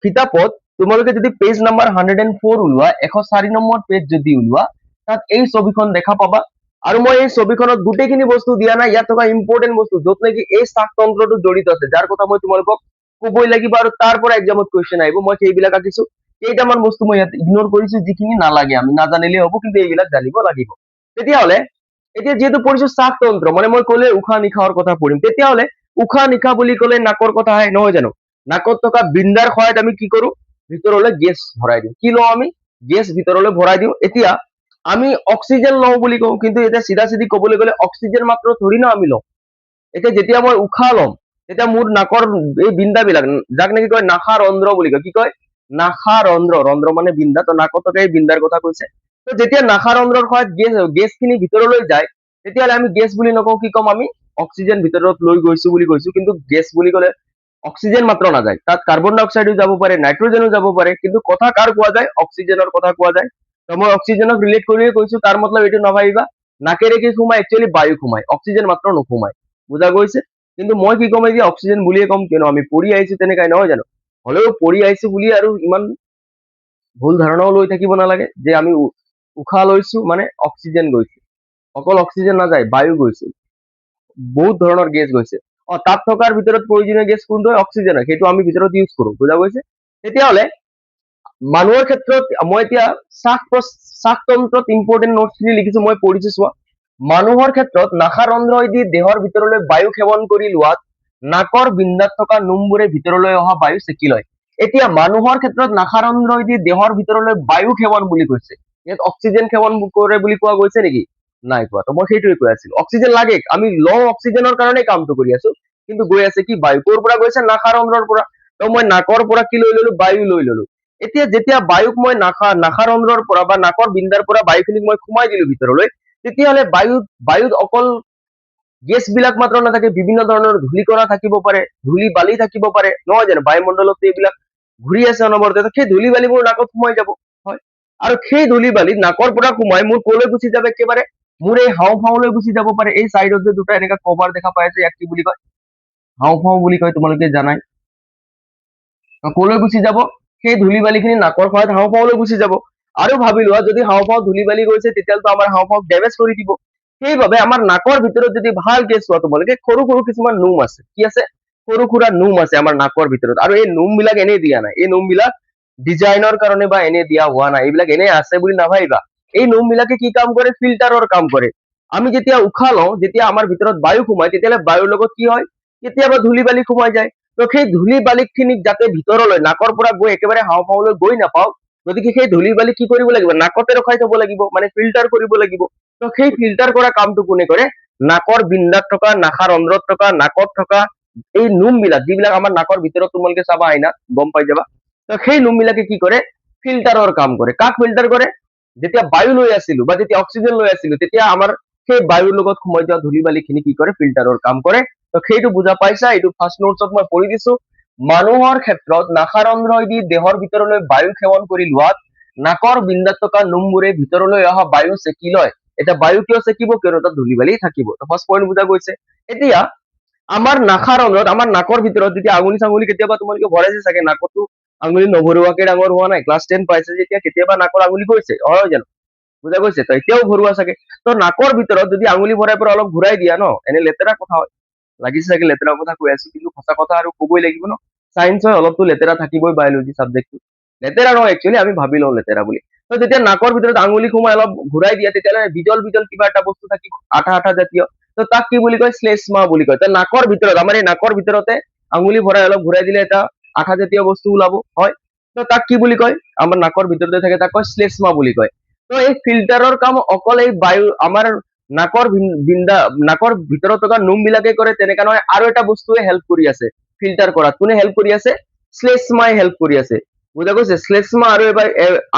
কিতাপত তোমালোকে যদি পেজ নাম্বাৰ 104 ওলোৱা, 104 নম্বৰ পেজ যদি ওলোৱা, তাত এই ছবিখন দেখা পাবা। আৰু মই এই ছবিখনত গোটেইখিনি বস্তু দিয়া নাই, ইয়াত থকা ইম্পৰ্টেন্ট বস্তু য'ত নেকি এই শ্বাস তন্ত্ৰটো জড়িত আছে, যাৰ কথা মই তোমালোকক ক'বই লাগিব, আৰু তাৰ পৰা এক্সামত কুৱেশ্যন আহিব। মই সেইবিলাক আঁকিছো। কেইটামান বস্তু মই ইয়াত ইগনোৰ কৰিছো, যিখিনি নালাগে, আমি নাজানিলে হ'ব, কিন্তু এইবিলাক জানিব লাগিব। তেতিয়াহ'লে এতিয়া যিহেতু পঢ়িছো শ্বাস তন্ত্ৰ, মানে মই ক'লে উশাহ নিশাহৰ কথা পঢ়িম, তেতিয়াহ'লে উশাহ নিশাহ বুলি ক'লে নাকৰ কথা আহে, নহয় জানো? নাকত থকা বিন্দাৰ সহায়ত আমি কি কৰো, ভিতৰলৈ গেছ ভৰাই দিওঁ। কি লওঁ আমি? গেছ ভিতৰলৈ ভৰাই দিওঁ। এতিয়া আমি অক্সিজেন লওঁ বুলি কওঁ, কিন্তু এতিয়া চিধা চিধি ক'বলৈ গ'লে অক্সিজেন মাত্ৰ ধৰি না আমি লওঁ। এতিয়া যেতিয়া মই উশাহ ল'ম, তেতিয়া মোৰ নাকৰ এই বিন্দাবিলাক, যাক নেকি কয় নাসা ৰন্ধ্ৰ বুলি কয়, কি কয়, নাসা ৰন্ধ্ৰ, ৰন্ধ্ৰ মানে বিন্দা, তো নাকত থকা এই বিন্দাৰ কথা কৈছে। তো যেতিয়া নাসা ৰন্ধ্ৰৰ সহায়ত গেছখিনি ভিতৰলৈ যায়, তেতিয়াহ'লে আমি গেছ বুলি নকওঁ, কি ক'ম আমি, অক্সিজেন ভিতৰত লৈ গৈছো বুলি কৈছো। কিন্তু গেছ বুলি ক'লে অক্সিজেন মাত্ৰ নাযায়, তাত কাৰ্বন ডাই অক্সাইডো যাব পাৰে, নাইট্ৰজেনো যাব পাৰে, কিন্তু কথা কাৰ কোৱা যায়, অক্সিজেনৰ কথা কোৱা যায়। তো মই অক্সিজেনক ৰিলেট কৰিয়ে কৈছো, তাৰ মতলব এইটো নাভাবিবা নাকেৰে কি সোমাই, একচুৱেলি বায়ু সোমাই, অক্সিজেন মাত্ৰ নোসোমায়। বুজা গৈছে? কিন্তু মই কি ক'ম, এতিয়া অক্সিজেন বুলিয়ে ক'ম, কিয়নো আমি পঢ়ি আহিছো তেনেকাই, নহয় জানো? হ'লেও পঢ়ি আহিছো বুলি আৰু ইমান ভুল ধাৰণাও লৈ থাকিব নালাগে যে আমি উশাহ লৈছো মানে অক্সিজেন গৈছে। অকল অক্সিজেন নাযায়, বায়ু গৈছে, বহুত ধৰণৰ গেছ গৈছে। তাত থকাৰ ভিতৰত প্ৰয়োজনীয় গেছ কোনটো হয়, অক্সিজেন হয়, সেইটো আমি ভিতৰত ইউজ কৰো। বুজা গৈছে? তেতিয়াহ'লে মানুহৰ ক্ষেত্ৰত মই এতিয়া শ্বাসতন্ত্ৰত ইম্পৰ্টেন্ট নোটছ খিনি লিখিছো, মই পঢ়িছো চোৱা। মানুহৰ ক্ষেত্ৰত নাসা ৰন্ধ্ৰইদি দেহৰ ভিতৰলৈ বায়ু সেৱন কৰি লোৱাত নাকৰ বিন্দাত থকা নোমবোৰে ভিতৰলৈ অহা বায়ু চেকি লয়। এতিয়া মানুহৰ ক্ষেত্ৰত নাসা ৰন্ধ্ৰইদি দেহৰ ভিতৰলৈ বায়ু সেৱন বুলি কৈছে, ইয়াত অক্সিজেন সেৱন কৰে বুলি কোৱা গৈছে নেকি? নাই কোৱা। তো মই সেইটোৱে কৈ আছিলো, অক্সিজেন লাগে, আমি লওঁ অক্সিজেনৰ কাৰণে কামটো কৰি আছো, কিন্তু গৈ আছে কি, বায়ু ক'ৰ পৰা গৈছে, নাসা ৰন্ধ্ৰৰ পৰা। তো মই নাকৰ পৰা কি লৈ ললো, বায়ু লৈ ললো। এতিয়া যেতিয়া বায়ুক মই নাসা ৰন্ধ্ৰৰ পৰা বা নাকৰ বিন্দাৰ পৰা বায়ুখিনিক মই সোমাই দিলো ভিতৰলৈ, তেতিয়াহ'লে বায়ুত অকল গেছ বিলাক মাত্ৰ নাথাকে, বিভিন্ন ধৰণৰ ধূলিকণা থাকিব পাৰে, ধূলি বালি থাকিব পাৰে, নহয় জানো? বায়ুমণ্ডলত এইবিলাক ঘূৰি আছে অনবৰতে, সেই ধূলি বালিবোৰ নাকত সোমাই যাব। হয়, আৰু সেই ধূলি বালি নাকৰ পৰা সোমাই মোৰ কলৈ গুচি যাব, একেবাৰে মোৰ এই হাওঁফাওঁলৈ গুচি যাব পাৰে। এই চাইডত যে দুটা এনেকা কভাৰ দেখা পাই আছে, ইয়াক কি বুলি কয়, হাওঁফাওঁ বুলি কয়, তোমালোকে জানাই। কলৈ গুচি যাব, সেই ধূলি বালিখিনি নাকৰ সহায়ত হাওঁফাওঁলৈ গুচি যাব। আৰু ভাবি লোৱা, যদি হাওঁফাওঁ ধূলি বালি গৈছে, তেতিয়াহ'লে আমাৰ হাওঁফাওঁক ডেমেজ কৰি দিব। সেইবাবে আমাৰ নাকৰ ভিতৰত যদি ভালকে চোৱা, তোমালোকে সৰু সৰু কিছুমান নোম আছে। কি আছে? সৰু সুৰা নোম আছে আমাৰ নাকৰ ভিতৰত। আৰু এই নোম বিলাক এনেই দিয়া নাই, এই নোম বিলাক ডিজাইনৰ কাৰণে বা এনে দিয়া হোৱা নাই, এইবিলাক এনে আছে বুলি নাভাবিবা। এই নোম বিলাকে কি কাম কৰে, ফিল্টাৰৰ কাম কৰে। আমি যেতিয়া উশাহ লওঁ, যেতিয়া আমাৰ ভিতৰত বায়ু সোমায়, তেতিয়াহ'লে বায়ুৰ লগত কি হয়, কেতিয়াবা ধূলি বালি সোমাই যায়। তো সেই ধূলি বালি খিনিক যাতে ভিতৰলৈ নাকৰ পৰা গৈ একেবাৰে হাওঁফাওঁলৈ গৈ নাপাওক, গতিকে সেই ধূলি বালি কি কৰিব লাগিব, নাকতে ৰখাই থব লাগিব, মানে ফিল্টাৰ কৰিব লাগিব। তো সেই ফিল্টাৰ কৰা কামটো কোনে কৰে, নাকৰ বিন্দাত থকা, নাসাৰ অন্ধ্ৰত থকা, নাকত থকা এই নোম বিলাক, যিবিলাক আমাৰ নাকৰ ভিতৰত তোমালোকে চাবা আইনাত গম পাই যাবা। তো সেই নোম বিলাকে কি কৰে, ফিল্টাৰৰ কাম কৰে। কাক ফিল্টাৰ কৰে, যেতিয়া বায়ু লৈ আছিলো বা যেতিয়া অক্সিজেন লৈ আছিলো, তেতিয়া আমাৰ সেই বায়ুৰ লগত সোমাই যোৱা ধূলি বালি খিনি কি কৰে, ফিল্টাৰৰ কাম কৰে। তো সেইটো বুজা পাইছা, এইটো ফাৰ্ষ্ট নোটছত মই পঢ়ি দিছো। মানুহৰ ক্ষেত্ৰত নাসাৰন্ধ্ৰইদি দেহৰ ভিতৰলৈ বায়ু সেৱন কৰি লোৱাত নাকৰ বিন্দাত থকা নোমবোৰে ভিতৰলৈ অহা বায়ু চেকি লয়। এতিয়া বায়ু কিয় চেকিব, কিয়নো তাত ধূলি বালি থাকিব। তো ফাৰ্ষ্ট পইণ্ট বুজা গৈছে। এতিয়া আমাৰ নাসাৰন্ধ্ৰত, আমাৰ নাকৰ ভিতৰত যেতিয়া আঙুলি চাঙুলি কেতিয়াবা তোমালোকে ভৰাইছে চাগে, নাকতো আঙুলি নভৰোৱাকে ডাঙৰ হোৱা নাই, ক্লাছ 10 পাইছে যেতিয়া কেতিয়াবা নাকৰ আঙুলি গৈছে, হয় জানো, বুজা গৈছে। তো এতিয়াও ভৰোৱা চাগে। তো নাকৰ ভিতৰত যদি আঙুলি ভৰাই পৰা অলপ ঘূৰাই দিয়া ন, এনে লেতেৰা কথা হয়, লাগিছে চাগে লেতেৰা কথা কৈ আছো, কিন্তু সঁচা কথা আৰু কবই লাগিব ন, চায়েন্স হয়, অলপতো লেতেৰা থাকিবই বায়লজি চাবজেক্টটো। লেতেৰা নহয় একচুৱেলি, আমি ভাবি লওঁ লেতেৰা বুলি। তো যেতিয়া নাকৰ ভিতৰত আঙুলি সোমাই অলপ ঘূৰাই দিয়া, তেতিয়াহ'লে বিজল বিজল কিবা এটা বস্তু থাকিব, আঠা আঠা জাতীয়। তো তাক কি বুলি কয়, শ্লেষ্মা বুলি কয়। তো নাকৰ ভিতৰত, আমাৰ এই নাকৰ ভিতৰতে আঙুলি ভৰাই অলপ ঘূৰাই দিলে এটা আঠা জাতীয় বস্তু ওলাব, হয়। তো তাক কি বুলি কয়, আমাৰ নাকৰ ভিতৰতে থাকে, তাক কয় শ্লেষ্মা বুলি কয়। তো এই ফিল্টাৰৰ কাম অকল এই বায়ু, আমাৰ নাকৰ নাকৰ ভিতৰত থকা নোম বিলাকে কৰে তেনেকা নহয়, আৰু এটা বস্তুৱে হেল্প কৰি আছে ফিল্টাৰ কৰাত। কোনে হেল্প কৰি আছে, শ্লেষ্মাই হেল্প কৰি আছে, বুজা গৈছে। শ্লেষ্মা আৰু এবাৰ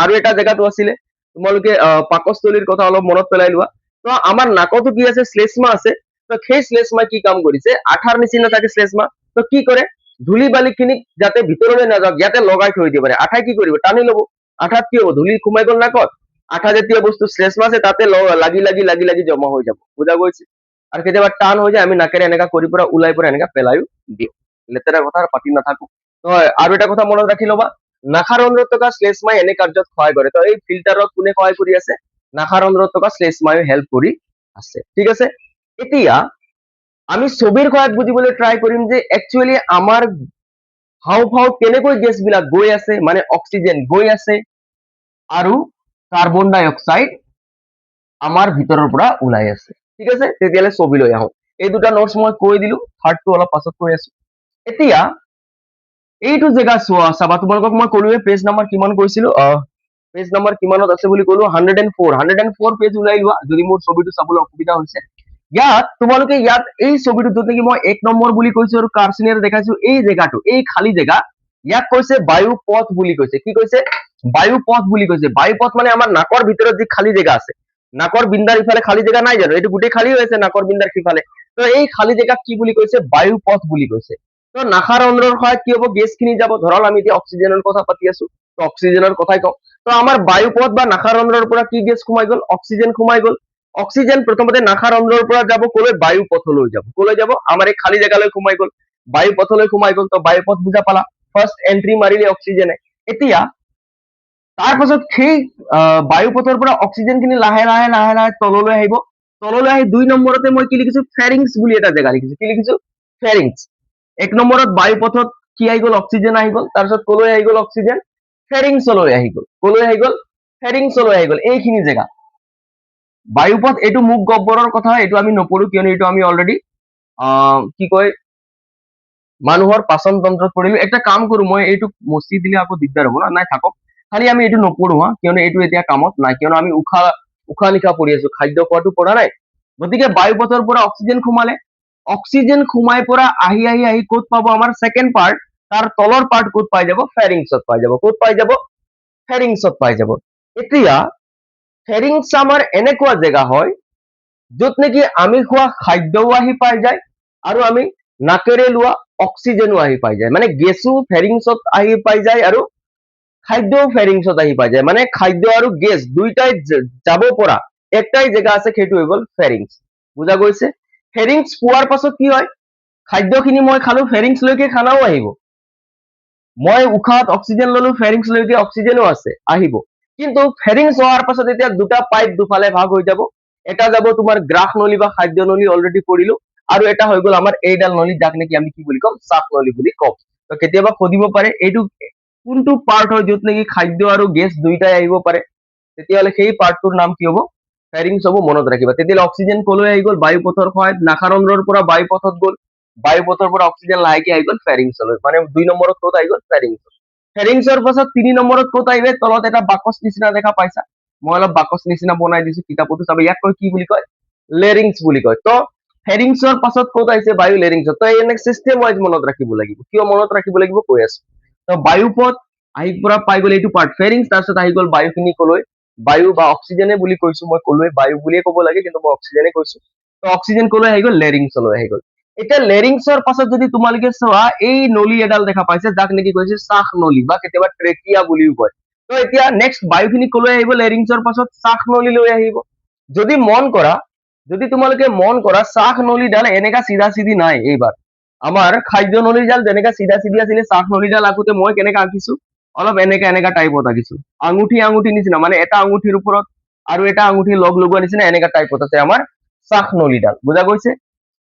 আৰু এটা জেগাতো আছিলে, তোমালোকে পাকস্থলীৰ কথা অলপ মনত পেলাই লোৱা। তো আমাৰ নাকতো কি আছে, শ্লেষ্মা আছে। তো সেই শ্লেষ্মা কি কাম কৰিছে, আঠাৰ নিচিনা থাকে শ্লেষ্মা। তো কি কৰে, ধূলি বালি খিনিক যাতে ভিতৰলৈ নাযাওক, ইয়াতে লগাই থৈ দিব পাৰে। আঠাই কি কৰিব, টানি ল'ব। আঠাত কি হ'ব, ধূলি সোমাই গ'ল নাকত, আঠা জাতীয় বস্তু শ্লেষ্মা আছে, তাতে লাগি লাগি লাগি লাগি জমা হৈ যাব, বুজা গৈছে। আৰু কেতিয়াবা টান হৈ যায়, আমি নাকেৰে এনেকা কৰি পৰা ওলাই পৰা এনেকা পেলাইও দিওঁ। লেতেৰা কথা আৰু পাতি নাথাকো। তো আৰু এটা কথা মনত ৰাখি ল'বা, নাসাৰন্ধ্ৰত থকা শ্লেষ্মাই এনে কাৰ্যত সহায় কৰে। তো এই ফিল্টাৰত কোনে সহায় কৰি আছে, নাসাৰন্ধ্ৰত থকা শ্লেষ্মাই হেল্প কৰি আছে, ঠিক আছে। এতিয়া আমি ছবিৰ সহায়ত বুজিবলৈ ট্ৰাই কৰিম যে একচুৱেলি আমাৰ হাওঁফাওঁত কেনেকৈ গেছ বিলাক গৈ আছে, মানে অক্সিজেন গৈ আছে আৰু কাৰ্বন ডাই অক্সাইড আমাৰ ভিতৰৰ পৰা ওলাই আছে, ঠিক আছে। তেতিয়াহ'লে ছবিলৈ আহো। এই দুটা নোটছ মই কৈ দিলো, থাৰ্ডটো অলপ পাছত কৈ আছো। এতিয়া এইটো জেগা চোৱা, চাবা, তোমালোকক মই ক'লোৱে পেজ নাম্বাৰ কিমান কৈছিলো, পেজ নাম্বাৰ কিমানত আছে বুলি ক'লো, 104 পেজ ওলাই লোৱা যদি মোৰ ছবিটো চাবলৈ অসুবিধা হৈছে। ইয়াত তোমালোকে এই ছবিটো য'ত নেকি মই 1 নম্বৰ বুলি কৈছো আৰু কাৰ্চিনিয়াৰ দেখাইছো, এই জেগাটো, এই খালী জেগা, ইয়াক কৈছে বায়ু পথ বুলি কৈছে। কি কৈছে, বায়ু পথ বুলি কৈছে। বায়ু পথ মানে আমাৰ নাকৰ ভিতৰত যি খালী জেগা আছে, নাকৰ বিন্দাৰ ইফালে খালী জেগা নাই জানো, এইটো গোটেই খালী হৈ আছে নাকৰ বিন্দাৰ সিফালে। তো এই খালী জেগাক কি বুলি কৈছে, বায়ু পথ বুলি কৈছে। তো নাসাৰন্ধ্ৰৰ সহায়ত কি হ'ব, গেছ খিনি যাব। ধৰক আমি এতিয়া অক্সিজেনৰ কথা পাতি আছো, তো অক্সিজেনৰ কথাই কওঁ। তো আমাৰ বায়ু পথ বা নাসাৰন্ধ্ৰৰ পৰা কি গেছ সোমাই গ'ল, অক্সিজেন সোমাই গ'ল। অক্সিজেন প্ৰথমতে নাসাৰন্ধ্ৰৰ পৰা যাব ক'লৈ, বায়ু পথলৈ যাব। ক'লৈ যাব, আমাৰ এই খালী জেগালৈ সোমাই গ'ল, বায়ু পথলৈ সোমাই গ'ল। তো বায়ু পথ বুজা পালা, ফাৰ্ষ্ট এন্ট্ৰি মাৰিলে অক্সিজেনে। এতিয়া তাৰ পাছত সেই বায়ু পথৰ পৰা অক্সিজেন খিনি লাহে লাহে লাহে লাহে তললৈ আহিব। তললৈ আহি 2 নম্বৰতে মই কি লিখিছো, ফেৰিংছ বুলি এটা জেগা লিখিছো। কি লিখিছো, ফেৰিংছ। 1 নম্বৰত বায়ু পথত কি আহি গ'ল, অক্সিজেন আহি গ'ল। তাৰপিছত ক'লৈ আহি গ'ল অক্সিজেন, ফেৰিংছলৈ আহি গ'ল। ক'লৈ আহি গ'ল, ফেৰিংছলৈ আহি গ'ল। এইখিনি জেগা বায়ুপথ, এইটো মুখ গহ্বৰৰ কথা, এইটো আমি নপঢ়ো, কিয়নো এইটো আমি অলৰেডি কি কয়, মানুহৰ পাচন তন্ত্ৰত পঢ়িলো। একটা কাম কৰো, মই এইটো মচি দিলে আকৌ দিগদাৰ হ'ব না, নাই থাকক, খালি আমি এইটো নপঢ়ো হা, কিয়নো এইটো এতিয়া কামত নাই, কিয়নো আমি উশাহ নিশাহ পঢ়ি আছো, খাদ্য খোৱাটো পঢ়া নাই। গতিকে বায়ুপথৰ পৰা অক্সিজেন সোমালে, অক্সিজেন সোমাই পৰা আহি আহি আহি ক'ত পাব, আমাৰ ছেকেণ্ড পাৰ্ট, তাৰ তলৰ পাৰ্ট ক'ত পাই যাব, ফেৰিংছত পাই যাব। ক'ত পাই যাব, ফেৰিংছত পাই যাব। এতিয়া ফেৰিংছ আমাৰ এনেকুৱা জেগা হয় য'ত নেকি আমি খোৱা খাদ্যও আহি পাই যায়, আৰু আমি নাকেৰে লোৱা অক্সিজেনো আহি পাই যায়। মানে গেছো ফেৰিংছত আহি পাই যায় আৰু খাদ্যও ফেৰিংছত আহি পাই যায়। মানে খাদ্য আৰু গেছ দুইটাই যাব পৰা একটাই জেগা আছে, সেইটো হৈ গ'ল ফেৰিংছ। বুজা গৈছে। ফেৰিংছ পোৱাৰ পাছত কি হয়, খাদ্যখিনি মই খালো, ফেৰিংছলৈকে খানাও আহিব। মই উশাহত অক্সিজেন ললো, ফেৰিংছলৈকে অক্সিজেনো আছে, আহিব। কিন্তু ফেৰিংছ হোৱাৰ পাছত এতিয়া দুটা পাইপ দুফালে ভাগ হৈ যাব। এটা যাব তোমাৰ গ্ৰাস নলী বা খাদ্য নলী, অলৰেডি পঢ়িলো, আৰু এটা হৈ গ'ল আমাৰ এইডাল নলী, যাক নেকি আমি কি বুলি কম, চাক নলী বুলি কম। তো কেতিয়াবা সুধিব পাৰে এইটো কোনটো পাৰ্ট হয় য'ত নেকি খাদ্য আৰু গেছ দুইটাই আহিব পাৰে, তেতিয়াহ'লে সেই পাৰ্টটোৰ নাম কি হ'ব, ফেৰিংছ হ'ব, মনত ৰাখিবা। তেতিয়াহ'লে অক্সিজেন কলৈ আহি গ'ল, বায়ুপথৰ সহায়ত নাসাৰন্ধ্ৰৰ পৰা বায়ুপথত গ'ল, বায়ুপথৰ পৰা অক্সিজেন লাহেকে আহি গ'ল ফেৰিংছলৈ, মানে 2 নম্বৰত ক'ত আহি গ'ল, ফেৰিংছ। ফেৰিংছৰ পাছত 3 নম্বৰত ক'ত আহিবে, তলত এটা বাকচ নিচিনা দেখা পাইছা, মই অলপ বাকচ নিচিনা বনাই দিছো, কিতাপতো চাবা, ইয়াক কয় কি বুলি কয়, লেৰিংছ বুলি কয়। তো ফেৰিংছৰ পাছত ক'ত আহিছে, বায়ু লেৰিংছত। তো এনে চিষ্টেম ৱাইজ মনত ৰাখিব লাগিব। কিয় মনত ৰাখিব লাগিব কৈ আছো। তো বায়ুপথ আহি পৰা পাই গ'ল এইটো পাৰ্ট ফেৰিংছ, তাৰপিছত আহি গ'ল বায়ুখিনি কলৈ, বায়ু বা অক্সিজেনে বুলি কৈছো, মই কলোৱে বায়ু বুলিয়ে ক'ব লাগে, কিন্তু মই অক্সিজেনে কৈছো। তো অক্সিজেন কলৈ আহি গ'ল, লেৰিংছলৈ আহি গ'ল। এতিয়া লেৰিংছৰ পাছত যদি তোমালোকে চোৱা, এই নলী এডাল দেখা পাইছে, যাক নেকি কৈছে শ্বাস নলী বা কেতিয়াবা ট্ৰেকিয়া বুলিও কয়। তো এতিয়া নেক্সট বায়ুখিনি কলৈ আহিব, লেৰিংছৰ পাছত শ্বাস নলীলৈ আহিব। যদি মন কৰা, যদি তোমালোকে মন কৰা, শ্বাস নলীডাল এনেকা চিধা চিধি নাই। এইবাৰ আমাৰ খাদ্য নলীডাল যেনেকা চিধা চিধি আছিলে, শ্বাস নলীডাল আঁকোতে মই কেনেকা আঁকিছো, অলপ এনেকা এনেকা টাইপত আঁকিছো, আঙুঠি আঙুঠি নিচিনা, মানে এটা আঙুঠিৰ ওপৰত আৰু এটা আঙুঠি লগ লগোৱা নিচিনা এনেকা টাইপত আছে আমাৰ শ্বাস নলীডাল, বুজা গৈছে।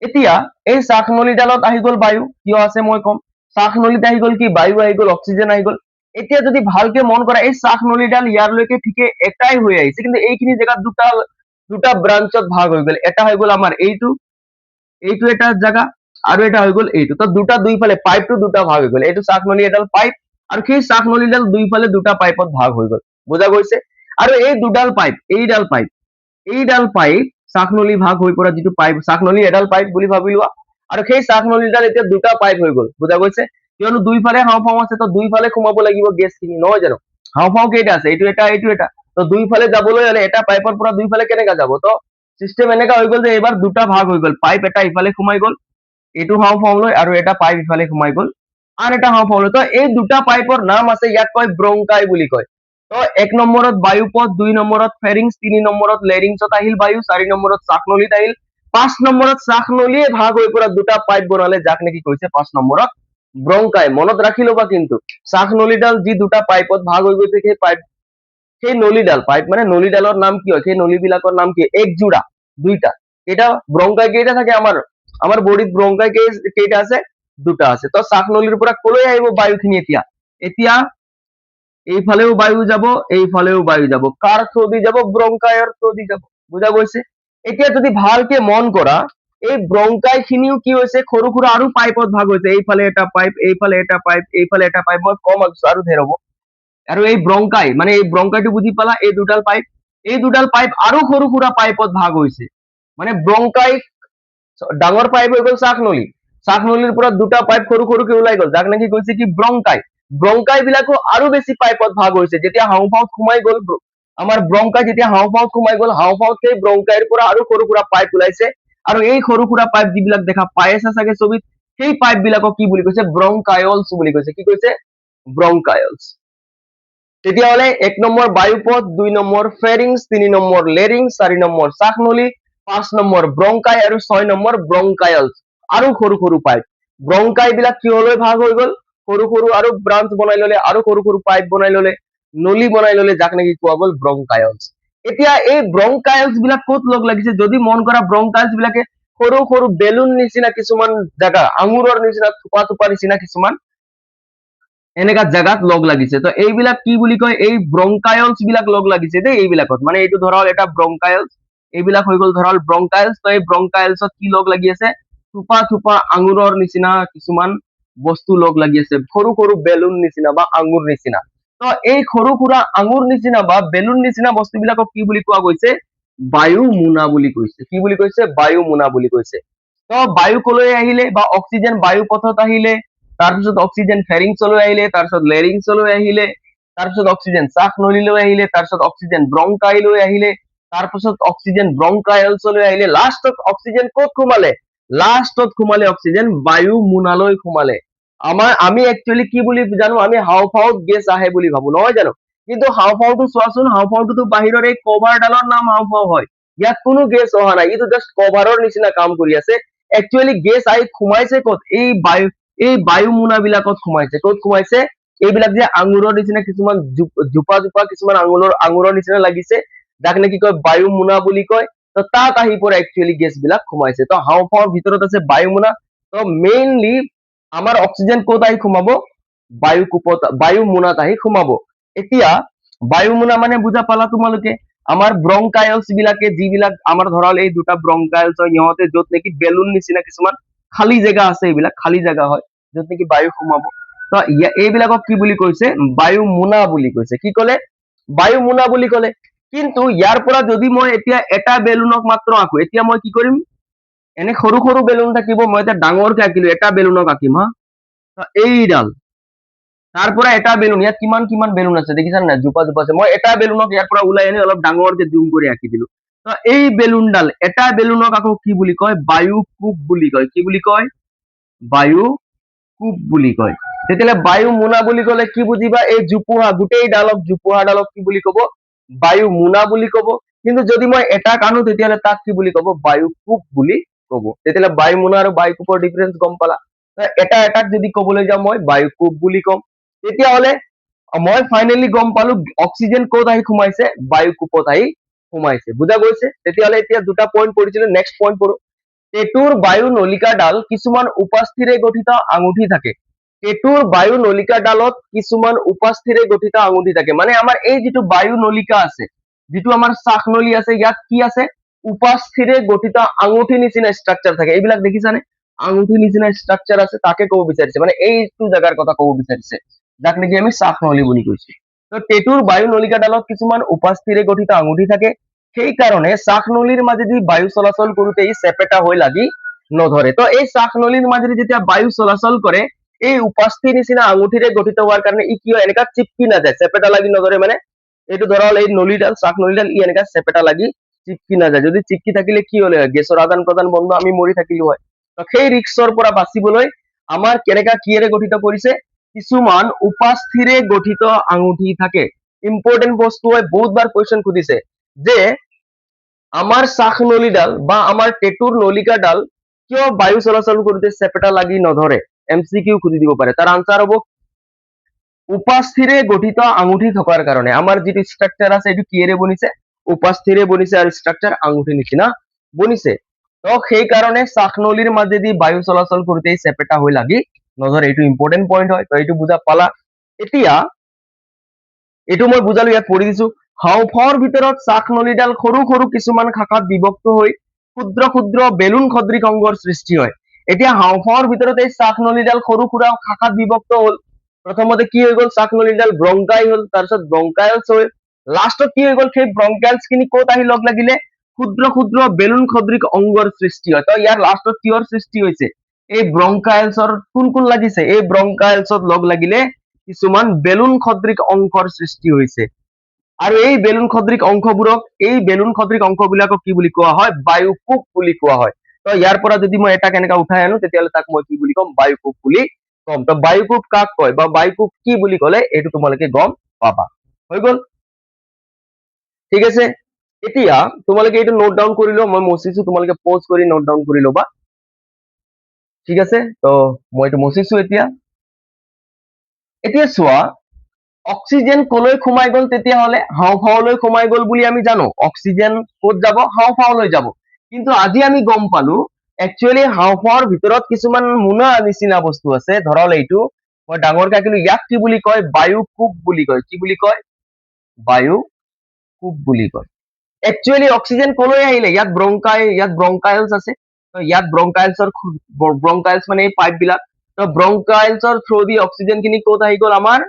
এতিয়া এই শ্বাস নলীডালত আহি গ'ল বায়ু, কিয় আছে মই কম। শ্বাস নলীত আহি গ'ল কি, বায়ু আহি গ'ল, অক্সিজেন আহি গ'ল। এতিয়া যদি ভালকে মন কৰা, এই শ্বাস নলীডাল ইয়াৰলৈকে ঠিকে এটাই হৈ আহিছে, কিন্তু এইখিনি জেগাত দুটা দুটা ব্ৰাঞ্চত ভাগ হৈ গ'ল। এটা হৈ গ'ল আমাৰ এইটো, এইটো এটা জায়গা, আৰু এটা হৈ গ'ল এইটো। তো দুটা দুইফালে পাইপটো দুটা ভাগ হৈ গ'ল, এইটো শ্বাস নলী এডাল পাইপ, আৰু সেই শ্বাস নলীডাল দুইফালে দুটা পাইপত ভাগ হৈ গ'ল, বুজা গৈছে। আৰু এই দুডাল পাইপ, এইডাল পাইপ শ্বাস নলী ভাগ হৈ পৰা যিটো পাইপ, শ্বাস নলী এডাল পাইপ বুলি ভাবি লোৱা, আৰু সেই শ্বাস নলীডাল এতিয়া দুটা পাইপ হৈ গ'ল, বুজা গৈছে। কিয়নো দুইফালে হাওঁফাওঁ আছে, তো দুইফালে সোমাব লাগিব গেছখিনি, নহয় জানো। হাওঁফাওঁ কেইটা আছে, এইটো এটা এইটো এটা, তো দুইফালে যাবলৈ হলে এটা পাইপৰ পৰা দুইফালে কেনেকা যাব, তো চিষ্টেম এনেকা হৈ গ'ল যে এইবাৰ দুটা ভাগ হৈ গ'ল, পাইপ এটা ইফালে সোমাই গ'ল এইটো হাওঁফাওঁলৈ, আৰু এটা পাইপ ইফালে সোমাই গ'ল আন এটা হাওঁফাওঁলৈ। তো এই দুটা পাইপৰ নাম আছে, ইয়াক কয় ব্ৰংকাই বুলি কয়। তো 1 নম্বৰত বায়ুপথ, 2 নম্বৰত ফেৰিংছ, 3 নম্বৰত লেৰিংছত আহিল বায়ু, 4 নম্বৰত শ্বাস নলীত আহিল, 5 নম্বৰত শ্বাস নলীয়ে ভাগ হৈ পৰা দুটা পাইপ বনালে, যাক নেকি কৈছে 5 নম্বৰত ব্ৰংকাই। মনত ৰাখি ল'বা কিন্তু, শ্বাস নলীডাল যি দুটা পাইপত ভাগ হৈ গৈছে, সেই পাইপ, সেই নলীডাল, পাইপ মানে নলীডালৰ নাম কি হয়, সেই নলীবিলাকৰ নাম কি, এক যোৰা, দুইটা। এটা ব্ৰংকাই কেইটা থাকে, আমাৰ বডিত ব্ৰংকাই কেইটা আছে, দুটা আছে। তো শ্বাস নলীৰ পৰা কলৈ আহিব বায়ুখিনি, এতিয়া এইফালেও বায়ু যাব, এইফালেও বায়ু যাব, কাৰ থ্ৰু দি যাব, ব্ৰংকাইৰ থ্ৰু দি যাব, বুজা গৈছে। এতিয়া যদি ভালকে মন কৰা, এই ব্ৰংকাই খিনিও কি হৈছে, সৰু সৰু আৰু পাইপত ভাগ হৈছে, এইফালে এটা পাইপ, এইফালে এটা পাইপ, এইফালে এটা পাইপ, মই কম আৰু ধেৰ হ'ব। আৰু এই ব্ৰংকাই, মানে এই ব্ৰংকাইটো বুজি পালা, এই দুডাল পাইপ, এই দুডাল পাইপ আৰু সৰু সুৰা পাইপত ভাগ হৈছে, মানে ব্ৰংকাই ডাঙৰ পাইপ হৈ গ'ল শ্বাস নলী, শ্বাস নলীৰ পৰা দুটা পাইপ সৰু সৰুকে ওলাই গ'ল, যাক নেকি কৈছে কি, ব্ৰংকাই। ব্ৰংকাই বিলাকো আৰু বেছি পাইপত ভাগ হৈছে, যেতিয়া হাওঁফাওঁত সোমাই গ'ল, আমাৰ ব্ৰংকাই যেতিয়া হাওঁফাওঁত সোমাই গ'ল, হাওঁফাওঁত সেই ব্ৰংকাইৰ পৰা আৰু সৰু সুৰা পাইপ ওলাইছে, আৰু এই সৰু সুৰা পাইপ যিবিলাক দেখা পাই আছে চাগে ছবিত, সেই পাইপ বিলাকক কি বুলি কৈছে, ব্ৰংকায়লছ বুলি কৈছে। কি কৈছে, ব্ৰংকায়লছ। তেতিয়াহ'লে 1 নম্বৰ বায়ুপথ, 2 number pharynx, 3 number larynx, 4 number শ্বাস নলী, 5 নম্বৰ ব্ৰংকাই, আৰু 6 নম্বৰ ব্ৰংকায়লছ, আৰু সৰু সৰু পাইপ। ব্ৰংকাই বিলাক কিহলৈ ভাগ হৈ গ'ল, সৰু সৰু আৰু ব্ৰাঞ্চ বনাই ললে, আৰু সৰু সৰু পাইপ বনাই ললে, নলী বনাই ললে, যাক নেকি কোৱা গ'ল ব্ৰংকায়লছ। এতিয়া এই ব্ৰংকায়লছ বিলাক ক'ত লগ লাগিছে, যদি মন কৰা, ব্ৰংকায়লছ বিলাকে সৰু সৰু বেলুন নিচিনা কিছুমান জাগা, আঙুৰৰ নিচিনা থোপা থোপা নিচিনা কিছুমান এনেকা জাগাত লগ লাগিছে। তো এইবিলাক কি বুলি কয়, এই ব্ৰংকায়লছ বিলাক লগ লাগিছে দেই এইবিলাকত, মানে এইটো ধৰা হ'ল এটা ব্ৰংকায়লছ, এইবিলাক হৈ গ'ল ধৰা হ'ল ব্ৰংকায়লছ। তো এই ব্ৰংকায়লছত কি লগ লাগি আছে, থোপা থোপা আঙুৰৰ নিচিনা কিছুমান বস্তু লগ লাগি আছে, সৰু সৰু বেলুন নিচিনা বা আঙুৰ নিচিনা। তো এই সৰু সুৰা আঙুৰ নিচিনা বা বেলুন নিচিনা বস্তুবিলাকক কি বুলি কোৱা গৈছে, বায়ু মোনা বুলি কৈছে। কি বুলি কৈছে, বায়ু মোনা বুলি কৈছে। তো বায়ু কলৈ আহিলে, বা অক্সিজেন বায়ু পথত আহিলে, তাৰপিছত অক্সিজেন ফেৰিংছলৈ আহিলে, তাৰপিছত লেৰিংছলৈ আহিলে, তাৰপিছত অক্সিজেন শ্বাস নলীলৈ আহিলে, তাৰপিছত অক্সিজেন ব্ৰংকাইলৈ আহিলে, তাৰপিছত অক্সিজেন ব্ৰংকায়লছলৈ আহিলে, লাষ্টত অক্সিজেন ক'ত সোমালে, লাষ্টত সোমালে অক্সিজেন বায়ু মোনালৈ সোমালে। আমি একচুৱেলি কি বুলি জানো, আমি হাওঁফাওঁত গেছ আহে বুলি ভাবো, নহয় জানো। কিন্তু হাওঁফাওঁটো চোৱাচোন, হাওঁফাওঁটোতো বাহিৰৰ এই কভাৰডালৰ নাম হাওঁফাওঁ হয়, ইয়াত কোনো গেছ অহা নাই, এইটো জাষ্ট কভাৰৰ নিচিনা কাম কৰি আছে। একচুৱেলি গেছ আহি সোমাইছে ক'ত, এই বায়ু মোনা বিলাকত সোমাইছে। ক'ত সোমাইছে, এইবিলাক যে আঙুৰৰ নিচিনা কিছুমান জোপা জোপা কিছুমান আঙুৰৰ নিচিনা লাগিছে, যাক নেকি কয় বায়ু মোনা বুলি কয়। তো তাত আহি পৰা একচুৱেলি গেছ বিলাক সোমাইছে। তো হাওঁফাওঁৰ ভিতৰত আছে বায়ু মোনা। তো মেইনলি আমাৰ অক্সিজেন ক'ত আহি সোমাব, বায়ু মোনাত আহি সোমাব। এতিয়া বায়ু মোনা মানে বুজা পালা তোমালোকে, আমাৰ ব্ৰংকাইলছ বিলাকে যিবিলাক আমাৰ ধৰাল এই দুটা ব্ৰংকাইলছ হয় ইহঁতে য'ত নেকি বেলুন নিচিনা কিছুমান খালী জেগা আছে, এইবিলাক খালী জেগা হয় য'ত নেকি বায়ু সোমাব। তো এইবিলাকক কি বুলি কৈছে, বায়ু মোনা বুলি কৈছে। কি ক'লে, বায়ু মোনা বুলি ক'লে। কিন্তু ইয়াৰ পৰা যদি মই এতিয়া এটা বেলুনক মাত্ৰ আঁকো, এতিয়া মই কি কৰিম, এনে সৰু সৰু বেলুন থাকিব, মই এতিয়া ডাঙৰকে আঁকিলো, এটা বেলুনক আঁকিম হা। এইডাল তাৰ পৰা এটা বেলুন, ইয়াত কিমান কিমান বেলুন আছে দেখিছা নাই, জোপা জোপা আছে। মই এটা বেলুনক ইয়াৰ পৰা ওলাই আনি অলপ ডাঙৰকে জুম কৰি আঁকি দিলো। তো এই বেলুনডাল, এটা বেলুনক আকৌ কি বুলি কয়, বায়ু কোপ বুলি কয়। কি বুলি কয়, বায়ু কোপ বুলি কয়। তেতিয়াহ'লে বায়ু মোনা বুলি ক'লে কি বুজিবা, এই জোপোহা গোটেই ডালক, জোপোহা ডালক কি বুলি ক'ব, বায়ু মোনা বুলি ক'ব। কিন্তু যদি মই এটাক আনো তেতিয়াহ'লে তাক কি বুলি ক'ব, বায়ু কোপ বুলি ক'ব। তেতিয়াহ'লে বায়ু মোনা আৰু বায়ু কোপৰ ডিফাৰেন্স গম পালা। এটা এটাক যদি ক'বলৈ যাওঁ মই বায়ু কোপ বুলি ক'ম। তেতিয়াহ'লে মই ফাইনেলি গম পালো অক্সিজেন ক'ত আহি সোমাইছে, বায়ু কোপত আহি সোমাইছে। বুজা গৈছে? তেতিয়াহ'লে এতিয়া দুটা পইণ্ট পৰিছিলে, নেক্সট পইণ্ট পঢ়ো। টেটুৰ বায়ু নলিকাডাল কিছুমান উপাস্থিৰে গঠিত আঙুঠি থাকে। টেটুৰ বায়ু নলিকাডালত কিছুমান উপাস্থিৰে গঠিত আঙুঠি থাকে। মানে আমাৰ এই যিটো বায়ু নলিকা আছে, যিটো আমাৰ শ্বাস নলী আছে, ইয়াত কি আছে, উপাস্থিৰে গঠিত আঙুঠি নিচিনা ষ্ট্ৰাকচাৰ থাকে। এইবিলাক দেখিছানে, আঙুঠি নিচিনা ষ্ট্ৰাকচাৰ আছে, তাকে ক'ব বিচাৰিছে, মানে এইটো জেগাৰ কথা ক'ব বিচাৰিছে, যাক নেকি আমি শ্বাস নলী বুলি কৈছো। তো টেটুৰ বায়ু নলিকাডালত কিছুমান উপাস্থিৰে গঠিত আঙুঠি থাকে। সেইকাৰণে শ্বাস নলীৰ মাজেদি বায়ু চলাচল কৰোঁতে ই চেপেটা হৈ লাগি নধৰে। তো এই শ্বাস নলীৰ মাজেদি যেতিয়া বায়ু চলাচল কৰে, এই উপাস্থি নিচিনা আঙুঠিৰে গঠিত হোৱাৰ কাৰণে ই কি হয়, এনেকা চিপকি নাযায়, চেপেটা লাগি নধৰে। মানে এইটো ধৰা হ'ল এই নলীডাল, শ্বাস নলীডাল, ই এনেকা চেপেটা লাগি চিপকি নাযায়। যদি চিপকি থাকিলে কি হলে হয়, গেছৰ আদান প্ৰদান বন্ধ, আমি মৰি থাকিলো হয়। তো সেই ৰিক্সৰ পৰা বাচিবলৈ আমাৰ কেনেকা কিহেৰে গঠিত কৰিছে, কিছুমান উপাস্থিৰে গঠিত আঙুঠি থাকে। ইম্পৰ্টেন্ট বস্তু হয়, বহুতবাৰ কুৱেশ্যন সুধিছে যে আমাৰ শ্বাস নলীডাল বা আমাৰ টেটুৰ নলিকাডাল কিয় বায়ু চলাচল কৰোঁতে চেপেটা লাগি নধৰে, MCQ সুধি দিব পাৰে। তাৰ আনসাৰ হ'ব উপাস্থিৰে গঠিত আঙুঠি থকাৰ কাৰণে। আমাৰ যিটো ষ্ট্ৰাকচাৰ আছে এইটো কিহেৰে বনিছে, উপাস্থিৰে বনিছে আৰু ষ্ট্ৰাকচাৰ আঙুঠি নিচিনা বনিছে। তো সেইকাৰণে শ্বাস নলীৰ মাজেদি বায়ু চলাচল কৰোঁতে চেপেটা হৈ লাগি নধৰে। এইটো ইম্পৰ্টেন্ট পইণ্ট হয়, তো এইটো বুজা পালা। এতিয়া এইটো মই বুজালো, ইয়াত পঢ়ি দিছো। হাওঁফাওঁৰ ভিতৰত শ্বাস নলীডাল সৰু সৰু কিছুমান শাখাত বিভক্ত হৈ ক্ষুদ্ৰ ক্ষুদ্ৰ বেলুন সদৃশ অংগৰ সৃষ্টি হয়। এতিয়া হাওঁফাওঁৰ ভিতৰত এই শ্বাস নলীডাল সৰু সুৰা শাখাত বিভক্ত হ'ল। প্ৰথমতে কি হৈ গ'ল, শ্বাস নলীডাল ব্ৰংকাই হ'ল, তাৰপিছত ব্ৰংকাইলছ হ'ল, লাষ্টত কি হৈ গ'ল, সেই ব্ৰংকাইলছ খিনি ক'ত আহি লগ লাগিলে, ক্ষুদ্ৰ ক্ষুদ্ৰ বেলুন সদৃশ অংগৰ সৃষ্টি হয়। তো ইয়াৰ লাষ্টত কিহৰ সৃষ্টি হৈছে, এই ব্ৰংকাইলছৰ কোন কোন লাগিছে, এই ব্ৰংকাইলছত লগ লাগিলে কিছুমান বেলুন সদৃশ অংশৰ সৃষ্টি হৈছে। আৰু এই বেলুন সদৃশ অংশবোৰক, এই বেলুন সদৃশ অংশবিলাকক কি বুলি কোৱা হয়, বায়ুকোপ বুলি কোৱা হয়। তো ইয়াৰ পৰা যদি মই এটা কেনেকা উঠাই আনো তেতিয়াহ'লে তাক মই কি বুলি ক'ম, বায়ুকোপ বুলি ক'ম। তো বায়ুকোপ কাক কয় বা বায়ুকোপ কি বুলি ক'লে এইটো তোমালোকে গম পাবা। হৈ গ'ল, ঠিক আছে। এতিয়া তোমালোকে এইটো নোট ডাউন কৰি লোৱা, মই মচিছো, তোমালোকে পজ কৰি নোট ডাউন কৰি ল'বা, ঠিক আছে। তো মই এইটো মচিছো। এতিয়া চোৱা, অক্সিজেন কলৈ সোমাই গ'ল, তেতিয়াহ'লে হাওঁফাওঁলৈ সোমাই গ'ল বুলি আমি জানো। অক্সিজেন ক'ত যাব, হাওঁফাওঁলৈ যাব। কিন্তু আজি আমি গম পালো একচুৱেলি হাওঁফাওঁৰ ভিতৰত কিছুমান মোনা নিচিনা বস্তু আছে। ধৰা হ'ল এইটো মই ডাঙৰকে আঁকিলো, ইয়াক কি বুলি কয়, বায়ুকোপ বুলি কয়। কি বুলি কয়, বায়ুকোপ বুলি কয়। একচুৱেলি অক্সিজেন কলৈ আহিলে, ইয়াত ব্ৰংকাইলছ আছে। তো ইয়াত ব্ৰংকাইলছ মানে এই পাইপ বিলাক। তো ব্ৰংকাইলছৰ থ্ৰু দি অক্সিজেন খিনি ক'ত আহি গ'ল, আমাৰ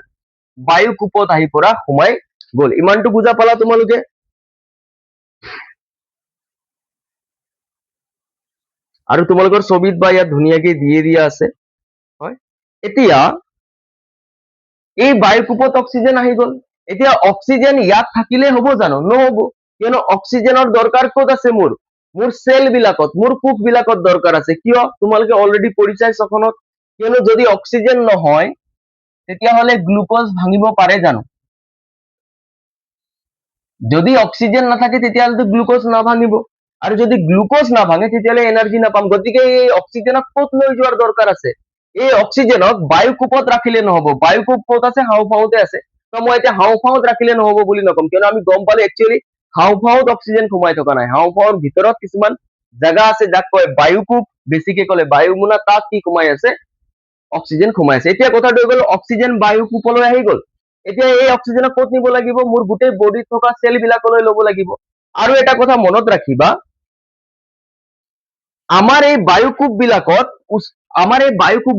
বায়ুকোপত আহি পৰা সোমাই গ'ল। ইমানটো বুজা পালা তোমালোকে। আৰু তোমালোকৰ ছবিত বা ইয়াত ধুনীয়াকে দিয়ে দিয়া আছে, হয়। এতিয়া এই বায়ুকোপত অক্সিজেন আহি গ'ল। এতিয়া অক্সিজেন ইয়াত থাকিলে হ'ব জানো, নহ'ব। কিয়নো অক্সিজেনৰ দৰকাৰ ক'ত আছে, মোৰ চেল বিলাকত, মোৰ কোষ বিলাকত দৰকাৰ আছে। কিয়, তোমালোকে অলৰেডি পঢ়িছাই ছখনত। কিয়নো যদি অক্সিজেন নহয় তেতিয়াহ'লে গ্লুকোজ ভাঙিব পাৰে জানো, যদি অক্সিজেন নাথাকে তেতিয়াহ'লে গ্লুকোজ নাভাঙিব। আৰু যদি গ্লুকোজ নাভাঙে তেতিয়াহ'লে এনাৰ্জি নাপাম। গতিকে এই অক্সিজেনক ক'ত লৈ যোৱাৰ দৰকাৰ আছে, এই অক্সিজেনক বায়ুকোপত ৰাখিলে নহ'ব। বায়ুকোপ ক'ত আছে, হাওঁফাওঁতে আছে। তো মই এতিয়া হাওঁফাওঁত ৰাখিলে নহ'ব বুলি নকম, কিয়নো আমি গম পালো একচুৱেলি হাওঁফাওঁত অক্সিজেন সোমাই থকা নাই। হাওঁফাওঁৰ ভিতৰত কিছুমান জাগা আছে যাক কয় বায়ুকোপ, বেছিকে ক'লে বায়ুমোনা, তাত কি সোমাই আছে, অক্সিজেন সোমাই আছে। এতিয়া কথাটো হৈ গ'ল, অক্সিজেন বায়ুকোপলৈ আহি গ'ল। এতিয়া এই অক্সিজেন ক'ত নিব লাগিব, মোৰ গোটেই বডিত থকা চেল বিলাকলৈ ল'ব লাগিব। আৰু এটা কথা মনত ৰাখিবা, আমাৰ এই বায়ুকোপ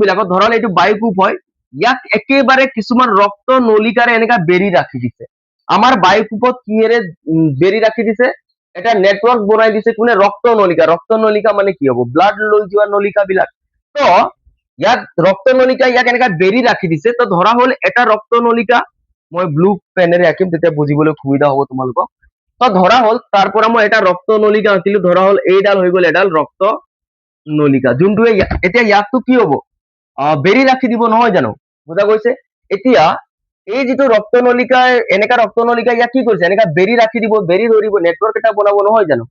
বিলাকত ধৰা এইটো বায়ুকোপ হয়, ইয়াক একেবাৰে কিছুমান ৰক্ত নলিকাৰে এনেকা বেৰি ৰাখি দিছে। আমাৰ বায়ুকোপত কিহেৰে বেৰি ৰাখি দিছে, এটা নেটৱৰ্ক বনাই দিছে কোনে, ৰক্ত নলিকা মানে কি হ'ব, ব্লাড লৈ যোৱা নলিকা বিলাক। তো ইয়াত ৰক্ত নলিকা ইয়াক এনেকা বেৰি ৰাখি দিছে। তো ধৰা হ'ল এটা ৰক্ত নলিকা, মই ব্লু পেনেৰে আঁকিম তেতিয়া বুজিবলৈ সুবিধা হ'ব তোমালোকক। তো ধৰা হ'ল তাৰ পৰা মই এটা ৰক্ত নলিকা আঁকিলো, ধৰা হ'ল এইডাল হৈ গ'ল এডাল ৰক্ত নলিকা, যোনটোৱে এতিয়া ইয়াকটো কি হ'ব, বেৰি ৰাখি দিব নহয় জানো, বুজা গৈছে। এতিয়া এই যিটো ৰক্ত নলিকা, এনেকা ৰক্ত নলিকা ইয়াক কি কৰিছে, এনেকা বেৰি ৰাখি দিব, বেৰি ধৰিব, নেটৱৰ্ক এটা বনাব নহয় জানো।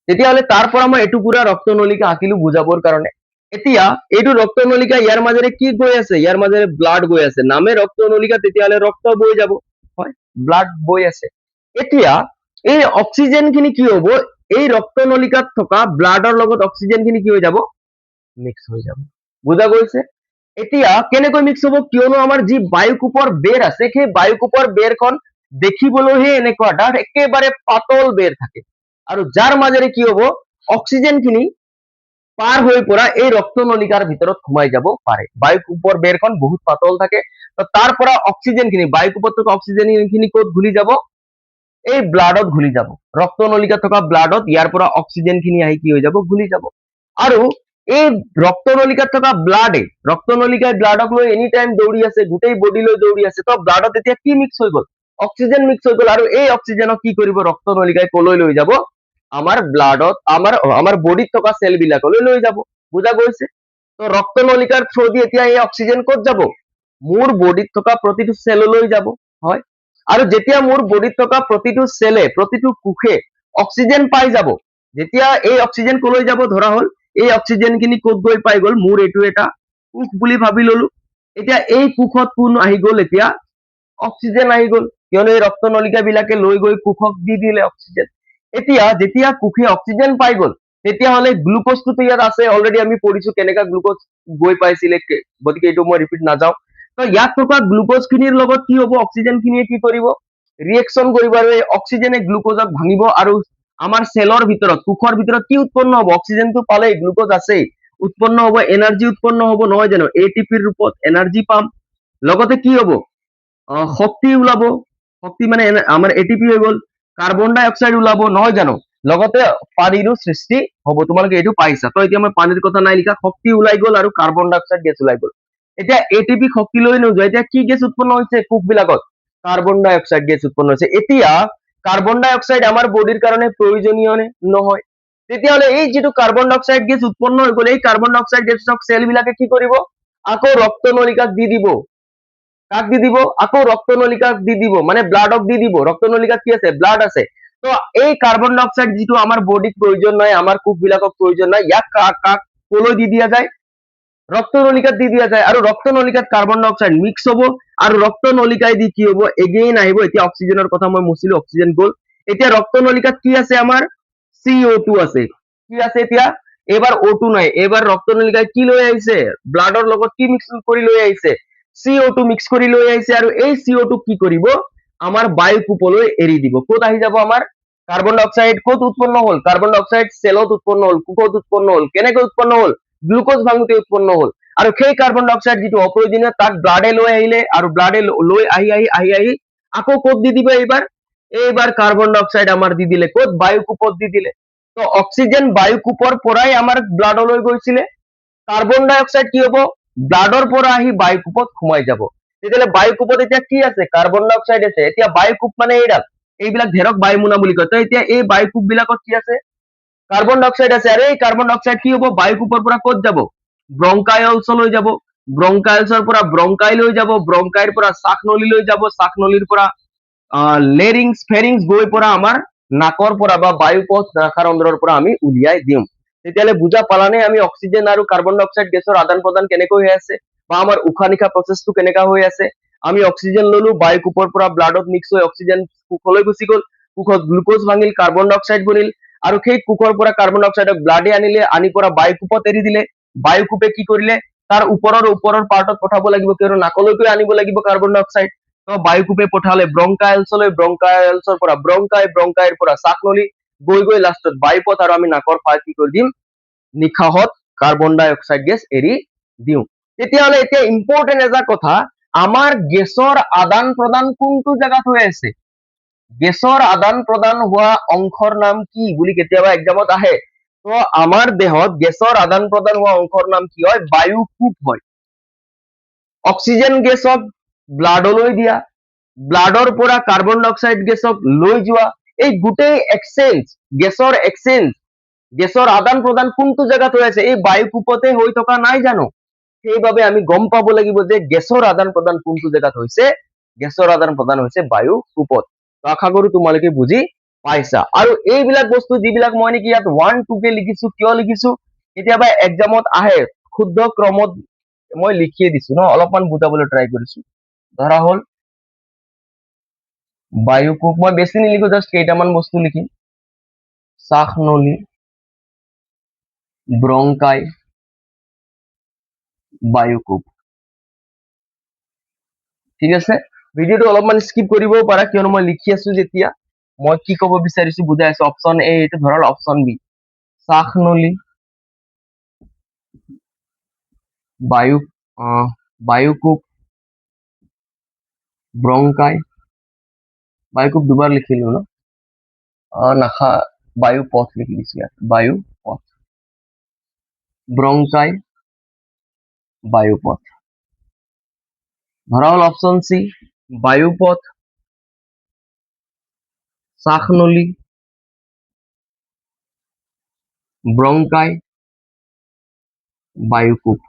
তেতিয়াহ'লে তাৰ পৰা মই এটুকুৰা ৰক্ত নলিকা আঁকিলো বুজাবৰ কাৰণে। এতিয়া এইটো ৰক্ত নলিকা, ইয়াৰ মাজেৰে কি গৈ আছে, ইয়াৰ মাজেৰে ব্লাড গৈ আছে, নামে ৰক্ত নলিকা, তেতিয়াহ'লে ৰক্ত বৈ যাব, হয়, ব্লাড বৈ আছে। এতিয়া এই অক্সিজেন খিনি কি হ'ব, এই ৰক্ত নলিকাত থকা ব্লাডৰ লগত অক্সিজেন খিনি কি হৈ যাব, মিক্স হৈ যাব, বুজা গৈছে। এতিয়া কেনেকৈ মিক্স হ'ব, কিয়নো আমাৰ যি বায়ুকোপৰ বেৰ আছে, সেই বায়ুকোপৰ বেৰখন দেখিবলৈহে এনেকুৱা ডাঠ, একেবাৰে পাতল বেৰ থাকে, আৰু যাৰ মাজেৰে কি হ'ব, অক্সিজেন খিনি পাৰ হৈ পৰা এই ৰক্ত নলিকাৰ ভিতৰত সোমাই যাব পাৰে। বায়ুকোপৰ বেৰখন বহুত পাতল থাকে, তো তাৰ পৰা অক্সিজেন খিনি, বায়ুকোপত থকা অক্সিজেন খিনি ক'ত ঘূলি যাব, এই ব্লাডত ঘূলি যাব, ৰক্ত নলিকাত থকা ব্লাডত ইয়াৰ পৰা অক্সিজেন খিনি আহি কি হৈ যাব, ঘূলি যাব। আৰু এই ৰক্ত নলিকাত থকা ৰক্ত নলিকাই ব্লাডক লৈ এনি টাইম দৌৰি আছে, গোটেই বডিলৈ দৌৰি আছে। তো ব্লাডত এতিয়া কি মিক্স হৈ গ'ল, অক্সিজেন মিক্স হৈ গ'ল, আৰু এই অক্সিজেনক কি কৰিব, ৰক্ত নলিকাই কলৈ লৈ যাব, আমাৰ ব্লাডত, আমাৰ বডিত থকা চেল বিলাকলৈ লৈ যাব, বুজা গৈছে। তো ৰক্ত নলিকাৰ থ্ৰু দি এতিয়া এই অক্সিজেন ক'ত যাব, মোৰ বডিত থকা প্ৰতিটো চেললৈ যাব, হয়। আৰু যেতিয়া মোৰ বডিত থকা প্ৰতিটো চেলে, প্ৰতিটো কোষে অক্সিজেন পাই যাব, যেতিয়া এই অক্সিজেন কলৈ যাব, ধৰা হ'ল এই অক্সিজেন খিনি ক'ত গৈ পাই গ'ল, মোৰ এইটো এটা কোষ বুলি ভাবি ললো। এতিয়া এই কোষত কোন আহি গ'ল, এতিয়া অক্সিজেন আহি গ'ল, কিয়নো এই ৰক্ত নলিকা বিলাকে লৈ গৈ কোষক দি দিলে অক্সিজেন। এতিয়া যেতিয়া কোষে অক্সিজেন পাই গ'ল, তেতিয়াহ'লে গ্লুকোজটোতো ইয়াত আছে, অলৰেডি আমি পঢ়িছো কেনেকা গ্লুকোজ গৈ পাইছিলে, গতিকে এইটো মই ৰিপিট নাযাওঁ। তো ইয়াত থকা গ্লুকোজ খিনিৰ লগত কি হ'ব, অক্সিজেন খিনিয়ে কি কৰিব, ৰিয়েকশ্যন কৰিব, আৰু এই অক্সিজেনে গ্লুকোজক ভাঙিব, আৰু আমাৰ চেলৰ ভিতৰত, কোষৰ ভিতৰত কি উৎপন্ন হ'ব, অক্সিজেনটো পালেই, গ্লুকোজ আছেই, উৎপন্ন হ'ব, এনাৰ্জি উৎপন্ন হ'ব নহয় জানো, এটিপিৰ ৰূপত এনাৰ্জি পাম, লগতে কি হ'ব, শক্তি ওলাব, শক্তি মানে আমাৰ এটিপি হৈ গ'ল, কাৰ্বন ডাই অক্সাইড ওলাব নহয় জানো, লগতে পানীৰো সৃষ্টি হ'ব, তোমালোকে এইটো পাইছা। তো এতিয়া মই পানীৰ কথা নাই লিখা, শক্তি ওলাই গ'ল আৰু কাৰ্বন ডাই অক্সাইড গেছ ওলাই গ'ল। এতিয়া এটিপি শক্তি লৈ নোযোৱা, এতিয়া কি গেছ উৎপন্ন হৈছে কোষ বিলাকত, কাৰ্বন ডাই অক্সাইড গেছ উৎপন্ন হৈছে। এতিয়া কাৰ্বন ডাই অক্সাইড আমাৰ বডিৰ কাৰণে প্ৰয়োজনীয় নে নহয়, তেতিয়াহ'লে এই যিটো কাৰ্বন ডাই অক্সাইড গেছ উৎপন্ন হৈ গ'ল, এই কাৰ্বন ডাই অক্সাইড গেছক চেল বিলাকে কি কৰিব, আকৌ ৰক্ত নলিকাক দি দিব, কাক দি দিব, আকৌ ৰক্ত নলিকাক দি দিব, মানে ব্লাডক দি দিব, ৰক্ত নলিকাত কি আছে, ব্লাড আছে। তো এই কাৰ্বন ডাই অক্সাইড যিটো আমাৰ বডিত প্ৰয়োজন নাই, আমাৰ কোষ বিলাকক প্ৰয়োজন নাই, ইয়াক কাক কলৈ দি দিয়া যায়, ৰক্ত নলিকাত দি দিয়া যায়, আৰু ৰক্ত নলিকাত কাৰ্বন ডাই অক্সাইড মিক্স হ'ব, আৰু ৰক্ত নলিকাই দি কি হ'ব, এগেইন আহিব, এতিয়া অক্সিজেনৰ কথা মই মুছিলো, অক্সিজেন গ'ল, এতিয়া ৰক্ত নলিকাত কি আছে, আমাৰ CO2 আছে, কি আছে এতিয়া, এইবাৰ O2 নাই, এইবাৰ ৰক্ত নলিকাই কি লৈ আহিছে, ব্লাডৰ লগত কি মিক্স কৰি লৈ আহিছে, CO2 মিক্স কৰি লৈ আহিছে, আৰু এই CO2 কি কৰিব, আমাৰ বায়ুকোপলৈ এৰি দিব, ক'ত আহি যাব, আমাৰ কাৰ্বন ডাই অক্সাইড ক'ত উৎপন্ন হ'ল, কাৰ্বন ডাই অক্সাইড চেলত উৎপন্ন হ'ল, কোষত উৎপন্ন হ'ল, কেনেকৈ উৎপন্ন হ'ল, গ্লুকোজ ভাঙোতে উৎপন্ন হ'ল, আৰু সেই কাৰ্বন ডাই অক্সাইড যিটো অপ্ৰয়োজনীয়, তাক ব্লাডে লৈ আহিলে, আৰু ব্লাডে লৈ আহি আকৌ ক'ত দি দিব, এইবাৰ কাৰ্বন ডাই অক্সাইড আমাৰ দি দিলে, ক'ত, বায়ুকোপত দি দিলে। তো অক্সিজেন বায়ুকোপৰ পৰাই আমাৰ ব্লাডলৈ গৈছিলে, কাৰ্বন ডাই অক্সাইড কি হ'ব, ব্লাডৰ পৰা আহি বায়ুকোপত সোমাই যাব, তেতিয়াহ'লে বায়ুকোপত এতিয়া কি আছে, কাৰ্বন ডাই অক্সাইড আছে। এতিয়া বায়ুকোপ মানে এইবিলাক ধেৰক বায়ুমোনা বুলি কয়। তো এতিয়া এই বায়ুকোপ বিলাকত কি আছে, কাৰ্বন ডাই অক্সাইড আছে, আৰু এই কাৰ্বন ডাই অক্সাইড কি হ'ব, বায়ুকোপৰ পৰা ক'ত যাব, ব্ৰংকাইলছলৈ যাব, ব্ৰংকাইলছৰ পৰা ব্ৰংকাই লৈ যাব, ব্ৰংকাইৰ পৰা শ্বাসনলীলৈ যাব, শ্বাসনলীৰ পৰা ফেৰিংছ গৈ পৰা আমাৰ নাকৰ পৰা বা বায়ুপথ নাসাৰন্ধ্ৰৰ পৰা আমি উলিয়াই দিওঁ। তেতিয়াহ'লে বুজা পালানে, আমি অক্সিজেন আৰু কাৰ্বন ডাই অক্সাইড গেছৰ আদান প্ৰদান কেনেকৈ হৈ আছে, বা আমাৰ উশাহ নিশাহ প্ৰচেছটো কেনেকা হৈ আছে। আমি অক্সিজেন ললো, বায়ুকোপৰ পৰা ব্লাডত মিক্স হৈ অক্সিজেন কোষলৈ গুচি গ'ল, কোষত গ্লুকোজ ভাঙিল, কাৰ্বন ডাই অক্সাইড বনিল, আৰু সেই কোষৰ পৰা কাৰ্বন ডাই অক্সাইডক ব্লাডে আনিলে, আনি পৰা বায়ুকোপত এৰি দিলে, বায়ুকোপে কি কৰিলে, তাৰ ওপৰৰ পাৰ্টত পঠাব লাগিব, কিয়নো নাকলৈকে আনিব লাগিব কাৰ্বন ডাই অক্সাইড। তো বায়ুকোপে পঠালে ব্ৰংকাইলছলৈ, ব্ৰংকাইলছৰ পৰা ব্ৰংকাইৰ পৰা শ্বাসনলী, গৈ লাষ্টত বায়ুপথ, আৰু আমি নাকৰ ফালে কি কৰি দিম, নিশাহত কাৰ্বন ডাই অক্সাইড গেছ এৰি দিওঁ। তেতিয়াহ'লে এতিয়া ইম্পৰ্টেণ্ট এটা কথা, আমাৰ গেছৰ আদান প্ৰদান কোনটো জেগাত হৈ আছে? গেছৰ আদান প্ৰদান হোৱা অংশৰ নাম কি বুলি কেতিয়াবা এক্সামত আহে। তো আমাৰ দেহত গেছৰ আদান প্ৰদান হোৱা অংশৰ নাম কি হয়? বায়ুকোপ হয়। অক্সিজেন গেছক ব্লাডলৈ দিয়া, ব্লাডৰ পৰা কাৰ্বন ডাই অক্সাইড গেছক লৈ যোৱা, এই গোটেই এক্সচেঞ্জ, গেছৰ আদান প্ৰদান কোনটো জেগাত হৈ আছে? এই বায়ুকোপতে হৈ থকা নাই জানো? সেইবাবে আমি গম পাব লাগিব যে গেছৰ আদান প্ৰদান কোনটো জেগাত হৈছে। গেছৰ আদান প্ৰদান হৈছে বায়ুকোপত। আশা কৰো তোমালোকে বুজি পাইছা। আৰু এইবিলাক বস্তু যিবিলাক মই নেকি ইয়াত 1, 2 কে লিখিছো, কিয় লিখিছো? কেতিয়াবা এক্সামত আহে, শুদ্ধ ক্ৰমত মই লিখিয়ে দিছো ন, অলপমান বুজাবলৈ ট্ৰাই কৰিছো। ধৰা হল বায়ুকোপ, মই বেছি নিলিখো, জাষ্ট কেইটামান বস্তু লিখিম। শ্বাসনলী, ব্ৰংকাই, বায়ুকোপ। ঠিক আছে, ভিডিঅ'টো অলপমান স্কিপ কৰিবও পাৰা, কিয়নো মই লিখি আছো যেতিয়া। মই কি ক'ব বিচাৰিছো বুজাই আছো। অপশ্যন এ, এইটো ধৰক অপশ্যন বি। শ্বাসনলী, বায়ুকোপ, ব্ৰংকাই, বায়ুকোপ দুবাৰ লিখিলো ন, নাখা, বায়ুপথ লিখি দিছো ইয়াত, বায়ুপথ, ব্ৰংকাই, বায়ুপথ। ধৰা হল অপশ্যন সি, বায়ুপথ, শ্বাসনলী, ব্ৰংকাই, বায়ুকোপ।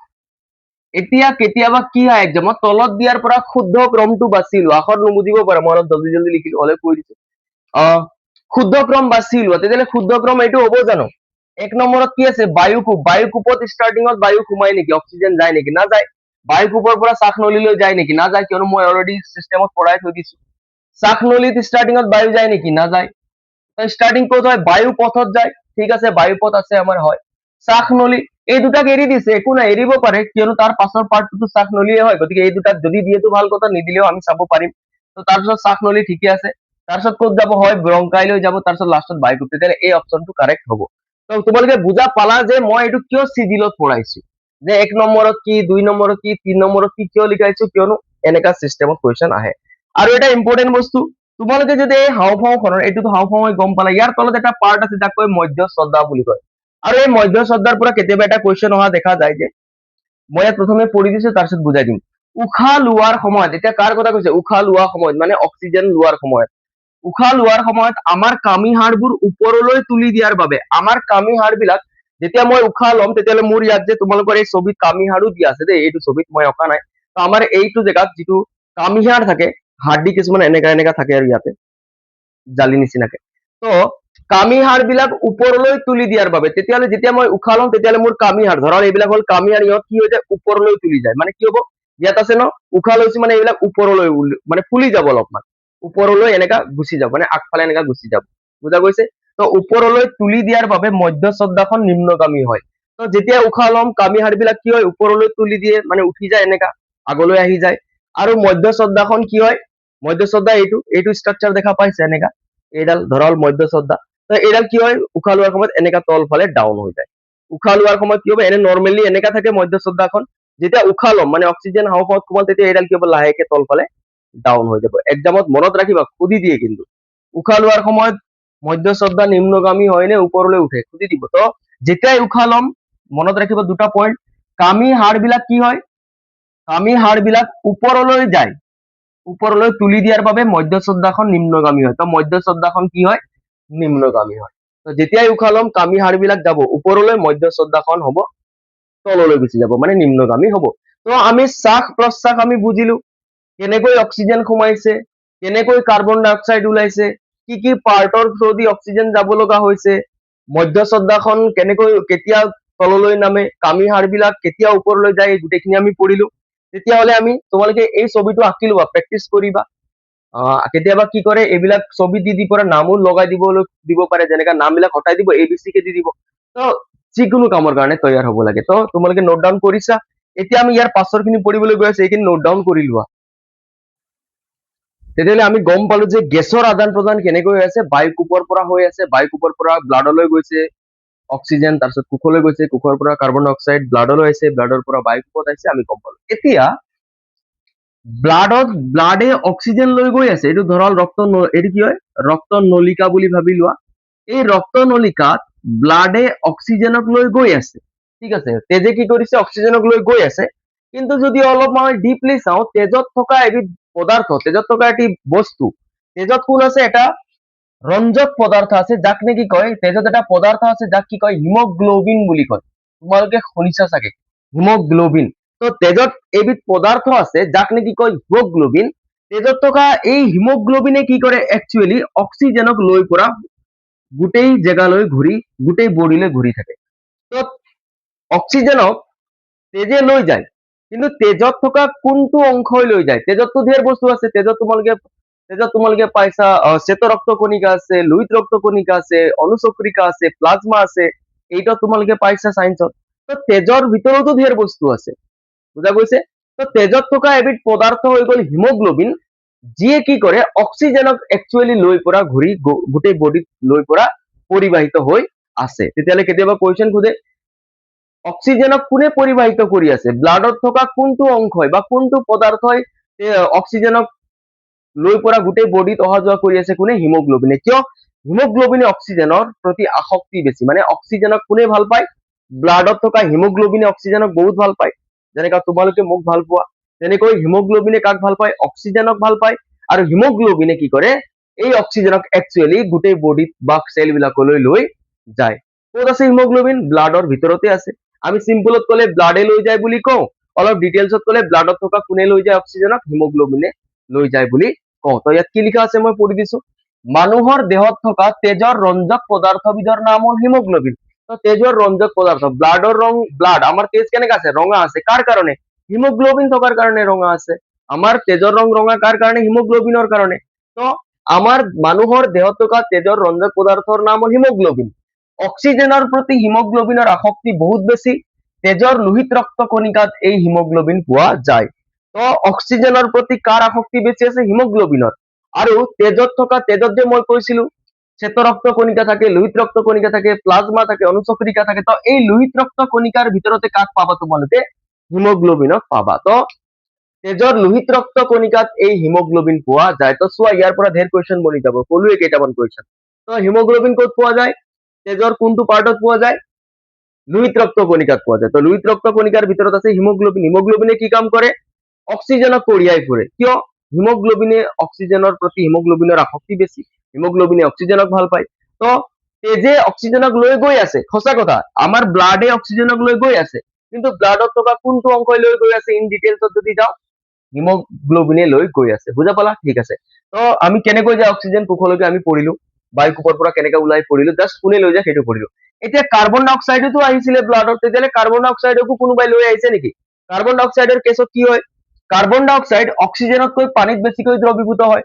এতিয়া কেতিয়াবা কি হয় এক্সামত, তলত দিয়াৰ পৰা শুদ্ধ ক্ৰমটো বাছি লোৱা। আখৰ নুবুজিব পাৰে, মই অলপ জলদি লিখিলো, হলে কৈ দিছো। শুদ্ধ ক্ৰম বাছি লোৱা। তেতিয়াহ'লে শুদ্ধ ক্ৰম এইটো হ'ব জানো? 1 নম্বৰত কি আছে? বায়ুকোপ। বায়ুকোপত ষ্টাৰ্টিঙত বায়ু সোমাই নেকি? অক্সিজেন যায় নেকি? নাযায়। বায়ুকোপৰ পৰা শ্বাসনলীলৈ যায় নেকি? নাযায়, কিয়নো মই অলৰেডি চিষ্টেমত পঢ়াই থৈ দিছো। শ্বাসনলীত ষ্টাৰ্টিঙত বায়ু যায় নেকি? নাযায়। ষ্টাৰ্টিং ক'ত হয়? বায়ুপথত যায়। ঠিক আছে, বায়ুপথ আছে আমাৰ, হয়। শ্বাসনলী, এই দুটাক এৰি দিছে, একো নাই, এৰিব পাৰে, কিয়নো তাৰ পাছৰ পাৰ্টটো শ্বাসনলীয়ে হয়। গতিকে এই দুটাক যদি দিয়েতো ভাল কথা, নিদিলেও আমি চাব পাৰিম। তো তাৰপিছত শ্বাসনলী ঠিকে আছে। তাৰপিছত ক'ত যাব? হয় ব্ৰংকাইলৈ যাব, তাৰপিছত লাষ্টত বায়ুকোপ। তেতিয়াহ'লে এই অপশ্যনটো কাৰেক্ট হ'ব। তো তোমালোকে বুজা পালা যে মই এইটো কিয় চিডিলত পঢ়াইছো, যে 1 নম্বৰত কি, 2 নম্বৰত কি, 3 নম্বৰত কি কিয় লিখাইছো, কিয়নো এনেকা চিষ্টেমত কুৱেশ্যন আহে। আৰু এটা ইম্পৰ্টেণ্ট বস্তু, তোমালোকে যদি এই হাওঁফাওঁখনৰ, এইটোতো হাওঁফাওঁ হৈ গম পালা, ইয়াৰ তলত এটা পাৰ্ট আছে যাক কয় মধ্য শ্ৰদ্ধা বুলি কয়। আৰু এই মধ্য শ্ৰদ্ধাৰ পৰা কেতিয়াবা এটা কুৱেশ্যন অহা দেখা যায়, যে মই ইয়াত প্ৰথমে পঢ়ি দিছো, তাৰপিছত বুজাই দিম। উশাহ লোৱাৰ সময়ত, এতিয়া কাৰ কথা কৈছে? উশাহ লোৱাৰ সময়ত, মানে অক্সিজেন লোৱাৰ সময়ত। উশাহ লোৱাৰ সময়ত আমাৰ কামি হাড়বোৰ ওপৰলৈ তুলি দিয়াৰ বাবে, আমাৰ কামি হাড়বিলাক, যেতিয়া মই উশাহ ল'ম, তেতিয়াহ'লে মোৰ ইয়াত যে তোমালোকৰ এই ছবিত কামি হাড়ো দিয়া আছে দেই, এইটো ছবিত মই অঁকা নাই। তো আমাৰ এইটো জেগাত যিটো কামি হাড় থাকে, হাড়দি কিছুমান এনেকা থাকে, আৰু ইয়াতে জালি নিচিনাকে। তো কামি হাড় বিলাক ওপৰলৈ তুলি দিয়াৰ বাবে, তেতিয়াহ'লে যেতিয়া মই উশাহ লম, তেতিয়াহ'লে মোৰ কামি হাড়, ধৰা এইবিলাক হ'ল কামি হাড়, ইহঁত কি হৈ যায়? ওপৰলৈ তুলি যায়। মানে কি হ'ব? ইয়াত আছে ন, উশাহ লৈছো, মানে এইবিলাক ওপৰলৈ মানে ফুলি যাব, অলপমান ওপৰলৈ এনেকা গুচি যাব, মানে আগফালে এনেকা গুচি যাব। বুজা গৈছে? তো ওপৰলৈ তুলি দিয়াৰ বাবে মধ্য শ্ৰদ্ধাখন নিম্নগামী হয়। তো যেতিয়া উশাহ লম, কামি হাড় বিলাক কি হয়? ওপৰলৈ তুলি দিয়ে, মানে উঠি যায়, এনেকা আগলৈ আহি যায়। আৰু মধ্য শ্ৰদ্ধাখন কি হয়? মধ্য শ্ৰদ্ধা এইটো ষ্ট্ৰাকচাৰ দেখা পাইছে, এনেকা এইডাল ধৰা হল মধ্য শ্ৰদ্ধা। তো এইডাল কি হয়? উশাহ লোৱাৰ সময়ত এনেকা তল ফালে ডাউন হৈ যায়। উশাহ লোৱাৰ সময়ত কি হ'ব? এনে নৰ্মেলি এনেকা থাকে মধ্য শ্ৰদ্ধাখন। যেতিয়া উশাহ ল'ম, মানে অক্সিজেন হাওঁফাওঁত সোমাল, তেতিয়া এইডাল কি হ'ব? লাহেকে তল ফালে ডাউন হৈ যাব। এক্সামত মনত ৰাখিবা, সুধি দিয়ে কিন্তু। উশাহ লোৱাৰ সময়ত মধ্য শ্ৰদ্ধা নিম্নগামী হয় নে ওপৰলৈ উঠে, সুধি দিব। তো যেতিয়াই উশাহ ল'ম, মনত ৰাখিব দুটা পইণ্ট, কামি হাড় বিলাক কি হয়? কামি হাড় বিলাক ওপৰলৈ যায়, ওপৰলৈ তুলি দিয়াৰ বাবে মধ্য শ্ৰদ্ধাখন নিম্নগামী হয়। তো মধ্য শ্ৰদ্ধাখন কি হয়? নিম্নগামী হয়। তো যেতিয়াই উশাহ ল'ম, কামি হাড় বিলাক যাব ওপৰলৈ, মধ্য শ্ৰদ্ধাখন হ'ব তললৈ গুচি যাব, মানে নিম্নগামী হ'ব। তো আমি শ্বাস প্ৰশ্বাস আমি বুজিলো, কেনেকৈ অক্সিজেন সোমাইছে, কেনেকৈ কাৰ্বন ডাই অক্সাইড ওলাইছে, কি কি পাৰ্টৰ থ্ৰুদি অক্সিজেন যাব লগা হৈছে, মধ্য শ্ৰদ্ধাখন কেনেকৈ কেতিয়া তললৈ নামে, কামি হাড় বিলাক কেতিয়া ওপৰলৈ যায়, এই গোটেইখিনি আমি পঢ়িলো। তেতিয়াহ'লে আমি, তোমালোকে এই ছবিটো আঁকি লোৱা, প্ৰেক্টিচ কৰিবা। কেতিয়াবা কি কৰে, এইবিলাক ছবি দি পৰা নামো লগাই দিব পাৰে, যেনেকা নামবিলাক হটাই দিব, ABC কে দি দিব। তো যিকোনো কামৰ কাৰণে তৈয়াৰ হ'ব লাগে। তো তোমালোকে নোট ডাউন কৰিছা? এতিয়া আমি ইয়াৰ পাছৰখিনি পঢ়িবলৈ গৈ আছো, এইখিনি নোট ডাউন কৰি লোৱা। তেতিয়াহ'লে আমি গম পালো যে গেছৰ আদান প্ৰদান কেনেকৈ হৈ আছে, বায়ুকোপৰ পৰা হৈ আছে, বায়ুকোপৰ পৰা ব্লাডলৈ গৈছে অক্সিজেন, তাৰপিছত কোষলৈ গৈছে, কোষৰ পৰা কাৰ্বন ডাই অক্সাইড ব্লাডলৈ আহিছে, ব্লাডৰ পৰা বায়ুকোপত আহিছে, আমি গম পালো। এতিয়া ব্লাডে অক্সিজেন লৈ গৈ আছে, এইটো ধৰা এইটো কি হয়, ৰক্ত নলিকা বুলি ভাবি লোৱা। এই ৰক্ত নলিকাত ব্লাডে অক্সিজেনক লৈ গৈ আছে, ঠিক আছে, তেজে কি কৰিছে, অক্সিজেনক লৈ গৈ আছে। কিন্তু যদি অলপ মই ডিপলি চাওঁ, তেজত থকা এবিধ পদাৰ্থ, তেজত থকা এটি বস্তু, তেজত কোন আছে, এটা ৰঞ্জক পদাৰ্থ আছে, যাক নেকি কয়, তেজত এটা পদাৰ্থ আছে যাক কি কয়, হিমোগ্লোবিন বুলি কয়। তোমালোকে শুনিছা চাগে হিমোগ্লোবিন। তো তেজত এবিধ পদাৰ্থ আছে যাক নেকি কয় হিমোগ্লোবিন। তেজত থকা এই হিমোগ্লোবিনে কি কৰে, একচুৱেলি অক্সিজেনক লৈ পৰা গোটেই জেগালৈ ঘূৰি, গোটেই বডিলৈ ঘূৰি থাকে। তো অক্সিজেনক তেজে লৈ যায়, কিন্তু তেজত থকা কোনটো অংশই লৈ যায়? তেজততো ঢেৰ বস্তু আছে, তেজত তোমালোকে পাইছা শ্বেত ৰক্ত কণিকা আছে, লোহিত ৰক্ত কণিকা আছে, অনুচক্ৰিকা আছে, প্লাজমা আছে, এইটা তোমালোকে পাইছা সায়েন্সত। তো তেজৰ ভিতৰতো ঢেৰ বস্তু আছে, বুজা গৈছে? তো তেজত থকা এবিধ পদাৰ্থ হৈ গ'ল হিমোগ্লোবিন, যিয়ে কি কৰে, অক্সিজেনক একচুৱেলি লৈ পৰা ঘূৰি গোটেই বডিত লৈ পৰা পৰিবাহিত হৈ আছে। তেতিয়াহ'লে কেতিয়াবা কুৱেশ্যন সোধে, অক্সিজেনক কোনে পৰিবাহিত কৰি আছে? ব্লাডত থকা কোনটো অংশই বা কোনটো পদাৰ্থই অক্সিজেনক লৈ পৰা গোটেই বডিত অহা যোৱা কৰি আছে? কোনে? হিমোগ্লোবিনে। কিয়? হিমোগ্লোবিনে অক্সিজেনৰ প্ৰতি আসক্তি বেছি, মানে অক্সিজেনক কোনে ভাল পায়? ব্লাডত থকা হিমোগ্লোবিনে অক্সিজেনক বহুত ভাল পায়, যেনেকা তোমালোকে মোক ভাল পোৱা, তেনেকৈ হিমোগ্লোবিনে কাক ভাল পায়? অক্সিজেনক ভাল পায়। আৰু হিমোগ্লোবিনে কি কৰে, এই অক্সিজেনক একচুৱেলি গোটেই বডিত বা চেল বিলাকলৈ লৈ যায়। ক'ত আছে হিমোগ্লোবিন? ব্লাডৰ ভিতৰতে আছে। আমি চিম্পলত ক'লে ব্লাডে লৈ যায় বুলি কওঁ, অলপ ডিটেইলছত ক'লে ব্লাডত থকা কোনে লৈ যায় অক্সিজেনক? হিমোগ্লোবিনে লৈ যায় বুলি কওঁ। তো ইয়াত কি লিখা আছে মই পঢ়ি দিছো, মানুহৰ দেহত থকা তেজৰ ৰঞ্জক পদাৰ্থবিধৰ নাম হ'ল হিমোগ্লোবিন। তো তেজৰ ৰঞ্জক পদাৰ্থ, ব্লাডৰ ৰং, ব্লাড আমাৰ তেজ কেনেকা আছে? ৰঙা আছে। কাৰ কাৰণে? হিমোগ্লোবিন থকাৰ কাৰণে ৰঙা আছে। আমাৰ তেজৰ ৰং ৰঙা কাৰ কাৰণে? হিমোগ্লোবিনৰ কাৰণে। তো আমাৰ মানুহৰ দেহত থকা তেজৰ ৰঞ্জক পদাৰ্থৰ নাম হ'ল হিমোগ্লোবিন। অক্সিজেনৰ প্ৰতি হিমোগ্লোবিনৰ আসক্তি বহুত বেছি। তেজৰ লোহিত ৰক্ত কণিকাত এই হিমোগ্লোবিন পোৱা যায়। তো অক্সিজেনৰ প্ৰতি কাৰ আসক্তি বেছি আছে? হিমোগ্লোবিনৰ। আৰু তেজত যে মই কৈছিলো শ্বেত ৰক্ত কণিকা থাকে, লোহিত ৰক্ত কণিকা থাকে, প্লাজমা থাকে, অনুচক্ৰিকা থাকে, তো এই লোহিত ৰক্ত কণিকাৰ ভিতৰতে কাক পাবা তোমালোকে? হিমোগ্লোবিনক পাবা। তো তেজৰ লোহিত ৰক্ত কণিকাত এই হিমোগ্লোবিন পোৱা যায়। তো চোৱা, ইয়াৰ পৰা ঢেৰ কুৱেশ্যন বনি যাব, ক'লোৱে কেইটামান কুৱেশ্যন। তো হিমোগ্লোবিন ক'ত পোৱা যায়? তেজৰ কোনটো পাৰ্টত পোৱা যায়? লোহিত ৰক্ত কণিকাত পোৱা যায়। তো লোহিত ৰক্ত কণিকাৰ ভিতৰত আছে হিমোগ্লোবিন। হিমোগ্লোবিনে কি কাম কৰে? অক্সিজেনক কঢ়িয়াই ফুৰে। কিয়? হিমোগ্লোবিনে অক্সিজেনৰ প্ৰতি হিমোগ্লোবিনৰ আসক্তি বেছি, হিমোগ্লোবিনে অক্সিজেনক ভাল পায়। তো তেজে অক্সিজেনক লৈ গৈ আছে, সঁচা কথা, আমাৰ ব্লাডে অক্সিজেনক লৈ গৈ আছে, কিন্তু ব্লাডত থকা কোনটো অংশই লৈ গৈ আছে? ইন ডিটেইলছত যদি যাওঁ, হিমোগ্লোবিনে লৈ গৈ আছে। বুজা পালা? ঠিক আছে। তো আমি কেনেকৈ যায় অক্সিজেন কোষলৈকে আমি পঢ়িলো, বায়ুকোষৰ পৰা কেনেকৈ ওলাই পঢ়িলো, জাষ্ট কোনে লৈ যায় সেইটো পঢ়িলো। এতিয়া কাৰ্বন ডাই অক্সাইডতো আহিছিলে ব্লাডত, তেতিয়াহ'লে কাৰ্বন ডাই অক্সাইডকো কোনোবাই লৈ আহিছে নেকি? কাৰ্বন ডাই অক্সাইডৰ কেছত কি হয়, কাৰ্বন ডাই অক্সাইড অক্সিজেনতকৈ পানীত বেছিকৈ দ্ৰৱীভূত হয়।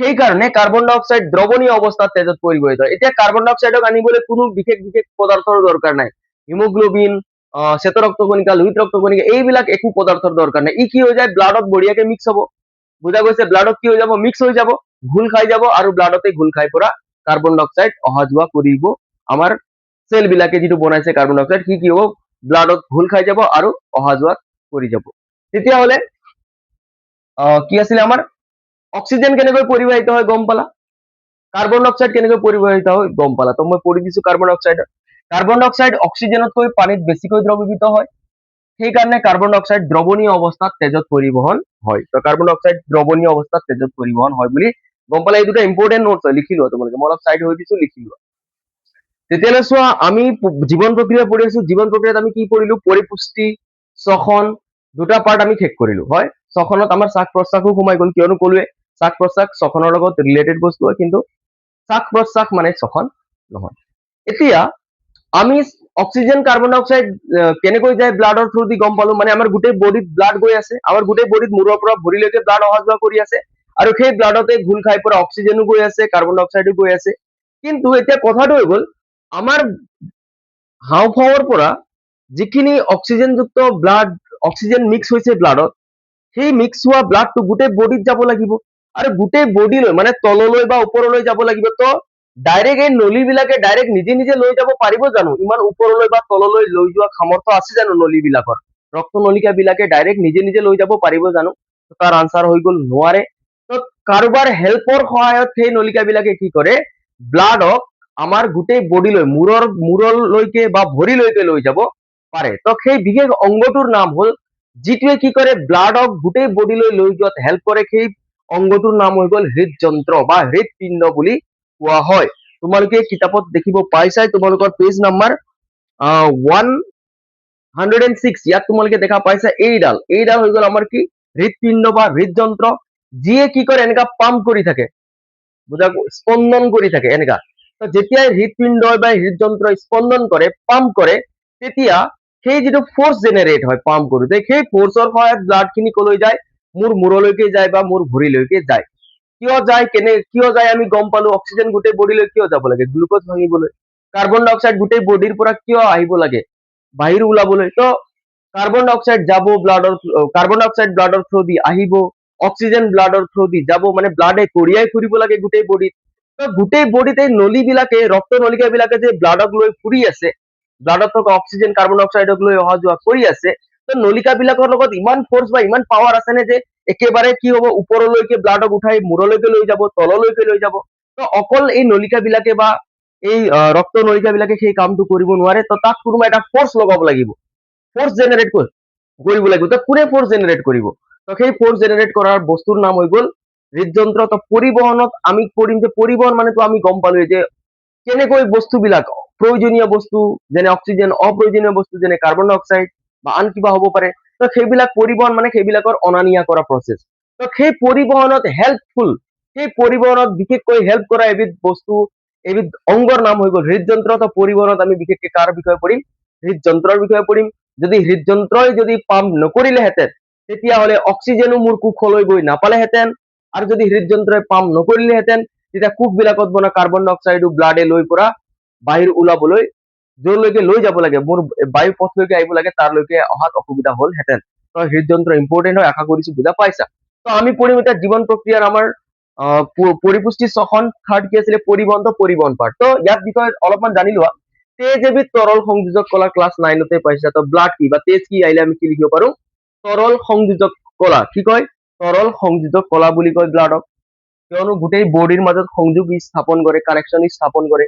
সেইকাৰণে কাৰ্বন ডাই অক্সাইড দ্ৰৱণীয় অৱস্থাত তেজত পৰিবহিত হয়। এতিয়া কাৰ্বন ডাই অক্সাইডক আনিবলৈ কোনো বিশেষ পদাৰ্থৰ দৰকাৰ নাই। হিমোগ্লোবিন, শ্বেত ৰক্ত কণিকা, লোহিত ৰক্ত কণিকা, এইবিলাক একো পদাৰ্থৰ দৰকাৰ নাই। ই কি হৈ যায়? ব্লাডত বঢ়িয়াকে মিক্স হ'ব। বুজা গৈছে? ব্লাডত কি হৈ যাব? মিক্স হৈ যাব, ঘোল খাই যাব, আৰু ব্লাডতে ঘোল খাই পৰা কাৰ্বন ডাই অক্সাইড অহা যোৱা কৰিব। আমাৰ চেল বিলাকে যিটো বনাইছে কাৰ্বন ডাই অক্সাইড, সি কি হ'ব? ব্লাডত ঘোল খাই যাব আৰু অহা যোৱা কৰি যাব। তেতিয়াহ'লে কি আছিলে আমাৰ? অক্সিজেন কেনেকৈ পৰিবাহিত হয় গম পালা, কাৰ্বন ডাই অক্সাইড কেনেকৈ পৰিবাহিত হয় গম পালা। তো মই পঢ়ি দিছো কাৰ্বন ডাই অক্সাইড। কাৰ্বন ডাই অক্সাইড অক্সিজেনতকৈ পানীত বেছিকৈ দ্ৰৱীভূত হয়, সেইকাৰণে কাৰ্বন ডাই অক্সাইড দ্ৰৱণীয় অৱস্থাত তেজত পৰিবহন হয়। তো কাৰ্বন ডাই অক্সাইড দ্ৰৱণীয় অৱস্থাত তেজত পৰিবহন হয় বুলি গম পালা। এই দুটা ইম্পৰ্টেণ্ট নোটছ হয়, লিখি লোৱা তোমালোকে, মই অলপ চাইড হৈ দিছো, লিখি লোৱা। তেতিয়াহ'লে চোৱা, আমি জীৱন প্ৰক্ৰিয়া পঢ়ি আছো। জীৱন প্ৰক্ৰিয়াত আমি কি পঢ়িলো? পৰিপুষ্টি, শ্বসন, দুটা পাৰ্ট আমি শেষ কৰিলো, হয়। শ্বসনত আমাৰ শ্বাস প্ৰশ্বাসো সোমাই গ'ল, কিয়নো ক'লোৱে শ্বাস প্ৰশ্বাস শ্বসনৰ লগত ৰিলেটেড বস্তু হয়, কিন্তু শ্বাস প্ৰশ্বাস মানে শ্বসন নহয়। এতিয়া আমি অক্সিজেন, কাৰ্বন ডাই অক্সাইড কেনেকৈ যায় ব্লাডৰ থ্ৰু দি গম পালো, মানে আমাৰ গোটেই বডিত ব্লাড গৈ আছে, আমাৰ গোটেই বডিত মূৰৰ পৰা ভৰিলৈকে ব্লাড অহা যোৱা কৰি আছে, আৰু সেই ব্লাডতে ঘোল খাই পৰা অক্সিজেনো গৈ আছে, কাৰ্বন ডাই অক্সাইডো গৈ আছে। কিন্তু এতিয়া কথাটো হৈ গ'ল, আমাৰ হাওঁফাওঁৰ পৰা যিখিনি অক্সিজেনযুক্ত ব্লাড অক্সিজেন মিক্স হৈছে ব্লাডত, সেই মিক্স হোৱা ব্লাডটো গোটেই বডিত যাব লাগিব আৰু গোটেই বডিলৈ মানে তললৈ বা ওপৰলৈ যাব লাগিব। তো ডাইৰেক্ট এই নলীবিলাকে ডাইৰেক্ট নিজে নিজে লৈ যাব পাৰিব জানো? ইমান ওপৰলৈ বা তললৈ লৈ যোৱা সামৰ্থ্য আছে জানো নলীবিলাকৰ? ৰক্তনলিকা বিলাকে ডাইৰেক্ট নিজে নিজে লৈ যাব পাৰিব জানো? তাৰ আনসাৰ হৈ গ'ল নোৱাৰে। তো কাৰোবাৰ হেল্পৰ সহায়ত সেই নলিকাবিলাকে কি কৰে, ব্লাডক আমাৰ গোটেই বডিলৈ মূৰলৈকে বা ভৰিলৈকে লৈ যাব পাৰে। তো সেই বিশেষ অংগটোৰ নাম হ'ল, যিটোৱে কি কৰে ব্লাডক গোটেই বডিলৈ লৈ যোৱাত হেল্প কৰে, সেই অংগটোৰ নাম হৈ গ'ল হৃদযন্ত্ৰ বা হৃদপিণ্ড বুলি কোৱা হয়। তোমালোকে কিতাপত দেখিব পাইছাই, তোমালোকৰ পেজ নাম্বাৰ 106 ইয়াত তোমালোকে দেখা পাইছা এইডাল হৈ গ'ল আমাৰ কি হৃদপিণ্ড বা হৃদযন্ত্ৰ, যিয়ে কি কৰে এনেকা পাম্প কৰি থাকে, বুজা, স্পন্দন কৰি থাকে এনেকা। যেতিয়াই হৃদপিণ্ড বা হৃদযন্ত্ৰ স্পন্দন কৰে, পাম্প কৰে, তেতিয়া সেই যিটো ফৰ্চ জেনেৰেট হয় পাম্প কৰোঁতে, সেই ফৰ্চৰ সহায়ত ব্লাড খিনি কলৈ যায়, মোৰ মূৰলৈকে যায় বা মোৰ ভৰিলৈকে যায়। কিয় যায় আমি গম পালো, অক্সিজেন গোটেই বডিলৈ কিয় যাব লাগে, গ্লুকোজ ভাঙিবলৈ। কাৰ্বন ডাই অক্সাইড গোটেই বডিৰ পৰা কিয় আহিব লাগে, বাহিৰ ওলাবলৈ। তো কাৰ্বন ডাই অক্সাইড যাব ব্লাডৰ, কাৰ্বন ডাই অক্সাইড ব্লাডৰ থ্ৰু দি আহিব, অক্সিজেন ব্লাডৰ থ্ৰু দি যাব, মানে ব্লাডে কঢ়িয়াই ফুৰিব লাগে গোটেই বডিত। তো গোটেই বডিত এই নলীবিলাকে, ৰক্ত নলিকা বিলাকে যে ব্লাডক লৈ ফুৰি আছে, ব্লাডত থকা অক্সিজেন কাৰ্বন ডাই অক্সাইডক লৈ অহা যোৱা কৰি আছে, তো নলিকা বিলাকৰ লগত ইমান ফৰ্চ বা ইমান পাৱাৰ আছে নে যে একেবাৰে কি হ'ব, ওপৰলৈকে ব্লাডক উঠাই মূৰলৈকে লৈ যাব, তললৈকে লৈ যাব। তো অকল এই নলিকা বিলাকে বা এই ৰক্ত নলিকা বিলাকে সেই কামটো কৰিব নোৱাৰে। তো তাক কোনোবা এটা ফৰ্চ লগাব লাগিব, ফৰ্চ জেনেৰেট কৰিব লাগিব। তো কোনে ফৰ্চ জেনেৰেট কৰিব? তো সেই ফৰ্চ জেনেৰেট কৰাৰ বস্তুৰ নাম হৈ গ'ল হৃদযন্ত্ৰ। তো পৰিবহনত আমি পঢ়িম যে পৰিবহন মানেতো আমি গম পালোৱে যে কেনেকৈ বস্তুবিলাক, প্ৰয়োজনীয় বস্তু যেনে অক্সিজেন, অপ্ৰয়োজনীয় বস্তু যেনে কাৰ্বন ডাই অক্সাইড বা আন কিবা হ'ব পাৰে, তো সেইবিলাক পৰিবহন মানে সেইবিলাকৰ অনা নিয়া কৰা প্ৰচেছ। তো সেই পৰিবহনত হেল্পফুল, সেই পৰিবহনত বিশেষকৈ হেল্প কৰা এবিধ বস্তু, এবিধ অংগৰ নাম হৈ গ'ল হৃদযন্ত্ৰ। তো পৰিবহনত আমি বিশেষকৈ কাৰ বিষয়ে পঢ়িম, হৃদযন্ত্ৰৰ বিষয়ে পঢ়িম। যদি হৃদযন্ত্ৰই যদি পাম্প নকৰিলেহেঁতেন, তেতিয়াহ'লে অক্সিজেনো মোৰ কোষলৈ গৈ নাপালেহেঁতেন, আৰু যদি হৃদযন্ত্ৰই পাম্প নকৰিলেহেঁতেন, তেতিয়া কোষবিলাকত বনা কাৰ্বন ডাই অক্সাইডো ব্লাডে লৈ পৰা বাহিৰ ওলাবলৈ য'লৈকে লৈ যাব লাগে, মোৰ বায়ু পথলৈকে আহিব লাগে, তাৰলৈকে অহাত অসুবিধা হ'লহেঁতেন। তো হৃদযন্ত্ৰ ইম্পৰ্টেণ্ট হয়, আশা কৰিছো বুজা পাইছা। তো আমি পঢ়িম এতিয়া জীৱন প্ৰক্ৰিয়াৰ আমাৰ পৰিপুষ্টি ছখন, থাৰ্ড কি আছিলে, পৰিবহন পাৰ্ট। তো ইয়াৰ বিষয়ে অলপমান জানি লোৱা। তেজ এবিধ তৰল সংযোজক কলা, ক্লাছ 9তে পাইছা। তো ব্লাড কি বা তেজ কি আহিলে আমি কি লিখিব পাৰো, তৰল সংযোজক কলা। কি কয়, তৰল সংযোজক কলা বুলি কয় ব্লাডক, কিয়নো গোটেই বডিৰ মাজত সংযোগ স্থাপন কৰে, কানেকশ্যন স্থাপন কৰে।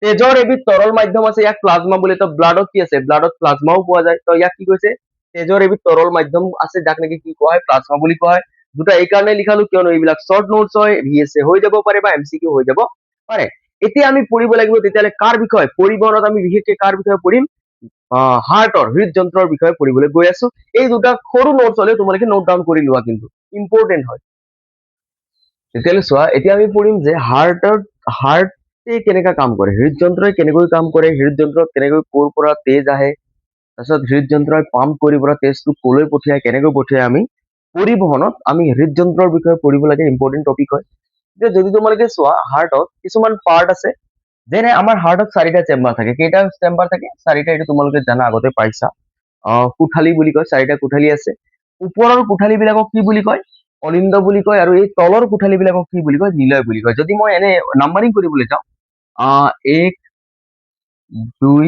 তেজৰ এবিধ তৰল মাধ্যম আছে, ইয়াক প্লাজমা বুলি। তো ব্লাডত কি আছে, ব্লাডত প্লাজমাও পোৱা যায়। তো ইয়াক কি কৈছে, তেজৰ এবিধ তৰল মাধ্যম আছে, যাক নেকি কি কোৱা হয়, প্লাজমা বুলি কোৱা হয়। দুটা এই কাৰণে লিখালো কিয়নো এইবিলাক শৰ্ট নোটছ হয়, VSA হৈ যাব পাৰে বা MCQ হৈ যাব পাৰে। এতিয়া আমি পঢ়িব লাগিব তেতিয়াহ'লে কাৰ বিষয়ে, পৰিবহনত আমি বিশেষকৈ কাৰ বিষয়ে পঢ়িম, হাৰ্টৰ, হৃদযন্ত্ৰৰ বিষয়ে পঢ়িবলৈ গৈ আছো। এই দুটা সৰু নোটছ হলে তোমালোকে নোট ডাউন কৰি লোৱা, কিন্তু ইম্পৰ্টেণ্ট হয়। তেতিয়াহ'লে চোৱা, এতিয়া আমি পঢ়িম যে হাৰ্টে কেনেকা কাম কৰে, হৃদযন্ত্ৰই কেনেকৈ কাম কৰে, হৃদযন্ত্ৰত কেনেকৈ ক'ৰ পৰা তেজ আহে, তাৰপিছত হৃদযন্ত্ৰই পাম্প কৰি পৰা তেজটো কলৈ পঠিয়াই, কেনেকৈ পঠিয়াই, আমি পৰিবহনত আমি হৃদযন্ত্ৰৰ বিষয়ে পঢ়িব লাগে, ইম্পৰ্টেণ্ট টপিক হয়। যে যদি তোমালোকে চোৱা, হাৰ্টত কিছুমান পাৰ্ট আছে, যেনে আমাৰ হাৰ্টত 4টা চেম্বাৰ থাকে। কেইটা চেম্বাৰ থাকে, 4টা, এইটো তোমালোকে জানা, আগতে পাইছা। কোঠালি বুলি কয়, 4টা কোঠালি আছে। ওপৰৰ কোঠালি বিলাকক কি বুলি কয়, অলিন্দ বুলি কয়, আৰু এই তলৰ কোঠালি বিলাকক কি বুলি কয়, নিলয় বুলি কয়। যদি মই এনে নাম্বাৰিং কৰিবলৈ যাওঁ, 1 2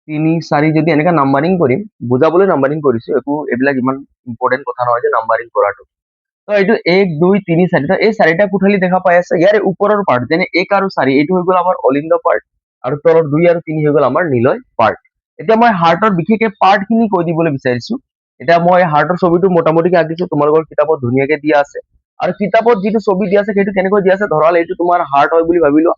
3 4, যদি এনেকা নাম্বাৰিং কৰিম, বুজাবলৈ নাম্বাৰিং কৰিছো, একো এইবিলাক ইমান ইম্পৰ্টেণ্ট কথা নহয় যে নাম্বাৰিং কৰাটো। তো এইটো 1 2 3 4, তো এই 4টা কোঠালি দেখা পাই আছে। ইয়াৰে ওপৰৰ পাৰ্ট যেনে 1 আৰু 4, এইটো হৈ গ'ল আমাৰ অলিন্দ পাৰ্ট, আৰু তলৰ 2 আৰু 3 হৈ গ'ল আমাৰ নিলয় পাৰ্ট। এতিয়া মই হাৰ্টৰ বিশেষকে পাৰ্ট খিনি কৈ দিবলৈ বিচাৰিছো। এতিয়া মই হাৰ্টৰ ছবিটো মোটামুটিকে আঁকিছো, তোমালোকৰ কিতাপত ধুনীয়াকে দিয়া আছে। আৰু কিতাপত যিটো ছবি দিয়া আছে সেইটো কেনেকৈ দিয়া আছে, ধৰা এইটো তোমাৰ হাৰ্ট হয় বুলি ভাবি লোৱা।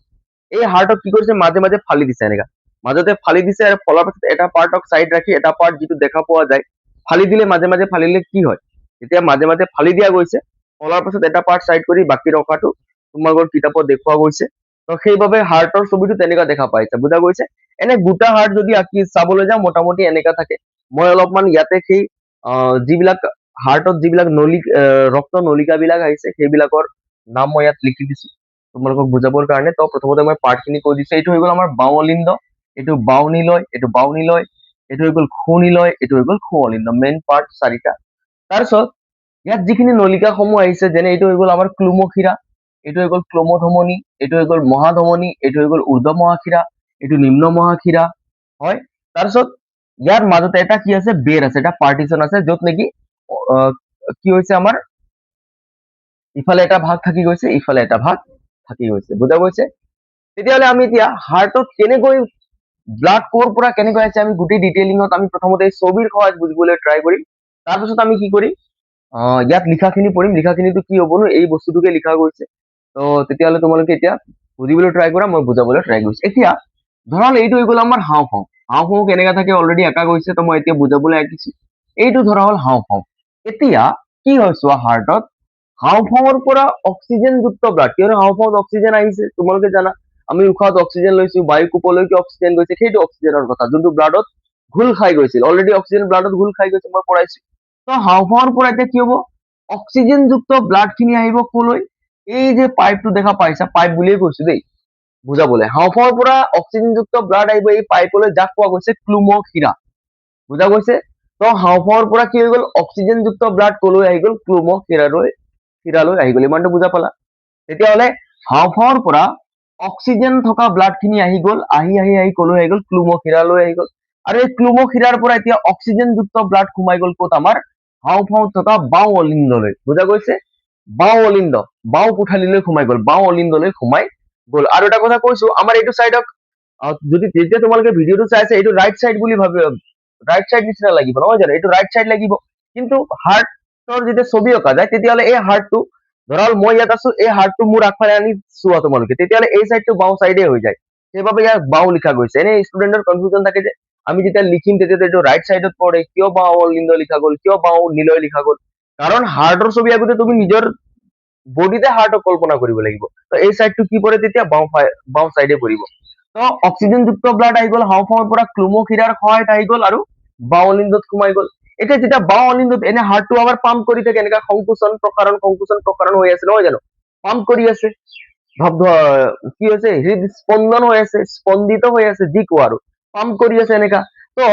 এই হাৰ্টক কি কৰিছে, মাজে মাজে ফালি দিছে, এনেকা মাজতে ফালি দিছে, আৰু ফলাৰ পাছত এটা পাৰ্টক চাইড ৰাখি এটা পাৰ্ট যিটো দেখা পোৱা যায়, ফালি দিলে, মাজে মাজে ফালিলে কি হয়, যেতিয়া মাজে মাজে ফালি দিয়া গৈছে, ফলাৰ পাছত এটা পাৰ্ট চাইড কৰি বাকী ৰখাটো তোমালোকৰ কিতাপত দেখুওৱা গৈছে। তো সেইবাবে হাৰ্টৰ ছবিটো তেনেকা দেখা পাইছে, বুজা গৈছে। এনে গোটা হাৰ্ট যদি আঁকি চাবলৈ যাওঁ, মোটামুটি এনেকা থাকে। মই অলপমান ইয়াতে সেই যিবিলাক হাৰ্টত যিবিলাক ৰক্ত নলিকা বিলাক আহিছে, সেইবিলাকৰ নাম মই ইয়াত লিখি দিছো তোমালোকক বুজাবৰ কাৰণে। তো প্ৰথমতে মই পাৰ্ট খিনি কৈ দিছো। এইটো হৈ গ'ল আমাৰ বাওঁ অলিন্দ, এইটো বাওঁ নিলয়, এইটো বাওঁ নিলয়, এইটো হৈ গ'ল সুনিলয়, এইটো হৈ গ'ল সুঅলিন্দ, মেইন পাৰ্ট চাৰিটা। তাৰপিছত ইয়াত যিখিনি নলিকাসমূহ আহিছে, যেনে এইটো হৈ গ'ল আমাৰ ক্লোমশিৰা, এইটো হৈ গ'ল ক্লোমধমনী, এইটো হৈ গ'ল মহাধমনী, এইটো হৈ গ'ল ঊৰ্ধ্ব মহাশিৰা, এইটো নিম্ন মহাশিৰা, হয়। তাৰপিছত ইয়াৰ মাজতে এটা কি আছে, বেৰ আছে, এটা পাৰ্টিশ্যন আছে, য'ত নেকি কি হৈছে আমাৰ ইফালে এটা ভাগ থাকি গৈছে, ইফালে এটা ভাগ থাকি গৈছে, বুজা গৈছে। তেতিয়াহ'লে আমি এতিয়া হাৰ্টত কেনেকৈ ব্লাড ক'ৰ পৰা কেনেকৈ আছে আমি গোটেই ডিটেইলিঙত আমি প্ৰথমতে ছবিৰ সহায়ত বুজিবলৈ ট্ৰাই কৰিম। তাৰপিছত আমি কি কৰিম, ইয়াত লিখাখিনি পঢ়িম, লিখাখিনিতো কি হ'বনো, এই বস্তুটোকে লিখা গৈছে। তো তেতিয়াহ'লে তোমালোকে এতিয়া বুজিবলৈ ট্ৰাই কৰা, মই বুজাবলৈ ট্ৰাই কৰিছো। এতিয়া ধৰা হ'ল এইটো হৈ গ'ল আমাৰ হাওঁফাওঁ, হাওঁফাওঁ কেনেকা থাকে অলৰেডি আঁকা গৈছে, তো মই এতিয়া বুজাবলৈ আঁকিছো। এইটো ধৰা হ'ল হাওঁফাওঁ। এতিয়া কি হয় চোৱা, হাৰ্টত হাওঁফাওঁৰ পৰা অক্সিজেনযুক্ত ব্লাড, কিয়নো হাওঁফাওঁত অক্সিজেন আহিছে, তোমালোকে জানা আমি উশাহত অক্সিজেন লৈছো, বায়ু কোপলৈকে অক্সিজেন গৈছে, সেইটো অক্সিজেনৰ কথা, যোনটো ব্লাডত ঘোল খাই গৈছিল, অলৰেডি অক্সিজেন ব্লাডত ঘোল খাই গৈছে, মই পঢ়াইছো। তো হাওঁফাওঁৰ পৰা এতিয়া কি হ'ব, অক্সিজেনযুক্ত ব্লাড খিনি আহিব কলৈ, এই যে পাইপটো দেখা পাইছা, পাইপ বুলিয়ে কৈছো দেই বুজাবলৈ, হাওঁফাওঁৰ পৰা অক্সিজেনযুক্ত ব্লাড আহিব এই পাইপলৈ, যাক কোৱা গৈছে ক্লোমশিৰা, বুজা গৈছে। তো হাওঁফাওঁৰ পৰা কি হৈ গ'ল, অক্সিজেনযুক্ত ব্লাড কলৈ আহি গ'ল, শিৰালৈ আহি গ'ল, ইমানটো বুজা পালা। তেতিয়াহ'লে হাওঁফাওঁৰ পৰা অক্সিজেন থকা ব্লাড খিনি আহি গ'ল, আহি আহি আহি কলৈ আহি গ'ল, ক্লোমশিৰালৈ আহি গ'ল, আৰু এই ক্লোমশিৰাৰ পৰা এতিয়া অক্সিজেনযুক্ত ব্লাড সোমাই গ'ল ক'ত, আমাৰ হাওঁফাওঁত থকা বাওঁ অলিন্দলৈ, বুজা গৈছে। বাওঁ অলিন্দ, বাওঁ কোঠালীলৈ সোমাই গ'ল, বাওঁ অলিন্দলৈ সোমাই গ'ল। আৰু এটা কথা কৈছো, আমাৰ এইটো চাইডক যদি যেতিয়া তোমালোকে ভিডিঅ'টো চাইছে, এইটো ৰাইট চাইড বুলি ভাবি, ৰাইট চাইড নিচিনা লাগিব নহয় জানো, এইটো ৰাইট চাইড লাগিব, কিন্তু হাৰ্টৰ যেতিয়া ছবি অঁকা যায়, তেতিয়াহ'লে এই হাৰ্টটো ধৰা হ'ল মই ইয়াত আছো, এই হাৰ্টটো মোৰ আগফালে আনি চোৱা তোমালোকে, তেতিয়াহ'লে এই চাইডটো বাওঁ চাইডে হৈ যায়, সেইবাবে ইয়াক বাওঁ লিখা গৈছে। এনে ষ্টুডেণ্টৰ কনফিউজন থাকে যে আমি যেতিয়া লিখিম তেতিয়া এইটো ৰাইট চাইডত পৰে, কিয় বাওঁ অলিন্দ লিখা গ'ল, কিয় বাওঁ নিলয় লিখা গ'ল, কাৰণ হাৰ্টৰ ছবি আগতে তুমি নিজৰ বডিতে হাৰ্টক কল্পনা কৰিব লাগিব, তো এই চাইডটো কি পৰে তেতিয়া বাওঁ চাইডে পৰিব। তো অক্সিজেনযুক্ত ব্লাড আহি গ'ল হাওঁফাওঁৰ পৰা, ক্লোমশিৰাৰ সহায়ত আহি গ'ল আৰু বাওঁ অলিন্দত সোমাই গ'ল। এতিয়া যেতিয়া বাওঁ অলিন্দত এনে হাৰ্টটো আমাৰ পাম্প কৰি থাকে, এনেকা সংকোচন প্ৰসাৰণ হৈ আছে নহয় জানো, পাম্প কৰি আছে, কি হৈছে, হৃদস্পন্দন হৈ আছে, স্পন্দিত হৈ আছে, যি কোৱা আৰু পাম্প কৰি আছে এনেকা। তো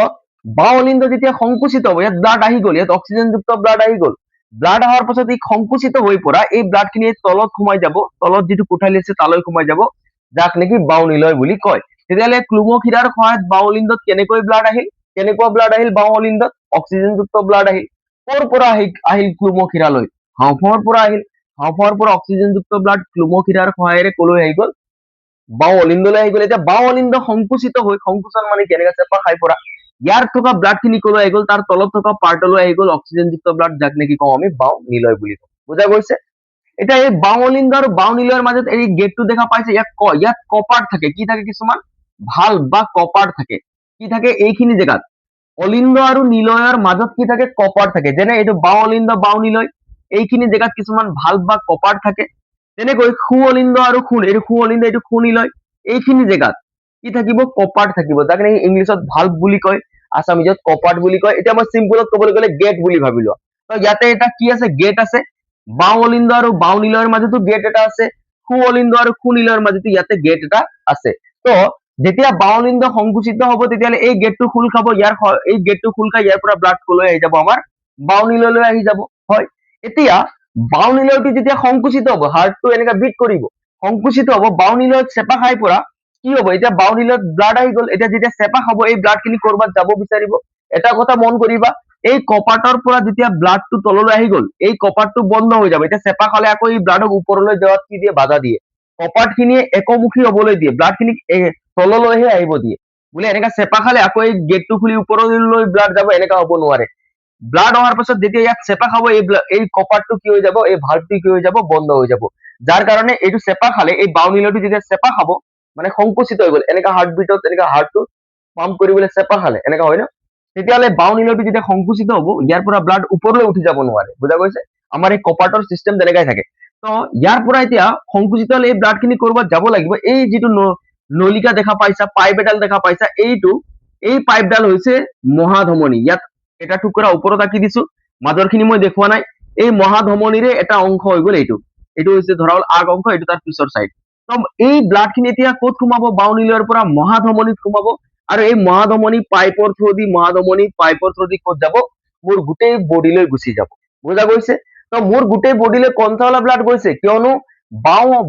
বাওঁ অলিন্দ যেতিয়া সংকুচিত হ'ব, ইয়াত ব্লাড আহি গ'ল, ইয়াত অক্সিজেনযুক্ত ব্লাড আহি গ'ল, ব্লাড অহাৰ পাছত এই সংকুচিত হৈ পৰা এই ব্লাড খিনি তলত সোমাই যাব, তলত যিটো কোঠালি আছে তালৈ সোমাই যাব, যাক নেকি বাওঁ নিলয় বুলি কয়। তেতিয়াহ'লে ক্লোমশিৰাৰ সহায়ত বাওঁ অলিন্দত কেনেকৈ ব্লাড আহিল, কেনেকুৱা ব্লাড আহিল বাওঁ অলিন্দত, অক্সিজেনযুক্ত ব্লাড আহিল। ক'ৰ পৰা আহিল ক্লোমশিৰালৈ, হাওঁফাওঁৰ পৰা আহিল, হাওঁফাওঁৰ পৰা অক্সিজেনযুক্ত ব্লাড ক্লোমশিৰাৰ সহায়েৰে কলৈ আহি গ'ল, বাওঁ অলিন্দলৈ আহি গ'ল। এতিয়া বাওঁ অলিন্দ সংকুচিত হৈ, সংকুচন মানে কেনেকা, চেপা খাই পৰা, ইয়াৰ থকা ব্লাড খিনি কলৈ আহি গ'ল, তাৰ তলত থকা পাৰ্টলৈ আহি গ'ল অক্সিজেনযুক্ত ব্লাড, যাক নেকি কওঁ আমি বাওঁ নিলয় বুলি কওঁ, বুজা গৈছে। এতিয়া এই বাওঁ অলিন্দ আৰু বাওঁ নিলয়ৰ মাজত এই গেটটো দেখা পাইছে, ইয়াত কপাৰ থাকে, কি থাকে, কিছুমান ভাল্ব বা কপাৰ থাকে, কি থাকে এইখিনি জেগাত, অলিন্দ আৰু নিলয়ৰ মাজত কি থাকে, কপাৰ থাকে, যেনে এইটো বাওঁ অলিন্দ বাওঁ নিলয়, এইখিনি জেগাত কিছুমান ভাল্ব বা কপাৰ থাকে। তেনেকৈ সু অলিন্দ আৰু এইটো সু অলিন্দ, এইটো সু নিলয়, এইখিনি জেগাত কি থাকিব, কপাৰ থাকিব, যাক নেকি ইংলিছত ভাল্ব বুলি কয়, আছামিজত কপাৰ বুলি কয়। এতিয়া মই চিম্পলত ক'বলৈ গ'লে গেট বুলি ভাবি লোৱা, তো ইয়াতে এটা কি আছে, গেট আছে, বাওঁ অলিন্দ আৰু বাওঁ নিলয়ৰ মাজতো গেট এটা আছে, সু অলিন্দ আৰু সু নিলয়ৰ মাজতো ইয়াতে গেট এটা আছে। তো যেতিয়া বাওঁ অলিন্দ সংকুচিত হ'ব, তেতিয়াহ'লে এই গেটটো খোল খাব, এই গেটটো খোল খাই ইয়াৰ পৰা ব্লাড কলৈ আহি যাব, আমাৰ বাওঁ নিলয়লৈ আহি যাব, হয়। এতিয়া বাওঁ নিলয়টো যেতিয়া সংকুচিত হ'ব, হাৰ্টটো এনেকা বিট কৰিব, সংকুচিত হ'ব, বাওঁ নিলয়ত চেপা খাই পৰা কি হ'ব, এতিয়া বাওঁ নিলয়ত ব্লাড আহি গ'ল, এতিয়া যেতিয়া চেপা খাব, এই ব্লাড খিনি কৰবাত যাব বিচাৰিব। এটা কথা মন কৰিবা, এই কপাৰটোৰ পৰা যেতিয়া ব্লাডটো তললৈ আহি গ'ল, এই কপাৰটো বন্ধ হৈ যাব, এতিয়া চেপা খালে আকৌ এই ব্লাডক ওপৰলৈ যোৱাত কি দিয়ে, বাধা দিয়ে, কপাৰ্ট খিনিয়ে একমুখী হবলৈ দিয়ে, ব্লাড খিনিক তললৈহে আহিব দিয়ে, বোলে এনেকা চেপা খালে আকৌ এই গেটটো খুলি ওপৰলৈ ব্লাড যাব, এনেকা হ'ব নোৱাৰে। ব্লাড অহাৰ পাছত যেতিয়া ইয়াত চেপা খাব, এই কপাৰটো কি হৈ যাব, এই ভাল্বটো কি হৈ যাব, বন্ধ হৈ যাব, যাৰ কাৰণে এইটো চেপা খালে, এই বাওঁ নিলয়টো যেতিয়া চেপা খাব, মানে সংকুচিত হৈ গ'ল, এনেকা হাৰ্টবিটত এনেকা হাৰ্টটো পাম্প কৰিবলৈ চেপা খালে এনেকা হয় ন, তেতিয়াহ'লে বাওঁ নিলয়টো যেতিয়া সংকুচিত হ'ব, ইয়াৰ পৰা ব্লাড ওপৰলৈ উঠি যাব নোৱাৰে, বুজা গৈছে। আমাৰ এই কপাৰটোৰ চিষ্টেম তেনেকাই থাকে। তো ইয়াৰ পৰা এতিয়া সংকুচিত হ'লে এই ব্লাড খিনি কৰবাত যাব লাগিব, এই যিটো নলিকা দেখা পাইছা, পাইপ এডাল দেখা পাইছা, এই পাইপডাল হৈছে মহাধমনী, ইয়াত এটা টুকুৰা ওপৰত আঁকি দিছো, মাজৰ খিনি মই দেখুওৱা নাই, এই মহাধমনীৰে এটা অংশ হৈ গ'ল এইটো, এইটো হৈছে ধৰা হ'ল আগ অংশ, এইটো তাৰ পিছৰ চাইড। তো এই ব্লাড খিনি এতিয়া ক'ত সোমাব, বাওঁ নিলয়ৰ পৰা মহাধমনীত সোমাব, আৰু এই মহাধমনী পাইপৰ থ্ৰুদি ক'ত যাব মোৰ গোটেই বডিলৈ গুচি যাব বুজা গৈছে তো মোৰ গোটেই বডিলৈ কনচাৱালা ব্লাড গৈছে কিয়নো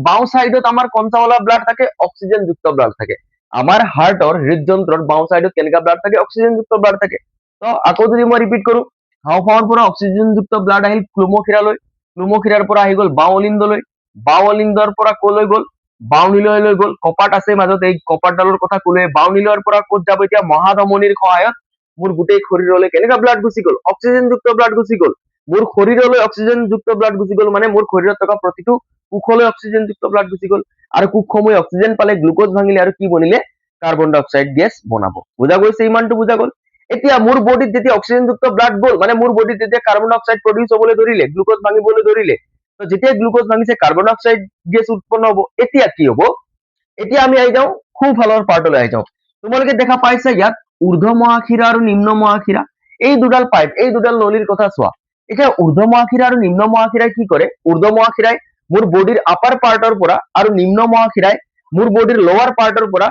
বাওঁ সাইডত আমাৰ কনচাৱালা ব্লাড থাকে অক্সিজেন যুক্ত ব্লাড থাকে আমাৰ হাৰ্টৰ হৃদযন্ত্ৰৰ বাওঁ সাইডত কেনেকা ব্লাড থাকে অক্সিজেন যুক্ত ব্লাড থাকে তো আকৌ যদি মই ৰিপিট কৰো হাওঁফাওঁৰ পৰা অক্সিজেন যুক্ত ব্লাড আহিল ক্লোমোখিৰালৈ ক্লোমোখিৰাৰ পৰা আহি গ'ল বাওঁ অলিন্দৰ পৰা কলৈ গ'ল বাওনিলয়লৈ গ'ল কপাট আছে মাজত এই কপাটডালৰ কথা ক'লে বাওনিলয়ৰ পৰা ক'ত যাব এতিয়া মহাধমনীৰ সহায়ত মোৰ গোটেই শৰীৰলৈ কেনেকা ব্লাড গুচি গ'ল অক্সিজেন যুক্ত ব্লাড গুচি গ'ল মোৰ শৰীৰলৈ অক্সিজেন যুক্ত ব্লাড গুচি গ'ল মানে মোৰ শৰীৰত থকা প্ৰতিটো কোষলৈ অক্সিজেন যুক্ত ব্লাড গুচি গ'ল আৰু কোষসমূহে অক্সিজেন পালে গ্লুকোজ ভাঙিলে আৰু কি বনিলে কাৰ্বন ডাই অক্সাইড গেছ বনাব বুজা গৈছে ইমানটো বুজা গ'ল এতিয়া মোৰ বডিত যেতিয়া অক্সিজেন যুক্ত ব্লাড গ'ল মানে মোৰ বডিত যেতিয়া কাৰ্বন ডাই অক্সাইড প্ৰডিউস হ'বলৈ ধৰিলে গ্লুকোজ ভাঙিবলৈ ধৰিলে তো যেতিয়া গ্লুকোজ ভাঙিছে কাৰ্বন ডাই অক্সাইড গেছ উৎপন্ন হ'ব এতিয়া কি হ'ব এতিয়া আমি আহি যাওঁ সোঁফালৰ পাৰ্টলৈ আহি যাওঁ তোমালোকে দেখা পাইছা ইয়াত ঊৰ্ধ্ব মহাশিৰা আৰু নিম্ন মহাশিৰা এই দুডাল পাইপ এই দুডাল নলীৰ কথা চোৱা এতিয়া ঊৰ্ধ্ব মহাশিৰা আৰু নিম্ন মহাশিৰাই কি কৰে ঊৰ্ধ্ব মহাশিৰাই মোৰ বডিৰ আপাৰ পাৰ্টৰ পৰা আৰু নিম্ন মহাশিৰাই মোৰ বডিৰ লোৱাৰ পাৰ্টৰ পৰা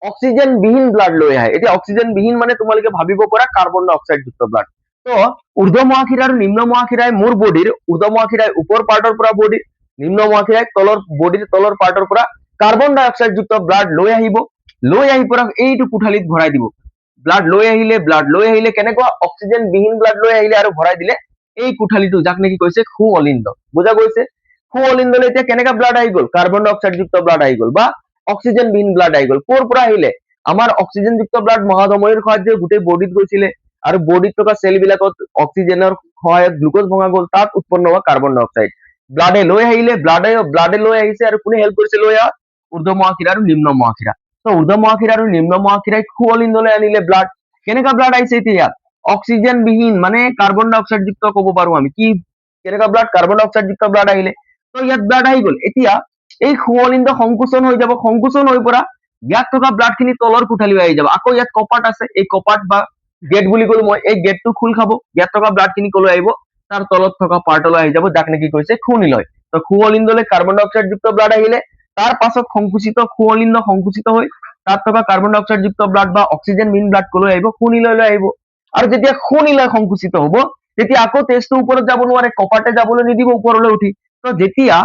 অক্সিজেন বিহীন ব্লাড লৈ আহে এতিয়া অক্সিজেন বিহীন মানে তোমালোকে ভাবিব পৰা কাৰ্বন ডাই অক্সাইড যুক্ত ব্লাড তো ঊৰ্ধ্ব মহাশিৰা আৰু নিম্ন মহাশিৰাই মোৰ বডিৰ ঊৰ্ধ্ব মহাশিৰাই ওপৰ পাৰ্টৰ পৰা বডিৰ নিম্ন মহাশিৰাই বডিৰ তলৰ পাৰ্টৰ পৰা কাৰ্বন ডাই অক্সাইড যুক্ত ব্লাড লৈ আহি পৰা এইটো কোঠালিত ভৰাই দিব ব্লাড লৈ আহিলে কেনেকুৱা অক্সিজেন বিহীন ব্লাড লৈ আহিলে আৰু ভৰাই দিলে এই কোঠালিটো যাক নেকি কৈছে সু অলিন্দ বুজা গৈছে সু অলিন্দলৈ এতিয়া কেনেকা ব্লাড আহি গ'ল কাৰ্বন ডাই অক্সাইড যুক্ত ব্লাড আহি গ'ল বা অক্সিজেন বিহীন ব্লাড আহি গ'ল ক'ৰ পৰা আহিলে আমাৰ অক্সিজেন যুক্ত ব্লাড মহাধমনীৰ সহায়ত গোটেই বডিত গৈছিলে আৰু বডিত থকা সেল বিলাকত অক্সিজেনৰ সহায়ত গ্লুকোজ ভঙা গ'ল তাত উৎপন্ন হোৱা কাৰ্বন ডাই অক্সাইড ব্লাডে লৈ আহিলে ব্লাডে লৈ আহিছে আৰু কোনে হেল্প কৰিছে লৈ ঊৰ্ধ্ব মহাশিৰা আৰু নিম্ন মহাশিৰা তো ঊৰ্ধ্ব মহাশিৰা আৰু নিম্ন মহাশিৰাই সু অলিন্দলৈ আনিলে ব্লাড কেনেকা ব্লাড আহিছে এতিয়া অক্সিজেন বিহীন মানে কাৰ্বন ডাই অক্সাইড যুক্ত ক'ব পাৰো আমি কি কেনেকা ব্লাড কাৰ্বন ডাই অক্সাইড যুক্ত ব্লাড আহিলে তো ইয়াত ব্লাড আহি গ'ল এতিয়া এই সু অলিন্দ সংকোচন হৈ যাব সংকোচন হৈ পৰা ইয়াত থকা ব্লাড খিনি তলৰ কোঠালি আহি যাব আকৌ ইয়াত কপাট আছে এই কপাট বা গেট বুলি ক'লো মই এই গেটটো খোল খাব ইয়াত থকা ব্লাড খিনি কলৈ আহিব তাৰ তলত থকা পাৰ্টলৈ আহি যাব যাক নেকি কৈছে খুনিলয় তো সু অলিন্দলৈ কাৰ্বন ডাই অক্সাইড যুক্ত ব্লাড আহিলে তাৰ পাছত সংকুচিত সু অলিন্দ সংকুচিত হৈ তাত থকা কাৰ্বন ডাই অক্সাইড যুক্ত ব্লাড বা অক্সিজেন বিহীন ব্লাড কলৈ আহিব খুনিলয়লৈ আহিব আৰু যেতিয়া খুনিলয় সংকুচিত হ'ব তেতিয়া আকৌ তেজটো ওপৰত যাব নোৱাৰে কপাটে যাবলৈ নিদিব ওপৰলৈ উঠি তো যেতিয়া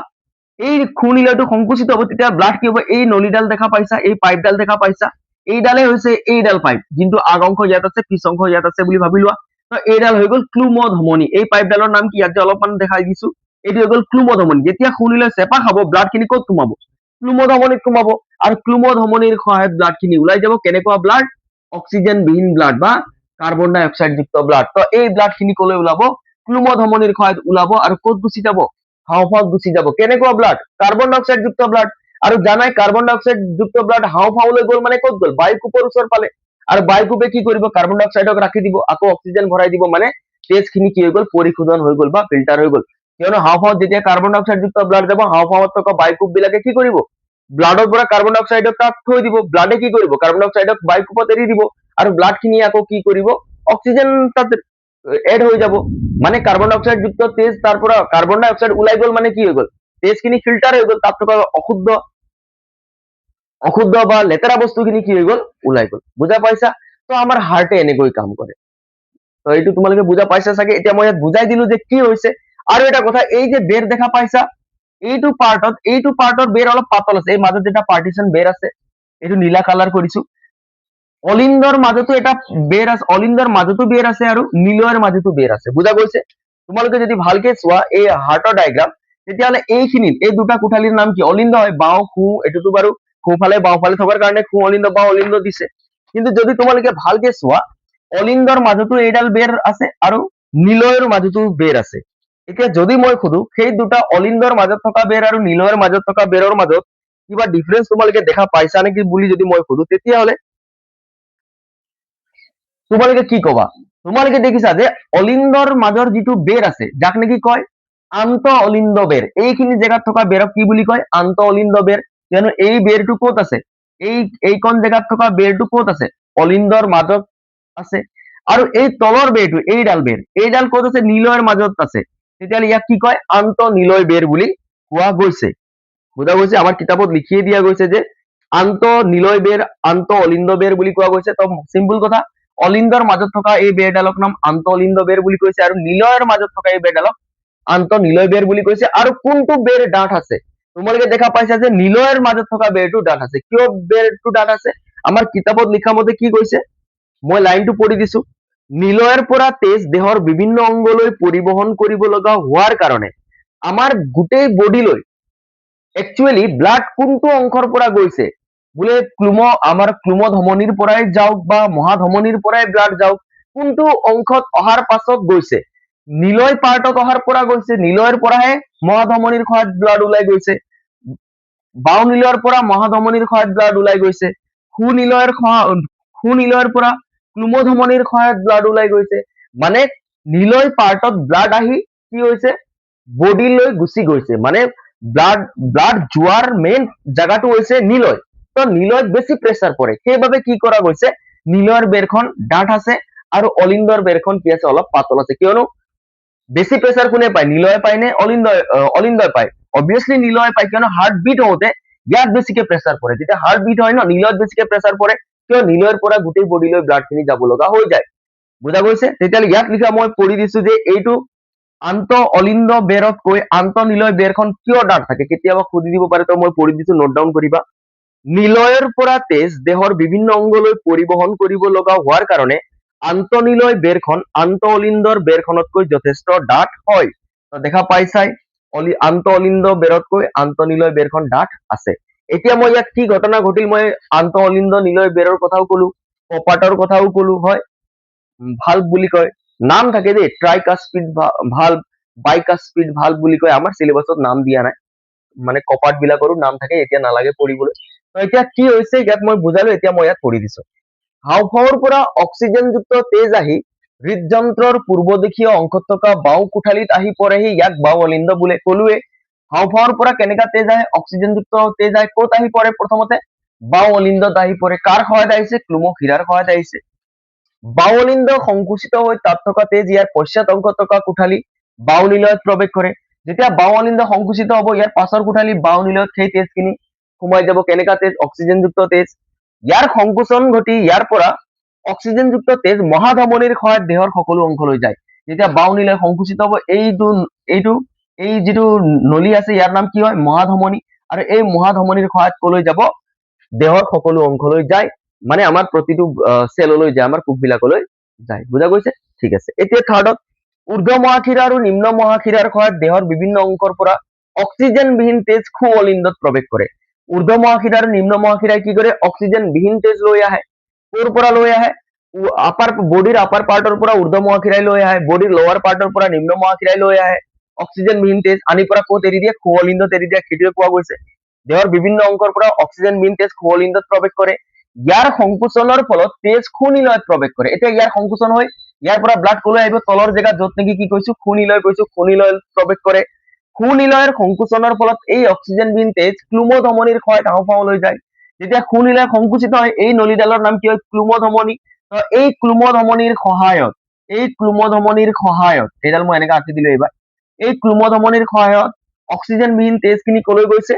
এই খুনিলয়টো সংকুচিত হ'ব তেতিয়া ব্লাড কি হ'ব এই নলীডাল দেখা পাইছা এই পাইপডাল দেখা পাইছা এইডালে হৈছে এইডাল পাইপ যোনটো আগ অংশ ইয়াত আছে পিছ অংশ ইয়াত আছে বুলি ভাবি লোৱা তো এইডাল হৈ গ'ল ক্লুমধমনী এই পাইপডালৰ নাম কি ইয়াত যে অলপমান দেখাই দিছো এইটো হৈ গ'ল ক্লুমধমনী যেতিয়া খুনিলয় চেপা খাব ব্লাড খিনি ক'ত সোমাব ক্লুমধমনীত সোমাব আৰু ক্লুমধমনীৰ সহায়ত ব্লাড খিনি ওলাই যাব কেনেকুৱা ব্লাড অক্সিজেন বিহীন ব্লাড বা কাৰ্বন ডাই অক্সাইড যুক্ত ব্লাড তো এই ব্লাড খিনি কলৈ ওলাব ক্লুমধমনীৰ সহায়ত ওলাব আৰু ক'ত গুচি যাব হাওঁফাওঁত গুচি যাব কেনেকুৱা ব্লাড কাৰ্বন ডাই অক্সাইড যুক্ত ব্লাড আৰু জানাই কাৰ্বন ডাই অক্সাইড যুক্ত ব্লাড হাওঁফাওঁলৈ গ'ল মানে ক'ত গ'ল বায়ুকোপৰ ওচৰ পালে আৰু বায়ুকোপে কি কৰিব কাৰ্বন ডাই অক্সাইডক ৰাখি দিব আকৌ অক্সিজেন ভৰাই দিব মানে তেজ খিনি কি হৈ গ'ল পৰিশোধন হৈ গ'ল বা ফিল্টাৰ হৈ গ'ল কিয়নো হাওঁফাওঁত যেতিয়া কাৰ্বন ডাই অক্সাইড যুক্ত ব্লাড যাব হাওঁফাওঁত থকা বায়ুকোপ বিলাকে কি কৰিব ব্লাডৰ পৰা কাৰ্বন ডাই অক্সাইডক তাত থৈ দিব ব্লাডে কি কৰিব কাৰ্বন ডাই অক্সাইডক বায়ুকোপত এৰি দিব আৰু ব্লাড খিনি আকৌ কি কৰিব অক্সিজেন তাত এড হৈ যাব মানে কাৰ্বন ডাই অক্সাইড যুক্ত তেজ তাৰ পৰা কাৰ্বন ডাই অক্সাইড ওলাই গ'ল মানে কি হৈ গ'ল তেজখিনি ফিল্টাৰ হৈ গ'ল তাত থকা অশুদ্ধ বা লেতেৰা বস্তুখিনি কি হৈ গ'ল ওলাই গ'ল বুজা পাইছা তো আমাৰ হাৰ্টে এনেকৈ কাম কৰে তো এইটো তোমালোকে বুজা পাইছা চাগে এতিয়া মই ইয়াত বুজাই দিলো যে কি হৈছে আৰু এটা কথা এই যে বেৰ দেখা পাইছা এইটো পাৰ্টৰ বেৰ অলপ পাতল আছে এই মাজত যেটা পাৰ্টিশন বেৰ আছে এইটো নীলা কালাৰ কৰিছো অলিন্দৰ মাজতো এটা বেৰ আছে অলিন্দৰ মাজতো বেৰ আছে আৰু নীলয়ৰ মাজতো বেৰ আছে বুজা গৈছে তোমালোকে যদি ভালকে চোৱা এই হাৰ্টৰ ডায়াগ্ৰাম তেতিয়াহ'লে এইখিনিত এই দুটা কোঠালিৰ নাম কি অলিন্দ হয় বাওঁ সু এটোতো বাৰু সোঁফালে বাওঁফালে থকাৰ কাৰণে সু অলিন্দ বা অলিন্দ দিছে কিন্তু যদি তোমালোকে ভালকে চোৱা অলিন্দৰ মাজতো এইডাল বেৰ আছে আৰু নীলয়ৰ মাজতো বেৰ আছে এতিয়া যদি মই সুধো সেই দুটা অলিন্দৰ মাজত থকা বেৰ আৰু নীলয়ৰ মাজত থকা বেৰৰ মাজত কিবা ডিফাৰেন্স তোমালোকে দেখা পাইছা নেকি বুলি যদি মই সুধো তেতিয়াহ'লে তোমালোকে কি কবা তোমালোকে দেখিছা যে অলিন্দৰ মাজৰ যিটো বেৰ আছে যাক নেকি কয় আন্ত অলিন্দ বেৰ এইখিনি জেগাত থকা বেৰক কি বুলি কয় আন্ত অলিন্দ বেৰ কিয়নো এই বেৰটো ক'ত আছে এইকণ জেগাত থকা বেৰটো ক'ত আছে অলিন্দৰ মাজত আছে আৰু এই তলৰ বেৰটো এইডাল ক'ত আছে নীলয়ৰ মাজত আছে তেতিয়াহ'লে ইয়াক কি কয় আন্ত নীলয় বেৰ বুলি কোৱা গৈছে বুজা গৈছে আমাৰ কিতাপত লিখিয়ে দিয়া গৈছে যে আন্ত নিলয় বেৰ, আন্ত অলিন্দ বেৰ বুলি কোৱা গৈছে। তো চিম্পল কথা, অলিন্দৰ মাজত থকা এই বেৰডালক নাম আন্ত অলিন্দ বেৰ বুলি কৈছে, আৰু নিলয়ৰ মাজত থকা এই বেৰডালক আন্ত নিলয় বেৰ বুলি কৈছে। আৰু কোনটো বেৰ ডাঠ আছে, তোমালোকে দেখা পাইছা যে নিলয়ৰ মাজত থকা বেৰটো ডাঠ আছে। কিয় বেৰটো ডাঠ আছে? আমাৰ কিতাপত লিখা মতে কি কৈছে, মই লাইনটো পঢ়ি দিছো। নিলয়ৰ পৰা তেজ দেহৰ বিভিন্ন অংগলৈ পৰিবহন কৰিব লগা হোৱাৰ কাৰণে আমাৰ গোটেই বডিলৈ একচুৱেলি ব্লাড কোনটো অংশৰ পৰা গৈছে, বোলে আমাৰ ক্লুম ধমনীৰ পৰাই যাওক বা মহাধমনীৰ পৰাই ব্লাড যাওক, কোনটো অংশত অহাৰ পাছত গৈছে, নিলয় পাৰ্টত অহাৰ পৰা গৈছে, নিলয়ৰ পৰাহে মহাধমনীৰ সহায়ত ব্লাড ওলাই গৈছে, বাও নিলয়ৰ পৰা মহাধমনীৰ সহায়ত ব্লাড ওলাই গৈছে, সুনিলয়ৰ পৰা ক্লুমধমনীৰ সহায়ত ব্লাড ওলাই গৈছে। মানে নিলয় পাৰ্টত ব্লাড আহি কি হৈছে, বডিলৈ গুচি গৈছে। মানে ব্লাড যোৱাৰ মেইন জাগাটো হৈছে নিলয়। তো নিলয়ত বেছি প্ৰেছাৰ পৰে, সেইবাবে কি কৰা গৈছে, নিলয়ৰ বেৰখন ডাঠ আছে আৰু অলিন্দৰ বেৰখন কি আছে, অলপ পাতল আছে। কিয়নো বেছি প্ৰেছাৰ কোনে পায়, নিলয় পায় নে অলিন্দই পায়? অবভিয়াছলি নিলয় পায়, কিয়নো হাৰ্ট বিট হওঁতে ইয়াত বেছিকে প্ৰেছাৰ পৰে। যেতিয়া হাৰ্ট বিট হয় ন, নিলয়ত বেছিকে প্ৰেছাৰ পৰে, কিয় নিলয়ৰ পৰা গোটেই বডিলৈ ব্লাড খিনি যাব লগা হৈ যায়। বুজা গৈছে? তেতিয়াহ'লে ইয়াত লিখা মই পঢ়ি দিছো যে এইটো আন্ত অলিন্দ বেৰতকৈ আন্ত নিলয় বেৰখন কিয় ডাঠ থাকে, কেতিয়াবা সুধি দিব পাৰে। তো মই পঢ়ি দিছো, নোট ডাউন কৰিবা। নিলয়ৰ পৰা তেজ দেহৰ বিভিন্ন অংগলৈ পৰিবহন কৰিব লগা হোৱাৰ কাৰণে আন্তঃনিলয় বেৰখন আন্ত অলিন্দৰ বেৰখনতকৈ যথেষ্ট ডাঠ হয়। তো দেখা পাইছাই, আন্ত অলিন্দ বেৰতকৈ আন্তঃনিলয় বেৰখন ডাঠ আছে। এতিয়া মই ইয়াত কি ঘটনা ঘটিল, মই আন্ত অলিন্দ নিলয় বেৰৰ কথাও কলো, কপাটৰ কথাও কলো, হয় ভাল্ব বুলি কয়, নাম থাকে দেই, ট্ৰাইকাস্পিড ভাল্ব, বাইকাস্পিড ভাল্ব বুলি কয়, আমাৰ চিলেবাছত নাম দিয়া নাই, মানে কপাট বিলাকৰো নাম থাকে, এতিয়া নালাগে পঢ়িবলৈ। তো এতিয়া কি হৈছে, ইয়াত মই বুজালো, এতিয়া মই ইয়াত পঢ়ি দিছো। হাওঁফাওঁৰ পৰা অক্সিজেনযুক্ত তেজ আহি হৃদযন্ত্ৰৰ পূৰ্বদেশীয় অংশত থকা বাওঁ কোঠালিত আহি পৰেহি, ইয়াক বাওঁ অলিন্দ বোলে। কলোৱে হাওঁফাওঁৰ পৰা কেনেকা তেজ আহে, অক্সিজেনযুক্ত তেজ আহি ক'ত আহি পৰে, প্ৰথমতে বাওঁ অলিন্দত আহি পৰে। কাৰ সহায়ত আহিছে, ক্লুমশিৰাৰ সহায়ত আহিছে। বাওঁ অলিন্দ সংকুচিত হৈ তাত থকা তেজ ইয়াৰ পশ্চাৎ অংশত থকা কোঠালি বাওঁ নিলয়ত প্ৰৱেশ কৰে। যেতিয়া বাওঁ অলিন্দ সংকুচিত হ'ব, ইয়াৰ পাছৰ কোঠালি বাওঁ নিলয়ত সেই তেজখিনি সোমাই যাব। কেনেকা তেজ, অক্সিজেনযুক্ত তেজ। ইয়াৰ সংকোচন ঘটি ইয়াৰ পৰা অক্সিজেনযুক্ত তেজ মহাধমনীৰ সহায়ত দেহৰ সকলো অংশলৈ যায়। যেতিয়া বাওঁ নিলয় সংকুচিত হ'ব, এই যিটো নলী আছে, ইয়াৰ নাম কি হয়, মহাধমনী। আৰু এই মহাধমনীৰ সহায়ত কলৈ যাব, দেহৰ সকলো অংশলৈ যায়, মানে আমাৰ প্ৰতিটো চেললৈ যায়, আমাৰ কোষবিলাকলৈ যায়। বুজা গৈছে? ঠিক আছে। এতিয়া থাৰ্ডত, ঊৰ্ধ্ব মহাশিৰা আৰু নিম্ন মহাশিৰাৰ সহায়ত দেহৰ বিভিন্ন অংশৰ পৰা অক্সিজেনবিহীন তেজ সু অলিন্দত প্ৰৱেশ কৰে। ঊৰ্ধ্ব মহাশিৰা আৰু নিম্ন মহাশিৰাই কি কৰে, অক্সিজেনবিহীন তেজ লৈ আহে। ক'ৰ পৰা লৈ আহে, বডিৰ আপাৰ পাৰ্টৰ পৰা ঊৰ্ধ্ব মহাশিৰাই লৈ আহে, বডিৰ লোৱাৰ পাৰ্টৰ পৰা নিম্ন মহাশিৰাই লৈ আহে অক্সিজেনবিহীন তেজ, আনি পৰা ক'ত এৰি দিয়ে, সু অলিন্দত এৰি দিয়ে। সেইটোৱে কোৱা গৈছে। দেহৰ বিভিন্ন অংশৰ পৰা অক্সিজেনবিহীন তেজ সু অলিন্দত প্ৰৱেশ কৰে। ইয়াৰ সংকোচনৰ ফলত তেজ সুনিলয়ত প্ৰৱেশ কৰে। এতিয়া ইয়াৰ সংকোচন হৈ ইয়াৰ পৰা ব্লাড কলৈ আহিব, তলৰ জেগাত য'ত নেকি কি কৈছো, সুনিলয় কৈছো, সুনিলয়ত প্ৰৱেশ কৰে। সুনিলয়ৰ সংকোচনৰ ফলত এই অক্সিজেনবিহীন তেজ ক্লুমধমনীৰ সহায়ত হাওঁফাওঁলৈ যায়। যেতিয়া সুনিলয় সংকুচিত হয়, এই নলীডালৰ নাম কি হয়, ক্লুমধমনী। এই ক্লুমধমনীৰ সহায়ত, এইডাল মই এনেকে আঁকি দিলো এইবাৰ, এই ক্লুমধমনীৰ সহায়ত অক্সিজেনবিহীন তেজখিনি কলৈ গৈছে,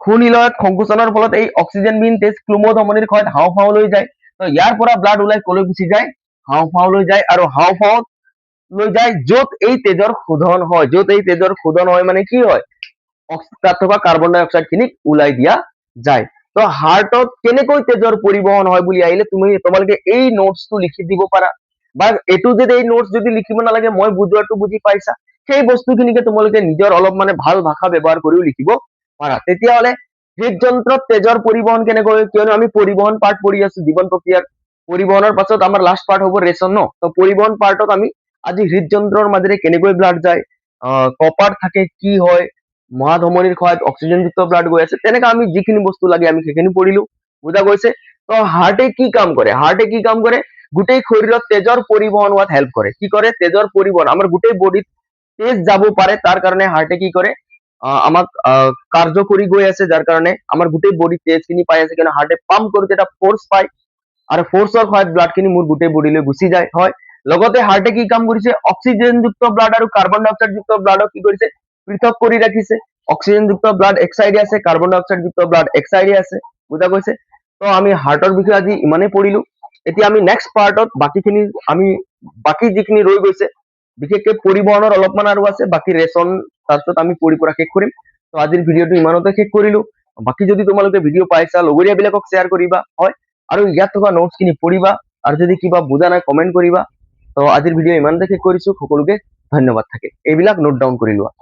সুনিলয়ত সংকোচনৰ ফলত এই অক্সিজেনবিহীন তেজ ক্লুমধমনীৰ সহায়ত হাওঁফাওঁলৈ যায়। তো ইয়াৰ পৰা ব্লাড ওলাই কলৈ গুচি যায়, হাওঁফাওঁলৈ যায়। আৰু হাওঁফাওঁত লৈ যায় য'ত এই তেজৰ শোধন হয়। য'ত এই তেজৰ শোধন হয় মানে কি হয়, তাত থকা কাৰ্বন ডাই অক্সাইড খিনিক ওলাই দিয়া যায়। তো হাৰ্টত কেনেকৈ তেজৰ পৰিবহন হয় বুলি আহিলে তোমালোকে এই নোটছটো লিখি দিব পাৰা, বা এইটো যদি এই নোটছ যদি লিখিব নালাগে, মই বুজোৱাটো বুজি পাইছা, সেই বস্তুখিনিকে তোমালোকে নিজৰ অলপ মানে ভাল ভাষা ব্যৱহাৰ কৰিও লিখিব পাৰা। তেতিয়াহ'লে হৃদযন্ত্ৰত তেজৰ পৰিবহন কেনেকৈ, কিয়নো আমি পৰিবহন পাৰ্ট পঢ়ি আছো জীৱন প্ৰক্ৰিয়াৰ। পৰিবহনৰ পাছত আমাৰ লাষ্ট পাৰ্ট হ'ব ৰেচন ন। তো পৰিবহন পাৰ্টত আমি আজি হৃদযন্ত্ৰৰ মাজেৰে কেনেকৈ ব্লাড যায়, কপাৰ থাকে, কি হয়, মহাধমনীৰ সহায়ত অক্সিজেনযুক্ত ব্লাড গৈ আছে, তেনেকা আমি যিখিনি বস্তু লাগে আমি সেইখিনি পঢ়িলো। বুজা গৈছে? তো হাৰ্টে কি কাম কৰে, গোটেই শৰীৰত তেজৰ পৰিবহন হোৱাত হেল্প কৰে। কি কৰে, তেজৰ পৰিবহন, আমাৰ গোটেই বডিত তেজ যাব পাৰে, তাৰ কাৰণে হাৰ্টে কি কৰে, আমাক কাৰ্য কৰি গৈ আছে, যাৰ কাৰণে আমাৰ গোটেই বডিত তেজখিনি পাই আছে, কিন্তু হাৰ্টে পাম্প কৰোতে এটা ফ'ৰ্চ পায়, আৰু ফ'ৰ্চৰ সহায়ত ব্লাড খিনি মোৰ গোটেই বডিলৈ গুচি যায়। হয়, লগতে হাৰ্টে কি কাম কৰিছে, অক্সিজেনযুক্ত ব্লাড আৰু কাৰ্বন ডাই অক্সাইডযুক্ত ব্লাডক কি কৰিছে, পৃথক কৰি ৰাখিছে। অক্সিজেনযুক্ত ব্লাড এক চাইডে আছে, কাৰ্বন ডাই অক্সাইড যুক্ত ব্লাড এক চাইডে আছে, বুজা গৈছে। তো আমি হাৰ্টৰ বিষয়ে আজি ইমানেই পঢ়িলো। এতিয়া আমি নেক্সট পাৰ্টত বাকী যিখিনি ৰৈ গৈছে, বিশেষকৈ পৰিবহনৰ অলপমান আৰু আছে, বাকী ৰেচন তাৰপিছত আমি পঢ়ি পৰা শেষ কৰিম। তো আজিৰ ভিডিঅ'টো ইমানতে শেষ কৰিলো। বাকী যদি তোমালোকে ভিডিঅ' পাইছা, লগৰীয়াবিলাকক শ্বেয়াৰ কৰিবা, হয়, আৰু ইয়াত থকা নোটছ খিনি পঢ়িবা, আৰু যদি কিবা বুজা নাই কমেন্ট কৰিবা। তো আজিৰ ভিডিঅ' ইমানতে শেষ কৰিছো। সকলোকে ধন্যবাদ থাকে, এইবিলাক নোট ডাউন কৰি লোৱা।